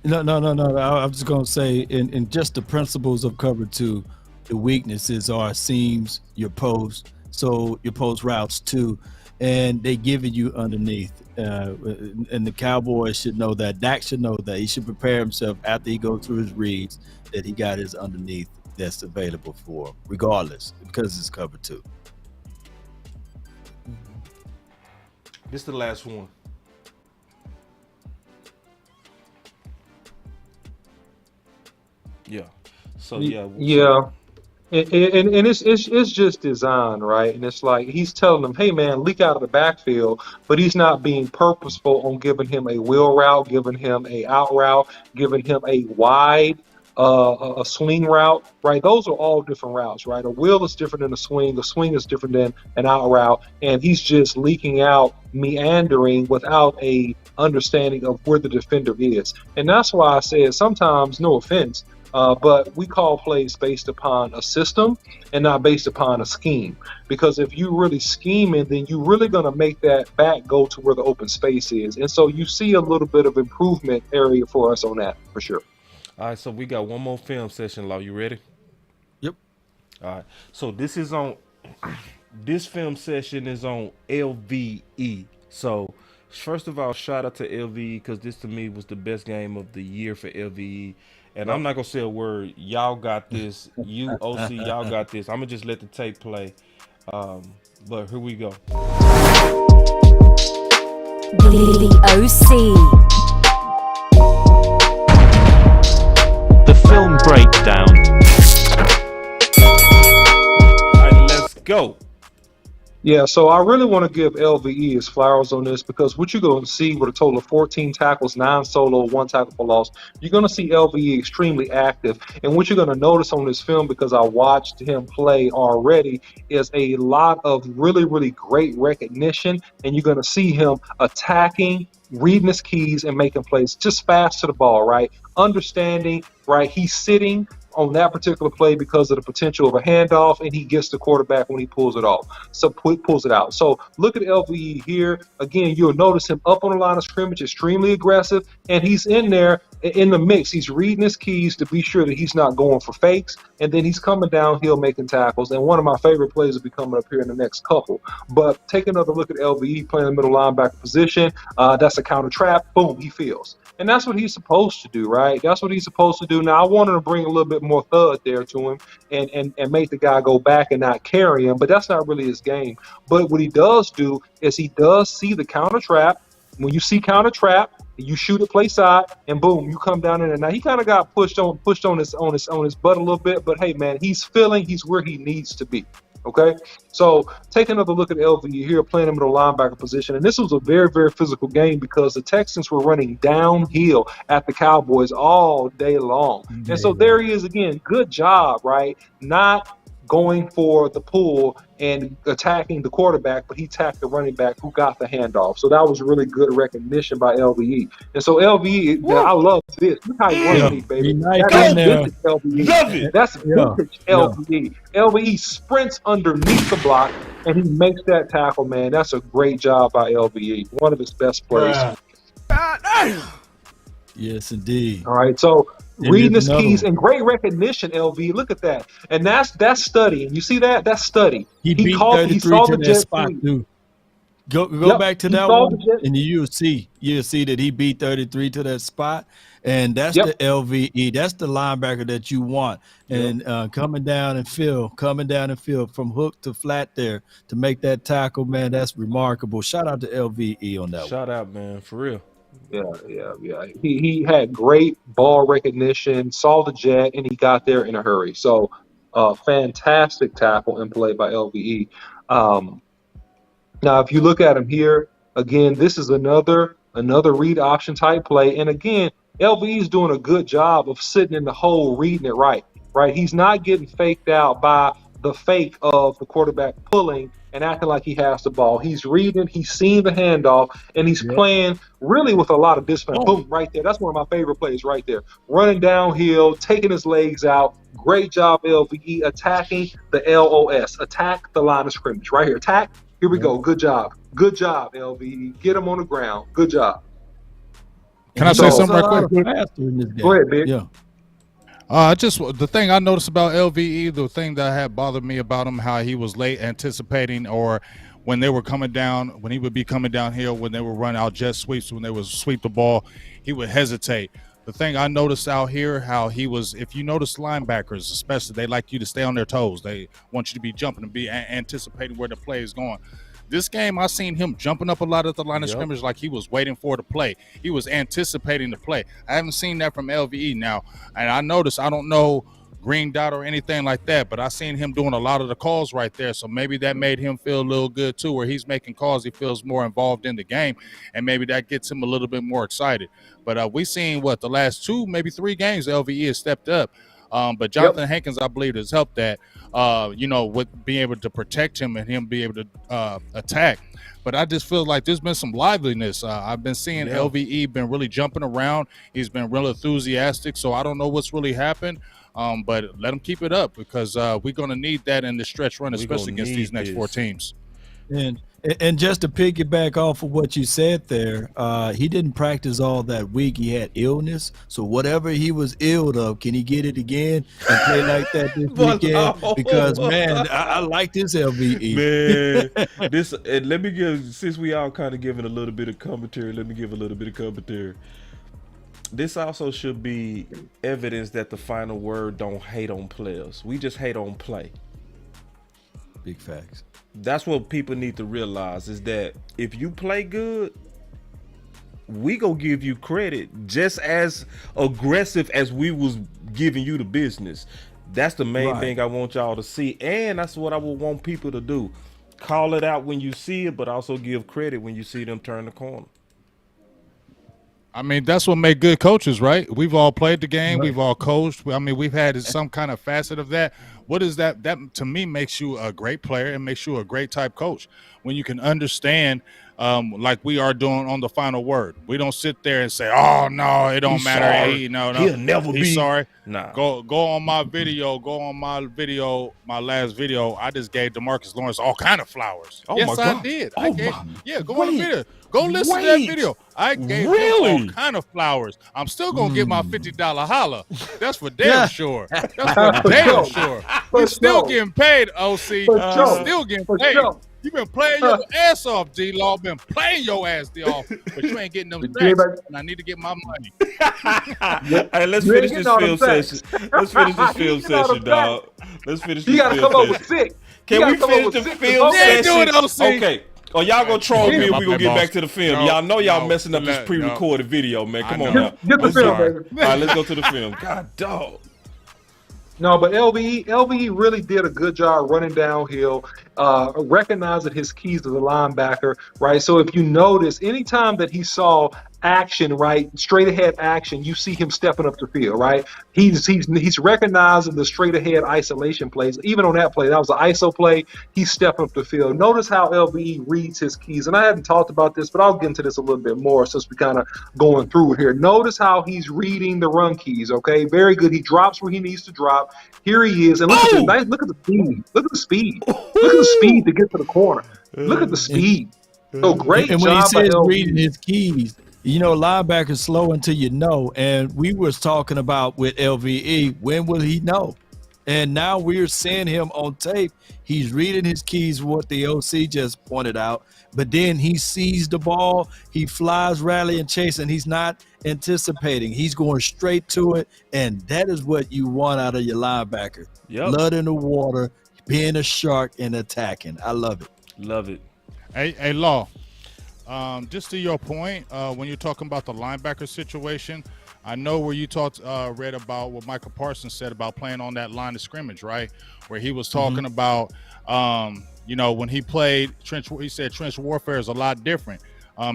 No. I was just going to say, in just the principles of cover 2, the weaknesses are seams, your post, so your post routes too, and they giving you underneath. And the Cowboys should know that. Dak should know that. He should prepare himself after he goes through his reads that he got his underneath that's available for him, regardless, because it's cover 2. This is the last one. Yeah. So yeah. Yeah. And it's just design, right? And it's like he's telling them, hey, man, leak out of the backfield, but he's not being purposeful on giving him a wheel route, giving him a out route, giving him a wide a swing route, right? Those are all different routes, right? A wheel is different than a swing is different than an out route, and he's just leaking out, meandering without a understanding of where the defender is. And that's why I said sometimes, no offense, But we call plays based upon a system and not based upon a scheme. Because if you really scheming, then you're really going to make that back go to where the open space is. And so you see a little bit of improvement area for us on that, for sure. All right, so we got one more film session, Law. You ready? Yep. All right. So this is on. This film session is on LVE. So first of all, shout out to LVE because this to me was the best game of the year for LVE. And I'm not gonna say a word. Y'all got this. You OC, y'all got this. I'm gonna just let the tape play. But here we go. The OC. The film breakdown. All right, let's go. Yeah, so I really want to give LVE his flowers on this because what you're going to see with a total of 14 tackles, 9 solo, 1 tackle for loss, you're going to see LVE extremely active. And what you're going to notice on this film, because I watched him play already, is a lot of really, really great recognition. And you're going to see him attacking, reading his keys, and making plays just fast to the ball, right? Understanding, right? He's sitting on that particular play because of the potential of a handoff, and he gets the quarterback when he pulls it off. So pulls it out. So look at LVE here. Again, you'll notice him up on the line of scrimmage, extremely aggressive, and he's in there in the mix. He's reading his keys to be sure that he's not going for fakes, and then he's coming downhill making tackles. And one of my favorite plays will be coming up here in the next couple. But take another look at LVE playing the middle linebacker position. That's a counter trap. Boom, he feels. And that's what he's supposed to do, right? That's what he's supposed to do. Now, I wanted to bring a little bit more thud there to him and make the guy go back and not carry him, but that's not really his game. But what he does do is he does see the counter trap. When you see counter trap, you shoot it play side, and boom, you come down in there. Now he kind of got pushed on his butt a little bit, but hey, man, he's where he needs to be. Okay, so take another look at LVE here playing him in the linebacker position. And this was a very, very physical game because the Texans were running downhill at the Cowboys all day long. And so there he is again. Good job, right? Not going for the pull and attacking the quarterback, but he tacked the running back who got the handoff. So that was really good recognition by LVE. And so LVE, I love this. Look how he runs me, baby. That's vintage LVE. Love it. That's vintage LVE. LVE sprints underneath the block, and he makes that tackle, man. That's a great job by LVE. One of his best plays. Yes, indeed. All right, so reading his keys and great recognition, LV. Look at that, and that's study. You see that? That's study. He beat 33 to that spot too. Go back to that one, and you'll see that he beat 33 to that spot, and that's the LVE. That's the linebacker that you want, and coming down and fill from hook to flat there to make that tackle, man. That's remarkable. Shout out to LVE on that. Shout out, man, for real. Yeah. He had great ball recognition, saw the jet, and he got there in a hurry. So, fantastic tackle and play by LVE. Now, if you look at him here, again, this is another read option type play. And again, LVE is doing a good job of sitting in the hole, reading it right? He's not getting faked out by the fake of the quarterback pulling and acting like he has the ball. He's reading, he's seeing the handoff, and he's playing really with a lot of discipline. Boom, right there. That's one of my favorite plays right there. Running downhill, taking his legs out. Great job, LVE, attacking the LOS. Attack the line of scrimmage. Right here. Attack. Here we go. Good job. Good job, LVE. Get him on the ground. Good job. Can I say something right quick? Go ahead, Big. Yeah. The thing I noticed about LVE, the thing that had bothered me about him, how he was late anticipating, or when they were coming down, when he would be coming downhill, when they would run out jet sweeps, when they would sweep the ball, he would hesitate. The thing I noticed out here, how he was, if you notice linebackers, especially, they like you to stay on their toes. They want you to be jumping and be anticipating where the play is going. This game, I seen him jumping up a lot at the line of scrimmage like he was waiting for the play. He was anticipating the play. I haven't seen that from LVE now. And I noticed, I don't know green dot or anything like that, but I seen him doing a lot of the calls right there. So maybe that made him feel a little good too, where he's making calls. He feels more involved in the game, and maybe that gets him a little bit more excited. But we seen the last 2, maybe 3 games LVE has stepped up. But Jonathan Hankins, I believe, has helped that, with being able to protect him and him be able to attack. But I just feel like there's been some liveliness. I've been seeing LVE been really jumping around. He's been real enthusiastic. So I don't know what's really happened. But let him keep it up because we're going to need that in the stretch run, especially against these next 4 teams. And just to piggyback off of what you said there, he didn't practice all that week. He had illness. So whatever he was ill of, can he get it again and play like that this weekend? Because, man, I like this LVE. Man, and let me give, since we all kind of giving a little bit of commentary, let me give a little bit of commentary. This also should be evidence that the final word don't hate on players. We just hate on play. Big facts. That's what people need to realize is that if you play good, we gonna give you credit just as aggressive as we was giving you the business. That's the main thing I want y'all to see. And that's what I would want people to do. Call it out when you see it, but also give credit when you see them turn the corner. I mean, that's what make good coaches, right? We've all played the game. We've all coached. I mean, we've had some kind of facet of that. What is that? That, to me, makes you a great player and makes you a great type coach. When you can understand, like we are doing on the final word. We don't sit there and say, oh, no, it don't matter. Hey, no. He'll never be. Sorry. Nah. Go on my video. My last video. I just gave DeMarcus Lawrence all kind of flowers. Oh, yes, my God. I did. Oh, go on the video. Go listen to that video. I gave him all kind of flowers. I'm still going to get my $50 holla. That's for damn sure. That's for damn sure. We're still getting paid, OC. Still getting paid. You've been playing your ass off, D-Law. Been playing your ass off, but you ain't getting them stacks, and I need to get my money. Hey, let's finish this film session. Let's finish this film session, dog. Let's finish this film session. You got to come up with 6. Can we finish the film session? Okay. Oh, y'all gonna troll me and we gonna get back to the film. Y'all know y'all messing up this pre-recorded video, man. Come on now. Get the film, baby. All right, let's go to the film. God, dog. No, but LVE really did a good job running downhill, recognizing his keys as a linebacker, right? So if you notice, anytime that he saw action, right, straight ahead action, you see him stepping up the field, right? He's recognizing the straight ahead isolation plays. Even on that play, that was an ISO play. He's stepping up the field. Notice how LVE reads his keys, and I haven't talked about this, but I'll get into this a little bit more since we kind of going through it here. Notice how he's reading the run keys. Okay, very good. He drops where he needs to drop. Here he is, and look at the look at the speed. Look at the speed. Look at the speed to get to the corner. Look at the speed. So great and job. when he says by reading his keys, you know, linebackers slow until you know. And we was talking about with LVE, when will he know? And now we're seeing him on tape. He's reading his keys, what the OC just pointed out. But then he sees the ball, he flies, rally, and chase, and he's not anticipating. He's going straight to it, and that is what you want out of your linebacker. Blood in the water, being a shark and attacking. I love it. Love it. Hey, Law. Just to your point, when you're talking about the linebacker situation, I know where you read about what Michael Parsons said about playing on that line of scrimmage, right? Where he was talking about, when he played trench, he said trench warfare is a lot different.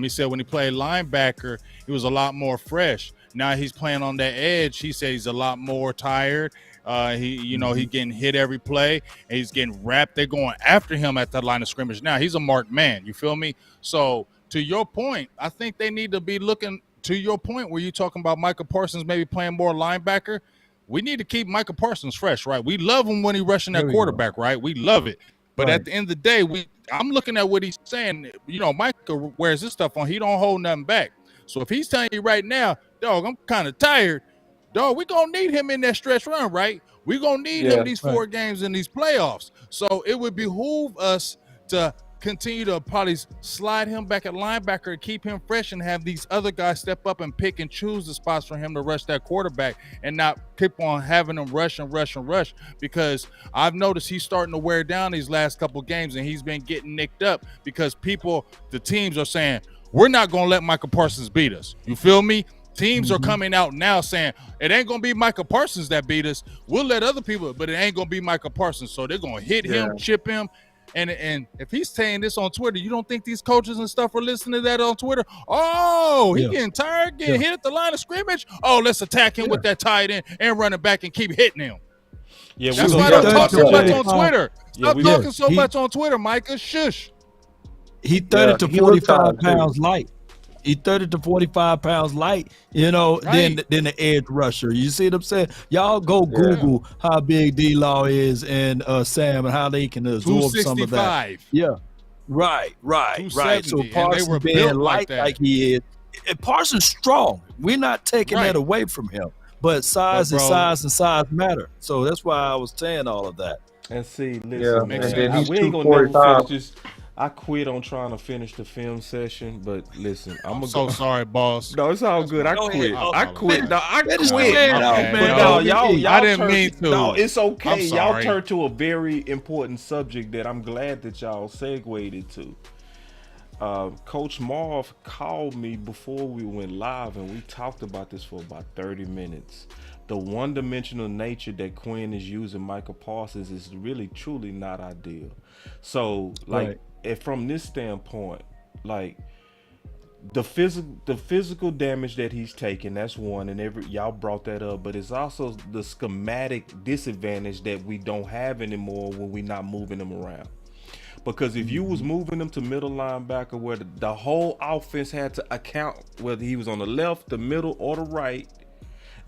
He said when he played linebacker, he was a lot more fresh. Now he's playing on that edge. He said he's a lot more tired. He's getting hit every play, and he's getting wrapped. They're going after him at that line of scrimmage. Now he's a marked man. You feel me? So to your point, I think they need to be looking to your point where you're talking about Michael Parsons maybe playing more linebacker. We need to keep Michael Parsons fresh, right? We love him when he's rushing that quarterback, right? We love it. But at the end of the day, I'm looking at what he's saying. You know, Michael wears this stuff on. He don't hold nothing back. So if he's telling you right now, dog, I'm kind of tired, dog, we're going to need him in that stretch run, right? We're going to need him these 4 games in these playoffs. So it would behoove us to continue to probably slide him back at linebacker and keep him fresh and have these other guys step up and pick and choose the spots for him to rush that quarterback and not keep on having him rush because I've noticed he's starting to wear down these last couple games and he's been getting nicked up because the teams are saying, we're not going to let Michael Parsons beat us. You feel me? Teams are coming out now saying it ain't going to be Michael Parsons that beat us. We'll let other people, but it ain't going to be Michael Parsons. So they're going to hit him, chip him. And if he's saying this on Twitter, you don't think these coaches and stuff are listening to that on Twitter? Oh, he getting tired, getting hit at the line of scrimmage. Oh, let's attack him with that tight end and running back and keep hitting him. Yeah, that's why they talk so much on Twitter. Stop talking so much on Twitter, Micah. Shush. He 30 to 45 pounds light. He 30 to 45 pounds light, than the edge rusher. You see what I'm saying? Y'all go Google how big D-Law is and Sam and how they can absorb some of that. Yeah. Right. So Parsons being light like he is. And Parsons strong. We're not taking that away from him. But size and size matter. So that's why I was saying all of that. And see, listen, man, we ain't gonna never finish this. I quit on trying to finish the film session, but listen, I'm so sorry, boss. No, it's all good. I quit. I quit. No, I quit. But no, y'all I didn't mean to. No, it's okay. Y'all turned to a very important subject that I'm glad that y'all segued to. Coach Marv called me before we went live, and we talked about this for about 30 minutes. The one-dimensional nature that Quinn is using Michael Parsons is really, truly not ideal. So, if from this standpoint, like the physical damage that he's taking, that's one, and y'all brought that up, but it's also the schematic disadvantage that we don't have anymore when we're not moving them around. Because if you was moving them to middle linebacker where the whole offense had to account whether he was on the left, the middle, or the right,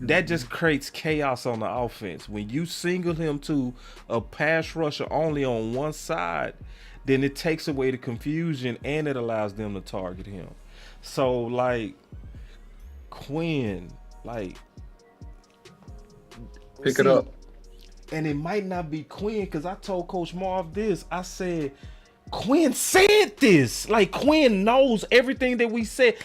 that just creates chaos on the offense. When you single him to a pass rusher only on one side, then it takes away the confusion and it allows them to target him. So, like, Quinn, like, pick it up. And it might not be Quinn, because I told Coach Marv this. I said, Quinn said this. Like, Quinn knows everything that we said.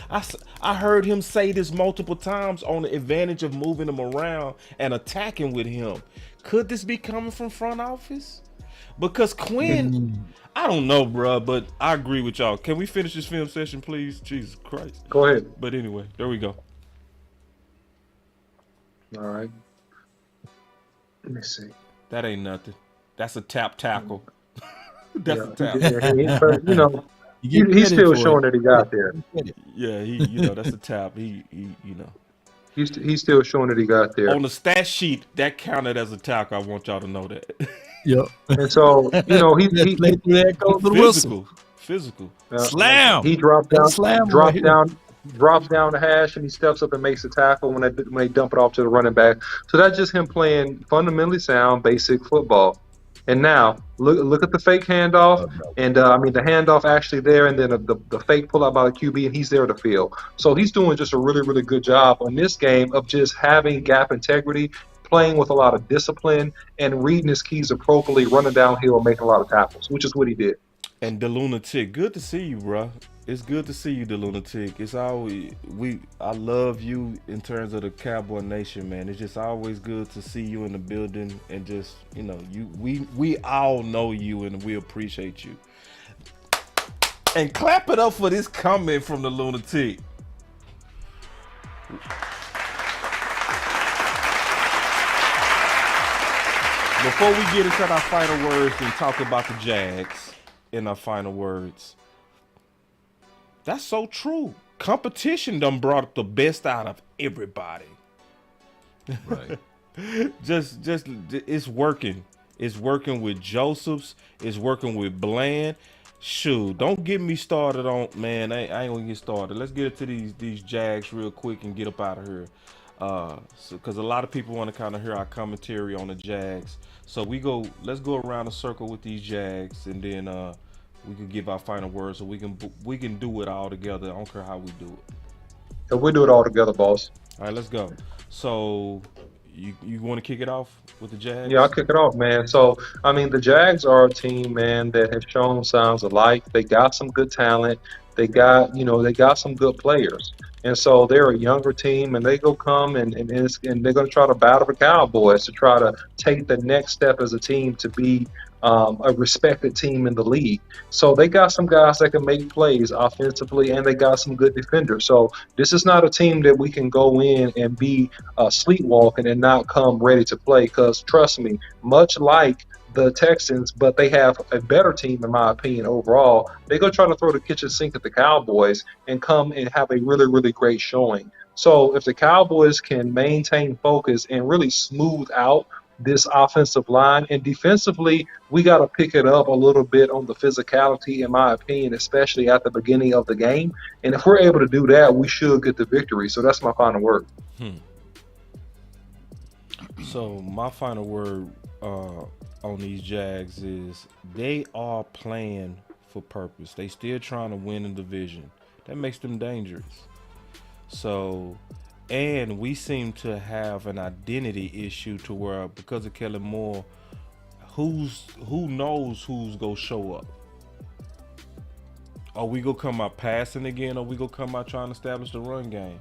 I heard him say this multiple times on the advantage of moving him around and attacking with him. Could this be coming from front office? Because Quinn, I don't know, bro, but I agree with y'all. Can we finish this film session, please? Jesus Christ. Go ahead. But anyway, there we go. All right. Let me see. That ain't nothing. That's a tap tackle. That's a tap. He's still showing that he got there. Yeah, that's a tap. He's still showing that he got there. On the stat sheet, that counted as a tackle. I want y'all to know that. Yep. And so, he played through that goes the whistle. Physical. Slam. He drops down the hash, and he steps up and makes a tackle when they dump it off to the running back. So that's just him playing fundamentally sound, basic football. And now look at the fake handoff, and the handoff actually there, and then the fake pull out by the QB, and he's there to field. So he's doing just a really, really good job on this game of just having gap integrity, playing with a lot of discipline, and reading his keys appropriately, running downhill, and making a lot of tackles, which is what he did. And the Lunatic, good to see you, bro. It's good to see you, the Lunatic. It's always I love you in terms of the Cowboy Nation, man. It's just always good to see you in the building, and just we all know you and we appreciate you. And clap it up for this comment from the Lunatic. Before we get into our final words and talk about the Jags in our final words, that's so true. Competition done brought the best out of everybody. Right. just it's working. It's working with Josephs. It's working with Bland. Shoot, don't get me started on, man. I ain't gonna get started. Let's get into these Jags real quick and get up out of here. Because a lot of people want to kind of hear our commentary on the Jags. So let's go around the circle with these Jags, and then we can give our final words, so we can do it all together. I don't care how we do it. So we do it all together, boss. All right, let's go. So you want to kick it off with the Jags? Yeah, I'll kick it off, man. So the Jags are a team, man, that have shown signs of life. They got some good talent. They got some good players. And so they're a younger team, and they go come and they're going to try to battle the Cowboys to try to take the next step as a team to be a respected team in the league. So they got some guys that can make plays offensively, and they got some good defenders. So this is not a team that we can go in and be sleepwalking and not come ready to play, because trust me, much like the Texans, but they have a better team, in my opinion, overall. They're going to try to throw the kitchen sink at the Cowboys and come and have a really, really great showing. So if the Cowboys can maintain focus and really smooth out this offensive line, and defensively, we got to pick it up a little bit on the physicality, in my opinion, especially at the beginning of the game. And if we're able to do that, we should get the victory. So that's my final word. So my final word on these Jags is they are playing for purpose. They still trying to win the division. That makes them dangerous. So, and we seem to have an identity issue to where, because of Kellen Moore, who knows who's gonna show up? Are we gonna come out passing again, or we gonna come out trying to establish the run game?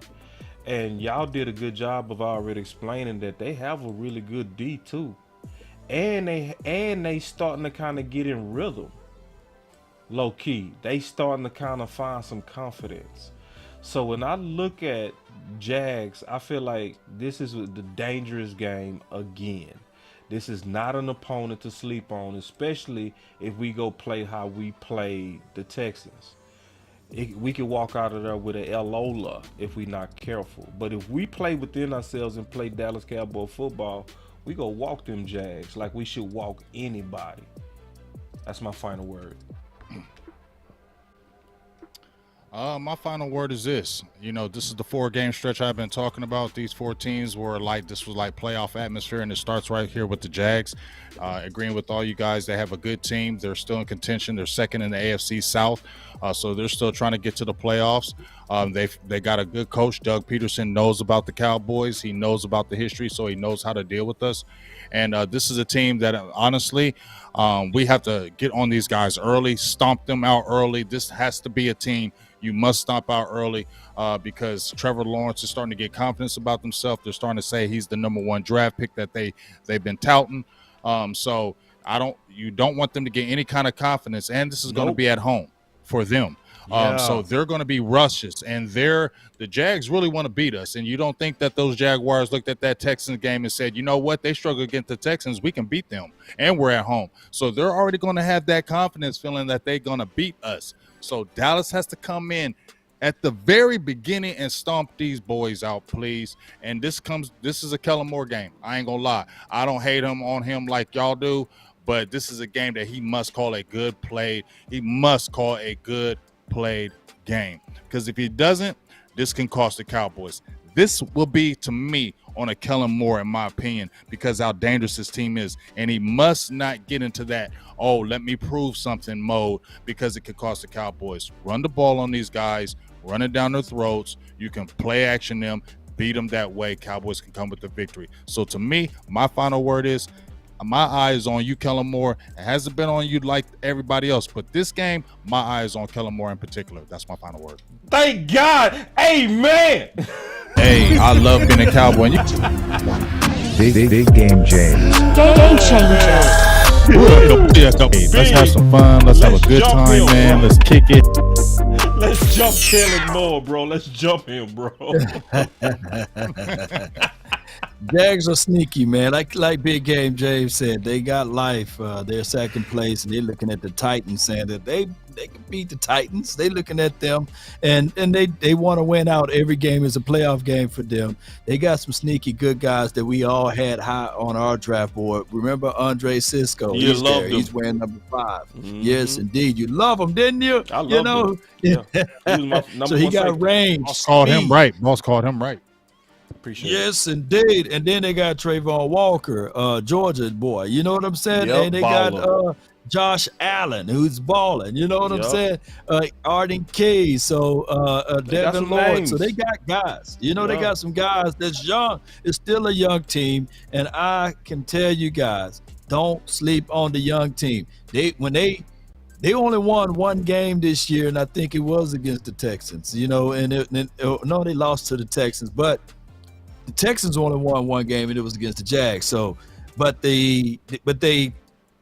And y'all did a good job of already explaining that they have a really good D too, and they starting to kind of get in rhythm. Low key, they starting to kind of find some confidence. So when I look at Jags, I feel like this is the dangerous game again. This is not an opponent to sleep on, especially if we go play how we played the Texans. We could walk out of there with a Lola if we're not careful. But if we play within ourselves and play Dallas Cowboy football, we go walk them Jags like we should walk anybody. That's my final word. My final word is this. This is the 4-game stretch I've been talking about. These 4 teams were this was like playoff atmosphere, and it starts right here with the Jags. Agreeing with all you guys, they have a good team. They're still in contention. They're second in the AFC South, so they're still trying to get to the playoffs. They got a good coach. Doug Peterson knows about the Cowboys. He knows about the history, so he knows how to deal with us. And this is a team that, honestly, we have to get on these guys early, stomp them out early. This has to be a team you must stomp out early because Trevor Lawrence is starting to get confidence about themselves. They're starting to say he's the number 1 draft pick that they've been touting. So you don't want them to get any kind of confidence, and this is going to be at home for them. So they're going to be rushes, and the Jags really want to beat us. And you don't think that those Jaguars looked at that Texans game and said, you know what, they struggle against the Texans, we can beat them, and we're at home. So they're already going to have that confidence feeling that they're going to beat us. So Dallas has to come in at the very beginning and stomp these boys out, please. And this is a Kellen Moore game. I ain't gonna lie. I don't hate him on him like y'all do, but this is a game that he must call a good played. He must call a good played game, because if he doesn't, this can cost the Cowboys. This will be, to me, on a Kellen Moore, in my opinion, because how dangerous his team is. And he must not get into that, let me prove something mode, because it could cost the Cowboys. Run the ball on these guys, run it down their throats. You can play action them, beat them that way. Cowboys can come with the victory. So to me, my final word is, my eye is on you, Kellen Moore. It hasn't been on you like everybody else, but this game, my eye is on Kellen Moore in particular. That's my final word. Thank God. Amen. Hey, I love being a Cowboy. Big game, James. Game changer. Let's have some fun. Let's have a good time, man. Let's kick it. Let's jump Kellen Moore, bro. Let's jump him, bro. Jags are sneaky, man. Like Big Game James said, they got life. They're second place, and they're looking at the Titans, saying that they can beat the Titans. They looking at them, and they want to win out. Every game is a playoff game for them. They got some sneaky good guys that we all had high on our draft board. Remember Andre Cisco? You He's loved there. him. He's wearing number 5. Mm-hmm. Yes, indeed. You love him, didn't you? I love him. Yeah. He was my So he got safety. range. Boss called him right. Boss called him right. Appreciate Yes, indeed. And then they got Trayvon Walker, Georgia boy. You know what I'm saying? Yep, and they baller. got Josh Allen, who's balling. You know what I'm saying? Arden Key, so Devin Lloyd. names. So they got guys. You know, they Yeah. got some guys that's young. It's still a young team. And I can tell you guys, don't sleep on the young team. They only won one game this year, and I think it was against the Texans. You know, no, they lost to the Texans, but the Texans only won one game, and it was against the Jags. So, but they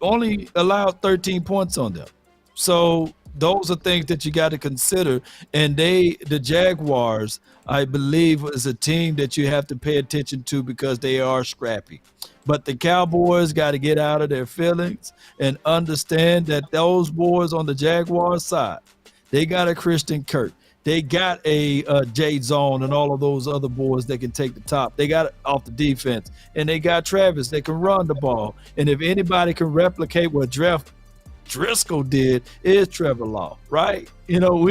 only allowed 13 points on them. So those are things that you got to consider. And the Jaguars, I believe, is a team that you have to pay attention to because they are scrappy. But the Cowboys got to get out of their feelings and understand that those boys on the Jaguars side, they got a Christian Kirk. They got a Jay Zone and all of those other boys that can take the top. They got it off the defense. And they got Travis that can run the ball. And if anybody can replicate what Jeff Driscoll did, is Trevor Law, right? You know,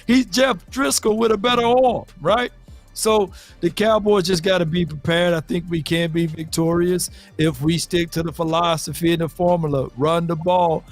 he's Jeff Driscoll with a better arm, right? So the Cowboys just got to be prepared. I think we can be victorious if we stick to the philosophy and the formula. Run the ball,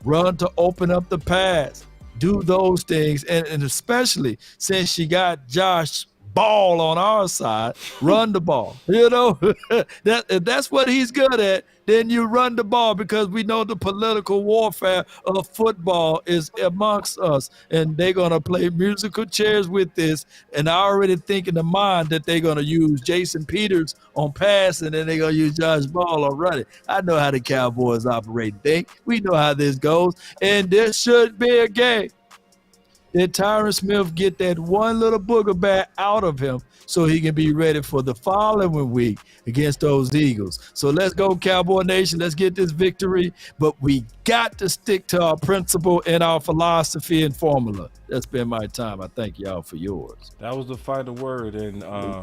run to open up the pass, do those things. And especially since she got Josh Ball on our side, run the ball. You know, if that's what he's good at, then you run the ball because we know the political warfare of football is amongst us. And they're going to play musical chairs with this. And I already think in the mind that they're going to use Jason Peters on pass and then they're going to use Josh Ball on running. I know how the Cowboys operate. We know how this goes. And this should be a game that Tyron Smith get that one little booger bat out of him so he can be ready for the following week against those Eagles. So let's go, Cowboy Nation. Let's get this victory. But we got to stick to our principle and our philosophy and formula. That's been my time. I thank y'all for yours. That was the final word. And I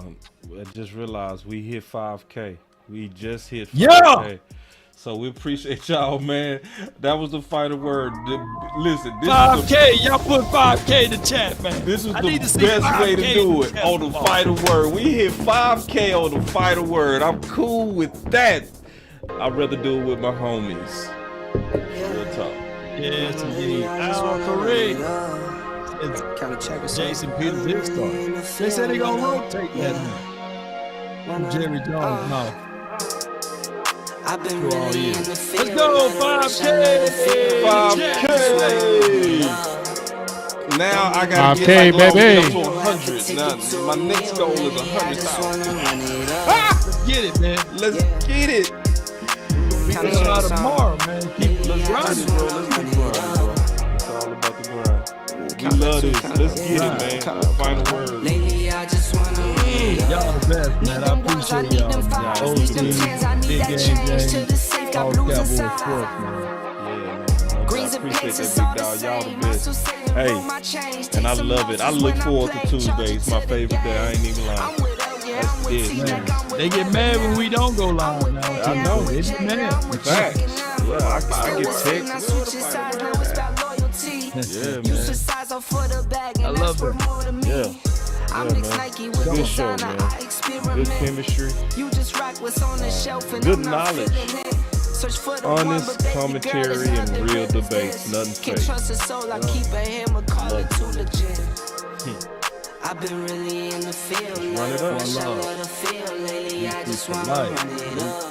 just realized we hit 5K. We just hit 5K. Yeah! So we appreciate y'all, man. That was the final word. Listen, this 5K, y'all put 5K in the chat, man. This was the best way to do it on the final word. We hit 5K on the final word. I'm cool with that. I'd rather do it with my homies. Real talk. Yes, indeed. Correct. It's Jason Peters did start. They said they're going to rotate that man. Jerry Jones' mouth. I've been really in the field. Let's go, 5K! 5K! Now I gotta get like baby. To 100. Now my next goal is 100,000. Let's get it, man. Let's get it. We can try tomorrow, man. Let's grind, bro. Let's keep grinding, bro. It's all about the grind. We love this. Let's get it, man. Final word. Lately, I just wanna y'all the best, man. I appreciate y'all. OG, big game, all Cowboy Sports, man. I appreciate that, big dog. Y'all the best. Hey, and I love it. I look forward to Tuesday. It's my favorite day. I ain't even lying. That's it, man. They get mad when we don't go live now. I know. They get mad. Facts. Yeah, I get texts. Yeah, man. I love it. Yeah. Yeah, man. Good show, man. Good chemistry. Good knowledge. Honest commentary and real debates. Nothing fake. I've been really in the field. Run it up. I just wanna run it up.